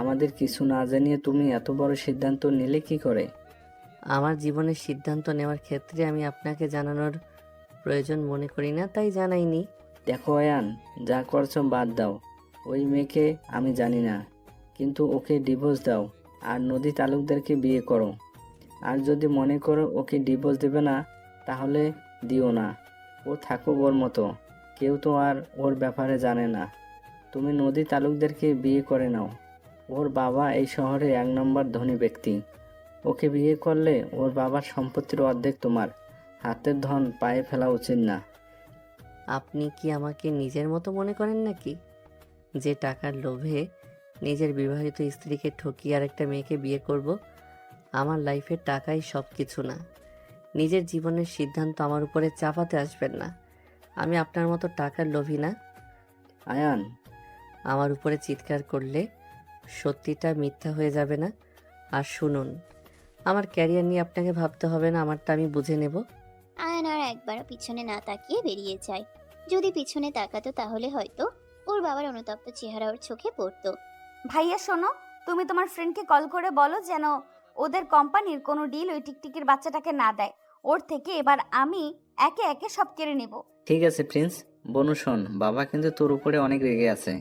আমাদের কিছু না জানিয়ে তুমি এত বড় সিদ্ধান্ত নিলে কি করে? আমার জীবনের সিদ্ধান্ত নেওয়ার ক্ষেত্রে আমি আপনাকে জানানোর প্রয়োজন মনে করি না, তাই জানাইনি। দেখো আয়ান, যা করছো বাদ দাও। ওই মেয়েকে আমি জানি না, কিন্তু ওকে ডিভোর্স দাও আর নদী তালুকদারকে বিয়ে করো। আর যদি মনে করো ওকে ডিভোর্স দেবে না, তাহলে দিও না। ও থাকুক ওর মতো, কেউ তো আর ওর ব্যাপারে জানে না। তুমি নদী তালুকদারকে বিয়ে করে নাও। ওর বাবা এই শহরে 1 নম্বর ধনী ব্যক্তি। ওকে বিয়ে করলে ওর বাবার সম্পত্তির অর্ধেক তোমার। হাতের ধন পায়ে ফেলা উচিত না। আপনি কি আমাকে নিজের মতো মনে করেন নাকি, যে টাকার লোভে নিজের বিবাহিত স্ত্রীকে ঠকিয়ে আর একটা মেয়েকে বিয়ে করব? আমার লাইফের টাকাই সব কিছু না। নিজের জীবনের সিদ্ধান্ত আমার উপরে চাপাতে আসবেন না। আমি আপনার মতো টাকার লোভী না। আয়ান, আমার উপরে চিৎকার করলে সত্যিটা মিথ্যা হয়ে যাবে না। আর শুনুন, আমার ক্যারিয়ার নিয়ে আপনাকে ভাবতে হবে না, আমারটা আমি বুঝে নেব। আয়ান আর একবারও পিছনে না তাকিয়ে বেরিয়ে যায়। যদি পিছনে তাকাতো তাহলে হয়তো ওর বাবার অনুতপ্ত চেহারা ওর চোখে পড়তো। ভাইয়া শোনো, তুমি তোমার ফ্রেন্ডকে কল করে বলো যেন ওদের কোম্পানির কোনো ডিল ওই টিকটিকির বাচ্চাটাকে না দেয়। ওর থেকে এবার আমি একে একে সব কেড়ে নেব। ঠিক আছে প্রিন্স। বনু শোন, বাবা কিন্তু তোর উপরে অনেক রেগে আছে,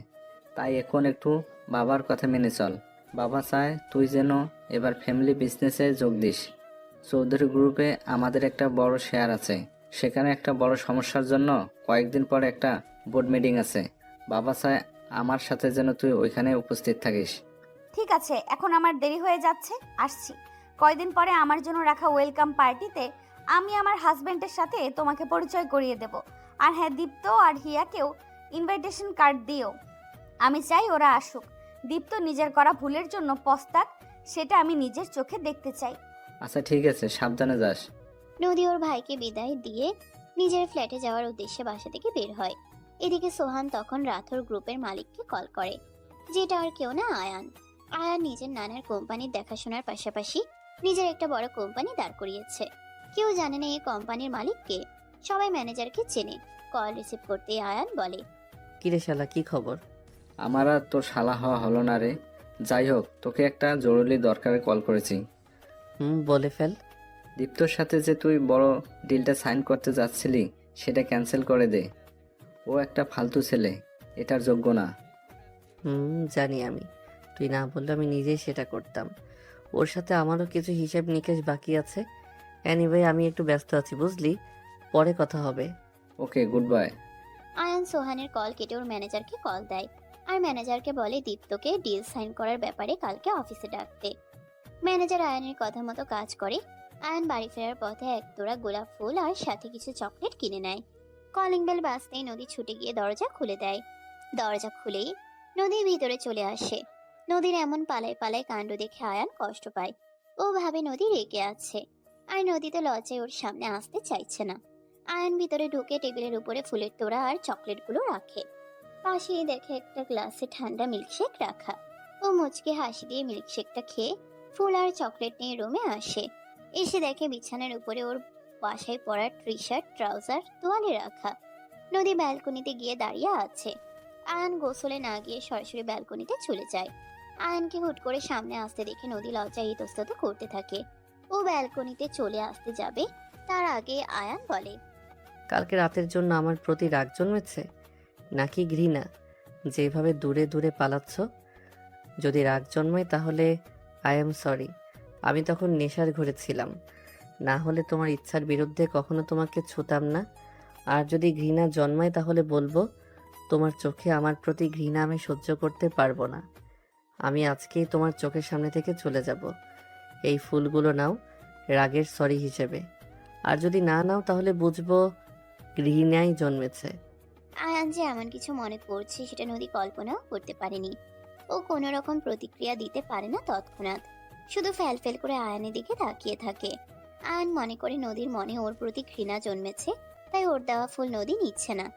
তাই এখন একটু বাবার কথা মেনে চল। বাবা চায় তুই যেন এবার ফ্যামিলি বিজনেসে যোগ দিস। চৌধুরী গ্রুপে আমাদের একটা বড় শেয়ার আছে, সেখানে একটা বড় সমস্যার জন্য কয়েকদিন পর একটা বোর্ড মিটিং আছে। বাবা চায় আমার সাথে যেন তুই ওইখানে উপস্থিত থাকিস। ঠিক আছে, এখন আমার দেরি হয়ে যাচ্ছে, আসছি। কয়দিন পরে আমার জন্য রাখা ওয়েলকাম পার্টিতে আমি আমার হাজবেন্ডের সাথে তোমাকে পরিচয় করিয়ে দেব। আর হ্যাঁ, দীপ্ত আর হিয়াকেও ইনভাইটেশন কার্ড দিও। আমি চাই ওরা আসুক। দীপ্ত নিজের করা ভুলের জন্য পস্তাক, সেটা আমি নিজের চোখে দেখতে চাই। আচ্ছা ঠিক আছে, সাবধানে যাস। নদী ওর ভাইকে বিদায় দিয়ে নিজের ফ্ল্যাটে যাওয়ার উদ্দেশ্যে বাসা থেকে বের হয়। এদিকে সোহান তখন রাথোর গ্রুপের মালিককে কল করে, যেটা আর কেউ না, আয়ান। আয়ান নিজের নানার কোম্পানির দেখাশোনার পাশাপাশি নিজের একটা বড় কোম্পানি দাঁড় করিয়েছে। কেউ জানে না এই কোম্পানির মালিককে, সবাই ম্যানেজারকে চেনে। কল রিসিভ করতে আয়ান বলে, কিরে শালা, কি খবর? আমার আর তোর শালা হওয়া হলো না রে। যাই হোক, তোকে একটা জরুরি দরকারে কল করেছি। বলে ফেল। দীপ্তর সাথে যে তুই বড় ডিলটা সাইন করতে যাচ্ছিলি, সেটা ক্যান্সেল করে দে। ও একটা ফালতু ছেলে, এটার যোগ্য না। জানি আমি, তুই না বললে আমি নিজেই সেটা করতাম। ওর সাথে আমারও কিছু হিসেব নিকেশ বাকি আছে। এনিওয়ে, আমি একটু ব্যস্ত আছি বুঝলি, পরে কথা হবে। ওকে, গুড বাই। আয়ান সোহানের কল কেটে ওর ম্যানেজারকে কল দেয় আর ম্যানেজারকে বলে দীপ্তকে ডিল সাইন করার ব্যাপারে কালকে অফিসে ডাকতে। ম্যানেজার আয়ানের কথা মতো কাজ করে। আয়ান বাড়ি ফেরার পথে এক তোড়া গোলাপ ফুল আর সাথে কিছু চকলেট কিনে নেয়। কলিং বেল বাজতেই নদী ছুটে গিয়ে দরজা খুলে দেয়। দরজা খুলেই নদী ভিতরে চলে আসে। নদীর এমন পালায় পালায় কাণ্ড দেখে আয়ান কষ্ট পায়। ও ভাবে নদী রেগে আছে, আর নদী তো লজ্জায় ওর সামনে আসতে চাইছে না। আয়ান ভিতরে ঢুকে টেবিলের উপরে ফুলের তোড়া আর চকলেটগুলো রাখে। পাশেই দেখে একটা গ্লাসে ঠান্ডা মিল্কশেক রাখা। ও মুচকে হাসি দিয়ে মিল্কশেকটা খেয়ে ফুল আর চকলেট নিয়ে রুমে আসে। এসে দেখে বিছানার উপরে ওর বাসায় পরা টি শার্ট, ট্রাউজার তোয়ালে রাখা। নদী ব্যালকনিতে গিয়ে দাঁড়িয়ে আছে। আয়ান গোসলে না গিয়ে সরাসরি ব্যালকনিতে চলে যায়। আয়ানকে হুট করে সামনে আসতে দেখে নদী লজ্জায় ইতস্তত করতে থাকে। ও ব্যালকনিতে চলে আসতে যাবে, তার আগে আয়ান বলে, কালকে রাতের জন্য আমার প্রতি রাগ জন্মেছে নাকি ঘৃণা, যেভাবে দূরে দূরে পালাচ্ছ? যদি রাগ জন্মায় তাহলে আই এম সরি। আমি তখন নেশার ঘরে ছিলাম, না হলে তোমার ইচ্ছার বিরুদ্ধে কখনো তোমাকে ছুতাম না। আর যদি ঘৃণা জন্মায় তাহলে বলবো, তোমার চোখে আমার প্রতি ঘৃণা আমি সহ্য করতে পারবো না। আমি আজকেই তোমার চোখের সামনে থেকে চলে যাব। এই ফুলগুলো নাও রাগের সরি হিসেবে, আর যদি না নাও তাহলে বুঝবো ঘৃণাই জন্মেছে। আয়ান যে এমন কিছু মনে করছে সেটা নদী কল্পনাও করতে পারেনি। ও কোনো রকম প্রতিক্রিয়া দিতে পারে না তৎক্ষণাৎ, শুধু ফ্যাল ফেল করে আয়ানের দিকে তাকিয়ে থাকে। আয়ান মনে করে নদীর মনে ওর প্রতি ঘৃণা জন্মেছে, তাই ওর দেওয়া ফুল নদী নিচ্ছে না।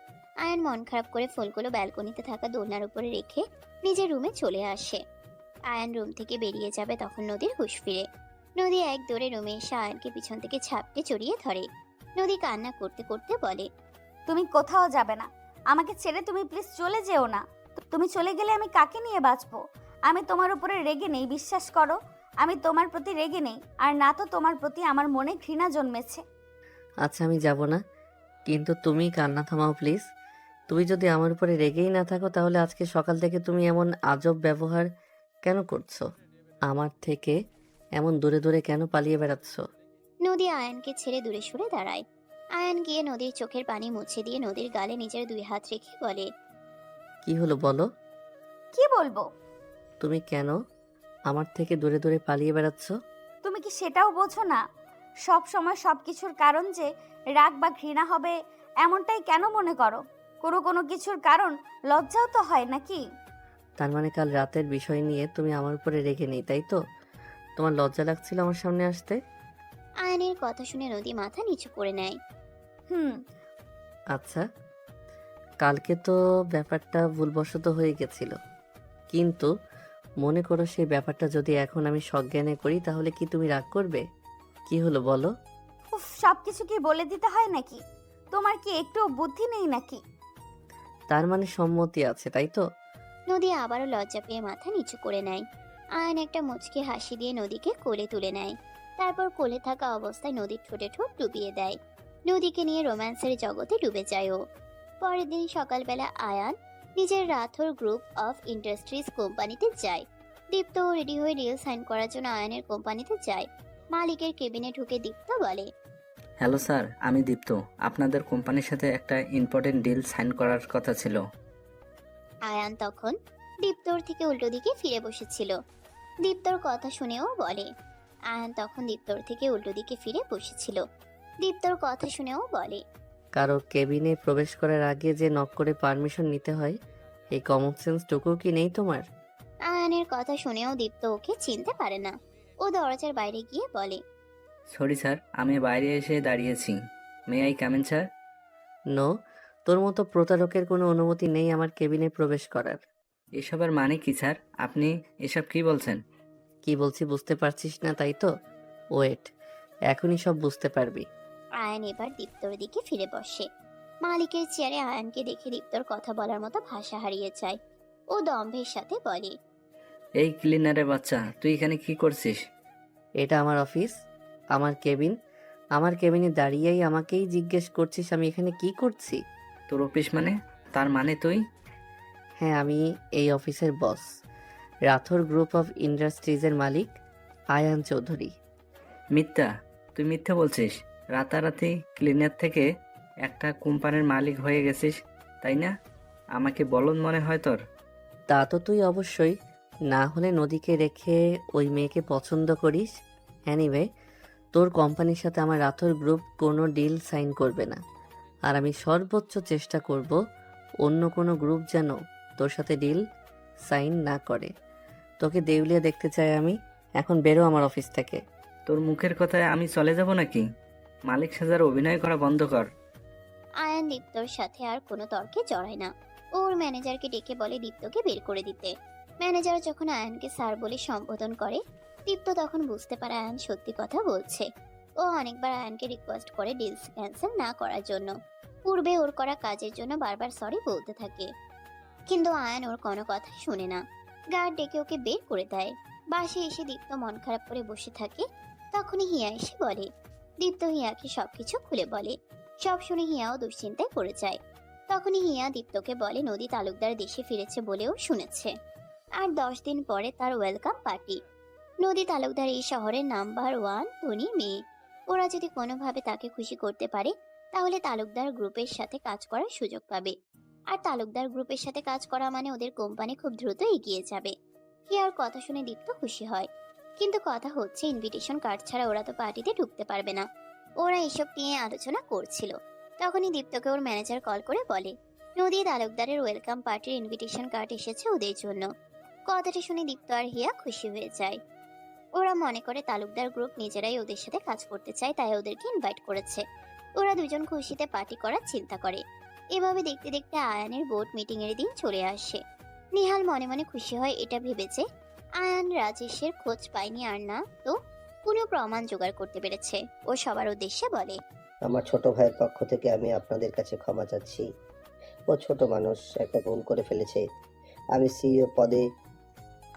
আয়ান মন খারাপ করে ফুলগুলো ব্যালকনিতে থাকা দোলনার উপরে রেখে নিজের রুমে চলে আসে। আয়ান রুম থেকে বেরিয়ে যাবে তখন নদীর হুঁশ ফিরে। নদী এক দৌড়ে রুমে এসে আয়ানকে পিছন থেকে ঝাপটে জড়িয়ে ধরে। নদী কান্না করতে করতে বলে, তুমি কোথাও যাবে না, আমাকে ছেড়ে তুমি প্লিজ চলে যেও না। তুমি চলে গেলে আমি কাকে নিয়ে বাঁচবো? আমি তোমার উপরে রেগে নেই, বিশ্বাস করো। আমি তোমার প্রতি রেগে নেই, আর না তো তোমার প্রতি আমার মনে ঘৃণা জন্মেছে। আচ্ছা আমি যাব না, কিন্তু তুমি কান্না থামাও প্লিজ। তুমি যদি আমার উপরে রেগেই না থাকো তাহলে আজকে সকাল থেকে তুমি এমন আজব ব্যবহার কেন করছো? আমার থেকে এমন দূরে দূরে কেন পালিয়ে বেড়াচ্ছ? নদী আয়ানকে ছেড়ে দূরে সরে দাঁড়ায়। আয়ান গিয়ে নদীর চোখের পানি মুছে দিয়ে নদীর গালে নিজের 2 হাত রেখে বলে, কি হলো বলো? কি বলবো? তুমি কেন আমার থেকে দূরে দূরে পালিয়ে বেড়াচ্ছ? তুমি কি সেটাও বোঝো না? সব সময় সব কিছুর কারণ যে রাগ বা ঘৃণা হবে এমনটাই কেন মনে করো? কোনো কিছুর কারণ লজ্জাও তো হয় নাকি? তার মানে কাল রাতের বিষয় নিয়ে তুমি আমার উপরে রেগে নেই, তাই তো? তোমার লজ্জা লাগছিল আমার সামনে আসতে? আয়ানের কথা শুনে নদী মাথা নিচু করে নেয়। হুম। আচ্ছা, কালকে তো ব্যাপারটা ভুলবশত হয়ে গেছিল, কিন্তু মনে করো সেই ব্যাপারটা যদি এখন আমি সজ্ঞানে করি তাহলে কি তুমি রাগ করবে? কি হলো বলো? উফ, সবকিছু কি বলে দিতে হয় নাকি? তোমার কি একটু বুদ্ধি নেই নাকি? তার মানে সম্মতি আছে, তাই তো? নদী আবারও লজ্জা পেয়ে মাথা নিচু করে নেয়। আয়ান একটা মুচকি হাসি দিয়ে নদীকে কোলে তুলে নেয়। তারপর কোলে থাকা অবস্থায় নদীর ঠোঁটে ঠোঁট ডুবিয়ে দেয়। নদীকে নিয়ে রোম্যান্সের জগতে ডুবে যায় ও। পরের দিন সকালবেলা আয়ান নিজের রাথোর গ্রুপ অফ ইন্ডাস্ট্রিজ কোম্পানিতে যায়। দীপ্ত রেডি হয়ে ডিল সাইন করার জন্য আয়ানের কোম্পানিতে যায়। মালিকের কেবিনে ঢুকে দীপ্ত বলে, হ্যালো স্যার, আমি দীপ্ত। আপনাদের কোম্পানির সাথে একটা ইম্পর্টেন্ট ডিল সাইন করার কথা ছিল। আয়ান তখন দীপ্তর থেকে উল্টো দিকে ফিরে বসেছিল। দীপ্তর কথা শুনেও বলে, আয়ান তখন দীপ্তর থেকে উল্টো দিকে ফিরে বসেছিল। দীপ্তর কথা শুনেও বলে, কারো কেবিনে প্রবেশ করার আগে যে নক করে পারমিশন নিতে হয়, এই কমন সেন্সটুকু কি নেই তোমার? আয়ানের কথা শুনেও দীপ্ত ওকে চিনতে পারে না। ও দরজার বাইরে গিয়ে বলে, সরি স্যার, আমি বাইরে এসে দাঁড়িয়েছি। May I come in sir? No, তোর মতো প্রতারকের কোনো অনুমতি নেই আমার কেবিনে প্রবেশ করার। এসবের মানে কি স্যার? আপনি এসব কি বলছেন? কি বলছি বুঝতে পারছিস না, তাই তো? ওয়েট, এখনই সব বুঝতে পারবি। আয়ান এবার দীপ্তর দিকে ফিরে বসে। মালিকের চেয়ারে আয়ানকে দেখে দীপ্তর কথা বলার মতো ভাষা হারিয়ে যায়। ও দম্ভের সাথে বলে, এই ক্লিনারের বাচ্চা, তুই এখানে কি করছিস? এটা আমার অফিস, আমার কেবিন। আমার কেবিনে দাঁড়িয়েই আমাকেই জিজ্ঞেস করছিস আমি এখানে কি করছি? তোর অফিস মানে? তার মানে তুই? হ্যাঁ, আমি এই অফিসের বস, রাথোর গ্রুপ অফ ইন্ডাস্ট্রিজের মালিক আয়ান চৌধুরী। মিথ্যা, তুই মিথ্যা বলছিস। রাতারাতি ক্লিনার থেকে একটা কোম্পানির মালিক হয়ে গেছিস, তাই না? আমাকে বলদ মনে হয় তোর? তা তো তুই অবশ্যই, না হলে নদীকে রেখে ওই মেয়েকে পছন্দ করিস। এনিওয়ে, তোর কোম্পানির সাথে আমার রাথোর গ্রুপ কোনো ডিল সাইন করবে না, আর আমি সর্বোচ্চ চেষ্টা করব অন্য কোনো গ্রুপ যেন তোর সাথে ডিল সাইন না করে। তোকে দেউলিয়া দেখতে চাই আমি। এখন বেরো আমার অফিস থেকে। তোর মুখের কথায় আমি চলে যাব নাকি? মালিক সাজার অভিনয় করা বন্ধ কর। আয়ান দীপ্তর সাথে আর কোনো তর্কে জড়ায় না। ওর ম্যানেজারকে ডেকে বলে দীপ্তকে বের করে দিতে। ম্যানেজার যখন আয়ানকে স্যার বলে সম্বোধন করে, দীপ্ত তখন বুঝতে পারে আয়ান সত্যি কথা বলছে। ও অনেকবার আয়ানকে রিকোয়েস্ট করে ডিলস ক্যান্সেল না করার জন্য। পূর্বে ওর করা কাজের জন্য বারবার সরি বলতে থাকে, কিন্তু আয়ান ওর কোনো কথা শুনে না। গার্ড ডেকে ওকে বের করে দেয়। বাসে এসে দীপ্ত মন খারাপ করে বসে থাকে। তখনই হিয়া এসে বলে। দীপ্ত হিয়াকে সবকিছু খুলে বলে। সব শুনে হিয়াও দুশ্চিন্তায় পড়ে যায়। তখনই হিয়া দীপ্তকে বলে নদী তালুকদার দেশে ফিরেছে বলেও শুনেছে, আর 10 দিন পরে তার ওয়েলকাম পার্টি। নদী তালুকদার এই শহরের নাম্বার 1 ধনী মেয়ে। ওরা যদি কোনোভাবে তাকে খুশি করতে পারে তাহলে তালুকদার গ্রুপের সাথে কাজ করার সুযোগ পাবে। আর তালুকদার গ্রুপের সাথে কাজ করা মানে ওদের কোম্পানি খুব দ্রুত এগিয়ে যাবে। হিয়ার কথা শুনে দীপ্ত খুশি হয়, কিন্তু কথা হচ্ছে ইনভিটেশন কার্ড ছাড়া ওরা তো পার্টিতে ঢুকতে পারবে না। ওরা এসব নিয়ে আলোচনা করছিল। তখনই দীপ্তকে ওর ম্যানেজার কল করে বলে নদী তালুকদারের ওয়েলকাম পার্টির ইনভিটেশন কার্ড এসেছে ওদের জন্য। কথাটা শুনে দীপ্ত আর হিয়া খুশি হয়ে যায়। ওরা মনে করে তালুকদার গ্রুপ নিজেরাই ওদের সাথে কাজ করতে চায়, তাই ওদেরকে ইনভাইট করেছে। ওরা দুজন খুশিতে পার্টি করার চিন্তা করে। এভাবে দেখতে দেখতে আয়ানের বোর্ড মিটিং এর দিন চলে আসে। নিহাল মনে মনে খুশি হয় এটা ভেবেছে আয়ান রাজেশের খোঁজ পায়নি, আর না তো কোনো প্রমাণ জোগাড় করতে পেরেছে। ও সবার উদ্দেশ্যে বলে, আমার ছোট ভাইয়ের পক্ষ থেকে আমি আপনাদের কাছে ক্ষমা চাচ্ছি। ও ছোট মানুষ, একটা ভুল করে ফেলেছে। আমি সিইও পদে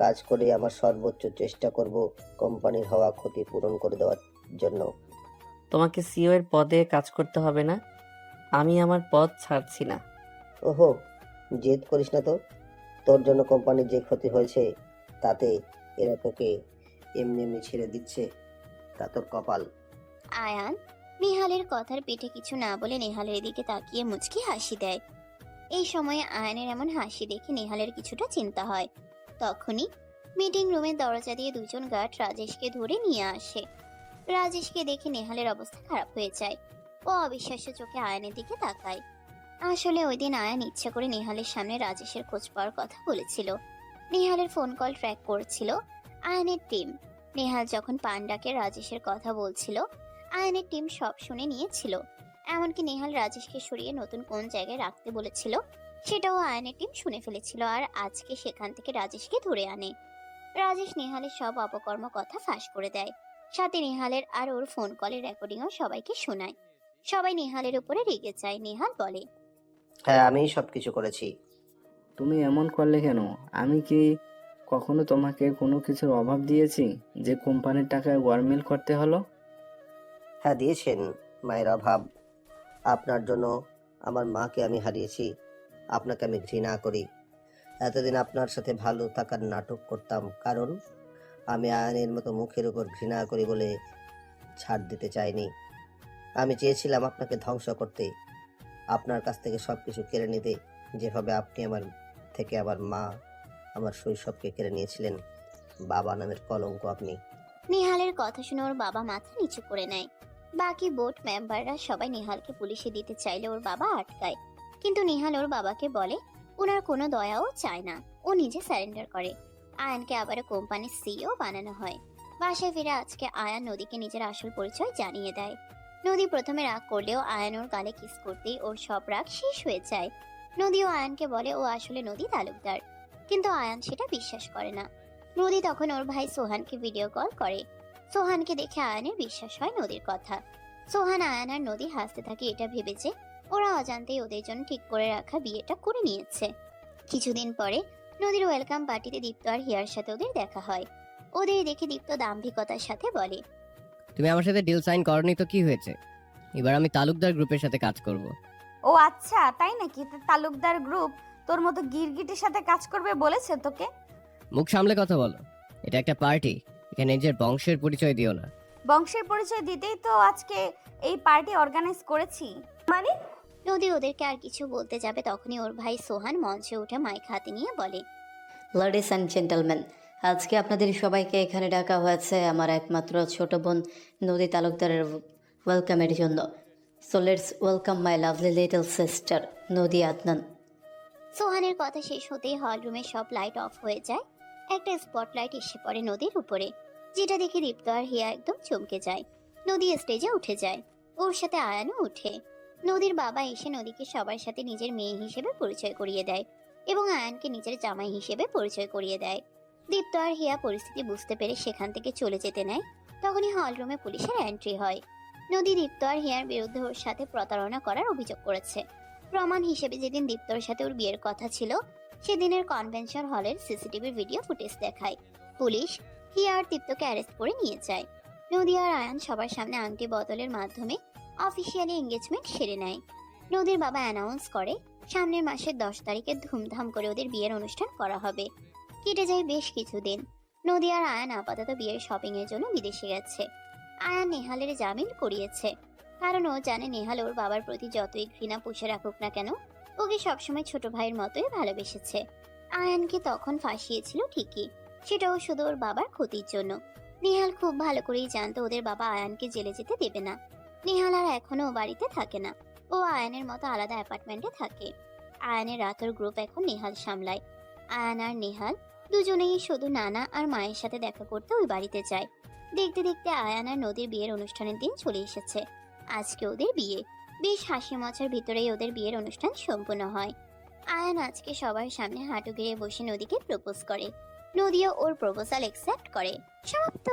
কাজ করে আমার সর্বোচ্চ চেষ্টা করব কোম্পানির হওয়া ক্ষতি পূরণ করে দেওয়ার জন্য। তোমাকে সিইও এর পদে কাজ করতে হবে না, আমি আমার পদ ছাড়ছি না। ওহো, জেদ করিস না তো। তোর জন্য কোম্পানির যে ক্ষতি হয়েছে তাতে এরা তোকে এমনি এমনি ছেড়ে দিচ্ছে, তা তোর কপাল। আয়ান নেহালের কথার পেটে কিছু না বলে নেহালের দিকে তাকিয়ে মুচকি হাসি দেয়। এই সময়ে আয়ানের এমন হাসি দেখে নেহালের কিছুটা চিন্তা হয়। তখনই মিটিং রুমের দরজা দিয়ে দুজন গার্ড রাজেশকে ধরে নিয়ে আসে। রাজেশকে দেখে নেহালের অবস্থা খারাপ হয়ে যায়। ও অবিশ্বাস্য চোখে আয়ানের দিকে তাকায়। আসলে ওই দিন আয়ান ইচ্ছা করে নেহালের সামনে রাজেশের খোঁজ পাওয়ার কথা বলেছিল। নেহালের ফোন কল ট্র্যাক করছিল আয়ানের টিম। নেহাল যখন পান্ডাকে রাজেশের কথা বলছিল, আয়ানের টিম সব শুনে নিয়েছিল। এমনকি নেহাল রাজেশকে সরিয়ে নতুন কোন জায়গায় রাখতে বলেছিল সেটাও আয়ানের টিম শুনে ফেলেছিল, আর আজকে সেখান থেকে রাজেশকে ধরে আনে। রাজেশ নেহালের সব অপকর্ম কথা ফাঁস করে দেয়, সাথে নেহালের আর ওর ফোন কলের রেকর্ডিংও সবাইকে শোনায়। সবাই নেহালের উপরে রেগে যায়। নেহাল বলে, হ্যাঁ, আমিই সবকিছু করেছি। তুমি এমন করলে কেন? আমি কি কখনো তোমাকে কোনো কিছুর অভাব দিয়েছি যে কোম্পানির টাকায় গরমিল করতে হলো? হ্যাঁ, দিয়েছেন। মায়ের অভাব। আপনার জন্য আমার মাকে আমি হারিয়েছি। আপনাকে আমি ঘৃণা করি। এতদিন আপনার সাথে ভালো থাকার নাটক করতাম, কারণ আমি আয়নের মতো মুখের উপর ঘৃণা করি বলে ছাড় দিতে চাইনি। আমি চেয়েছিলাম আপনাকে ধ্বংস করতে, আপনার কাছ থেকে সব কিছু কেড়ে নিতে, যেভাবে আপনি আমার থেকে আমার মা, আমার শৈশবকে কেড়ে নিয়েছিলেন। বাবা নামের কলঙ্ক আপনি। নেহালের কথা শুনে ওর বাবা মাথা নিচু করে নেয়। বাকি বোর্ড মেম্বাররা সবাই নেহালকে পুলিশে দিতে চাইলে ওর বাবা আটকায়। কিন্তু নেহাল ওর বাবাকে বলে ওনার কোনো দয়াও চায় না, ও নিজে স্যারেন্ডার করে। আয়ানকে আবারও কোম্পানির সিইও বানানো হয়। বাসায় ফিরে আজকে আয়ান নদীকে নিজের আসল পরিচয় জানিয়ে দেয়। নদী প্রথমে রাগ করলেও আয়ান ওর গালে কিস করতেই ওর সব রাগ শেষ হয়ে যায়। নদীও আয়ানকে বলে ও আসলে নদী তালুকদার, কিন্তু আয়ান সেটা বিশ্বাস করে না। নদী তখন ওর ভাই সোহানকে ভিডিও কল করে। সোহানকে দেখে আয়ানের বিশ্বাস হয় নদীর কথা। সোহান, আয়ান আর নদী হাসতে থাকে এটা ভেবে যে ওরা অজান্তেই ওদের জন্য ঠিক করে রাখা বিয়েটা করে নিয়েছে। কিছুদিন পরে নদীর ওয়েলকাম পার্টিতে দীপ্ত আর হিয়ার সাথে ওদের দেখা হয়। ওদের দেখে দীপ্ত দাম্ভিকতার সাথে বলে, তুমি আমার সাথে ডিল সাইন করনি তো কি হয়েছে? এবার আমি তালুকদার গ্রুপের সাথে কাজ করব। ও আচ্ছা, তাই নাকি? তো তালুকদার গ্রুপ তোর মতো গিরগিটির সাথে কাজ করবে বলেছে তোকে? মুখ সামলে কথা বলো, এটা একটা পার্টি, এখানে নিজের বংশের পরিচয় দিও না। বংশের পরিচয় দিতেই তো আজকে এই পার্টি অর্গানাইজ করেছি। মানে? নদী ওদেরকে আর কিছু বলতে যাবে তখনই ওর ভাই সোহান মঞ্চে উঠে মাইক হাতে নিয়ে বলে, লেডিস অ্যান্ড জেন্টলম্যান, আজকে আপনাদের সবাইকে এখানে ডাকা হয়েছে আমার একমাত্র ছোট বোন নদী তালুকদারের ওয়েলকামের জন্য। So let's welcome my lovely little sister নদী আদনান। সোহানের কথা শেষ হতেই হল রুমে সব লাইট অফ হয়ে যায়। একটা স্পটলাইট এসে পড়ে নদীর উপরে, যেটা দেখে দীপ্ত আর হিয়া একদম চমকে যায়। নদী স্টেজে উঠে যায়, ওর সাথে আয়ানও উঠে। নদীর বাবা এসে নদীকে সবার সাথে নিজের মেয়ে হিসেবে পরিচয় করিয়ে দেয় এবং আয়ানকে নিজের জামাই হিসেবে পরিচয় করিয়ে দেয়। দীপ্ত আর হিয়া পরিস্থিতি বুঝতে পেরে সেখান থেকে চলে যেতে নেয়। তখনই হল রুমে পুলিশের এন্ট্রি হয়। নদী দীপ্ত আর হিয়ার বিরুদ্ধে ওর সাথে প্রতারণা করার অভিযোগ করেছে। প্রমাণ হিসেবে যেদিন দীপ্তর সাথে ওর বিয়ের কথা ছিল সেদিনের কনভেনশন হলের সিসিটিভির ভিডিও ফুটেজ দেখায়। পুলিশ হিয়া আর দীপ্তকে অ্যারেস্ট করে নিয়ে যায়। নদী আর আয়ান সবার সামনে আংটি বদলের মাধ্যমে অফিসিয়ালি এঙ্গেজমেন্ট সেরে নেয়। নদীর বাবা অ্যানাউন্স করে সামনের মাসের 10 তারিখে ধুমধাম করে ওদের বিয়ের অনুষ্ঠান করা হবে। কেটে যায় বেশ কিছুদিন। নদী আর আয়ান আপাতত বিয়ের শপিং এর জন্য বিদেশে গেছে। আয়ান নেহালের জামিন করিয়েছে, কারণ ও জানে নেহাল ওর বাবার প্রতি যতই ঘৃণা পুষে রাখুক না কেন ওকে সবসময় ছোট ভাইয়ের মতোই ভালোবেসেছে। আয়ানকে তখন ফাঁসিয়েছিল ঠিকই, সেটাও শুধু ওর বাবার ক্ষতির জন্য। নেহাল খুব ভালো করেই জানতো ওদের বাবা আয়ানকে জেলে যেতে দেবে না। নেহাল আর এখনো ও বাড়িতে থাকে না, ও আয়ানের মতো আলাদা অ্যাপার্টমেন্টে থাকে। আয়ানের রাতের গ্রুপ এখন নেহাল সামলায়। আয়ান আর নেহাল দুজনেই শুধু নানা আর মায়ের সাথে দেখা করতে ওই বাড়িতে যায়। দেখতে দেখতে আয়ান আর নদীর বিয়ের অনুষ্ঠানের দিন চলে এসেছে। আজকে ওদের বিয়ে। বেশ হাসি মজার ভিতরেই ওদের বিয়ের অনুষ্ঠান সম্পূর্ণ হয়। আয়ান আজকে সবার সামনে হাঁটু গেড়ে বসে নদীকে প্রপোজ করে। নদীও ওর প্রপোজাল অ্যাকসেপ্ট করে। সমাপ্ত।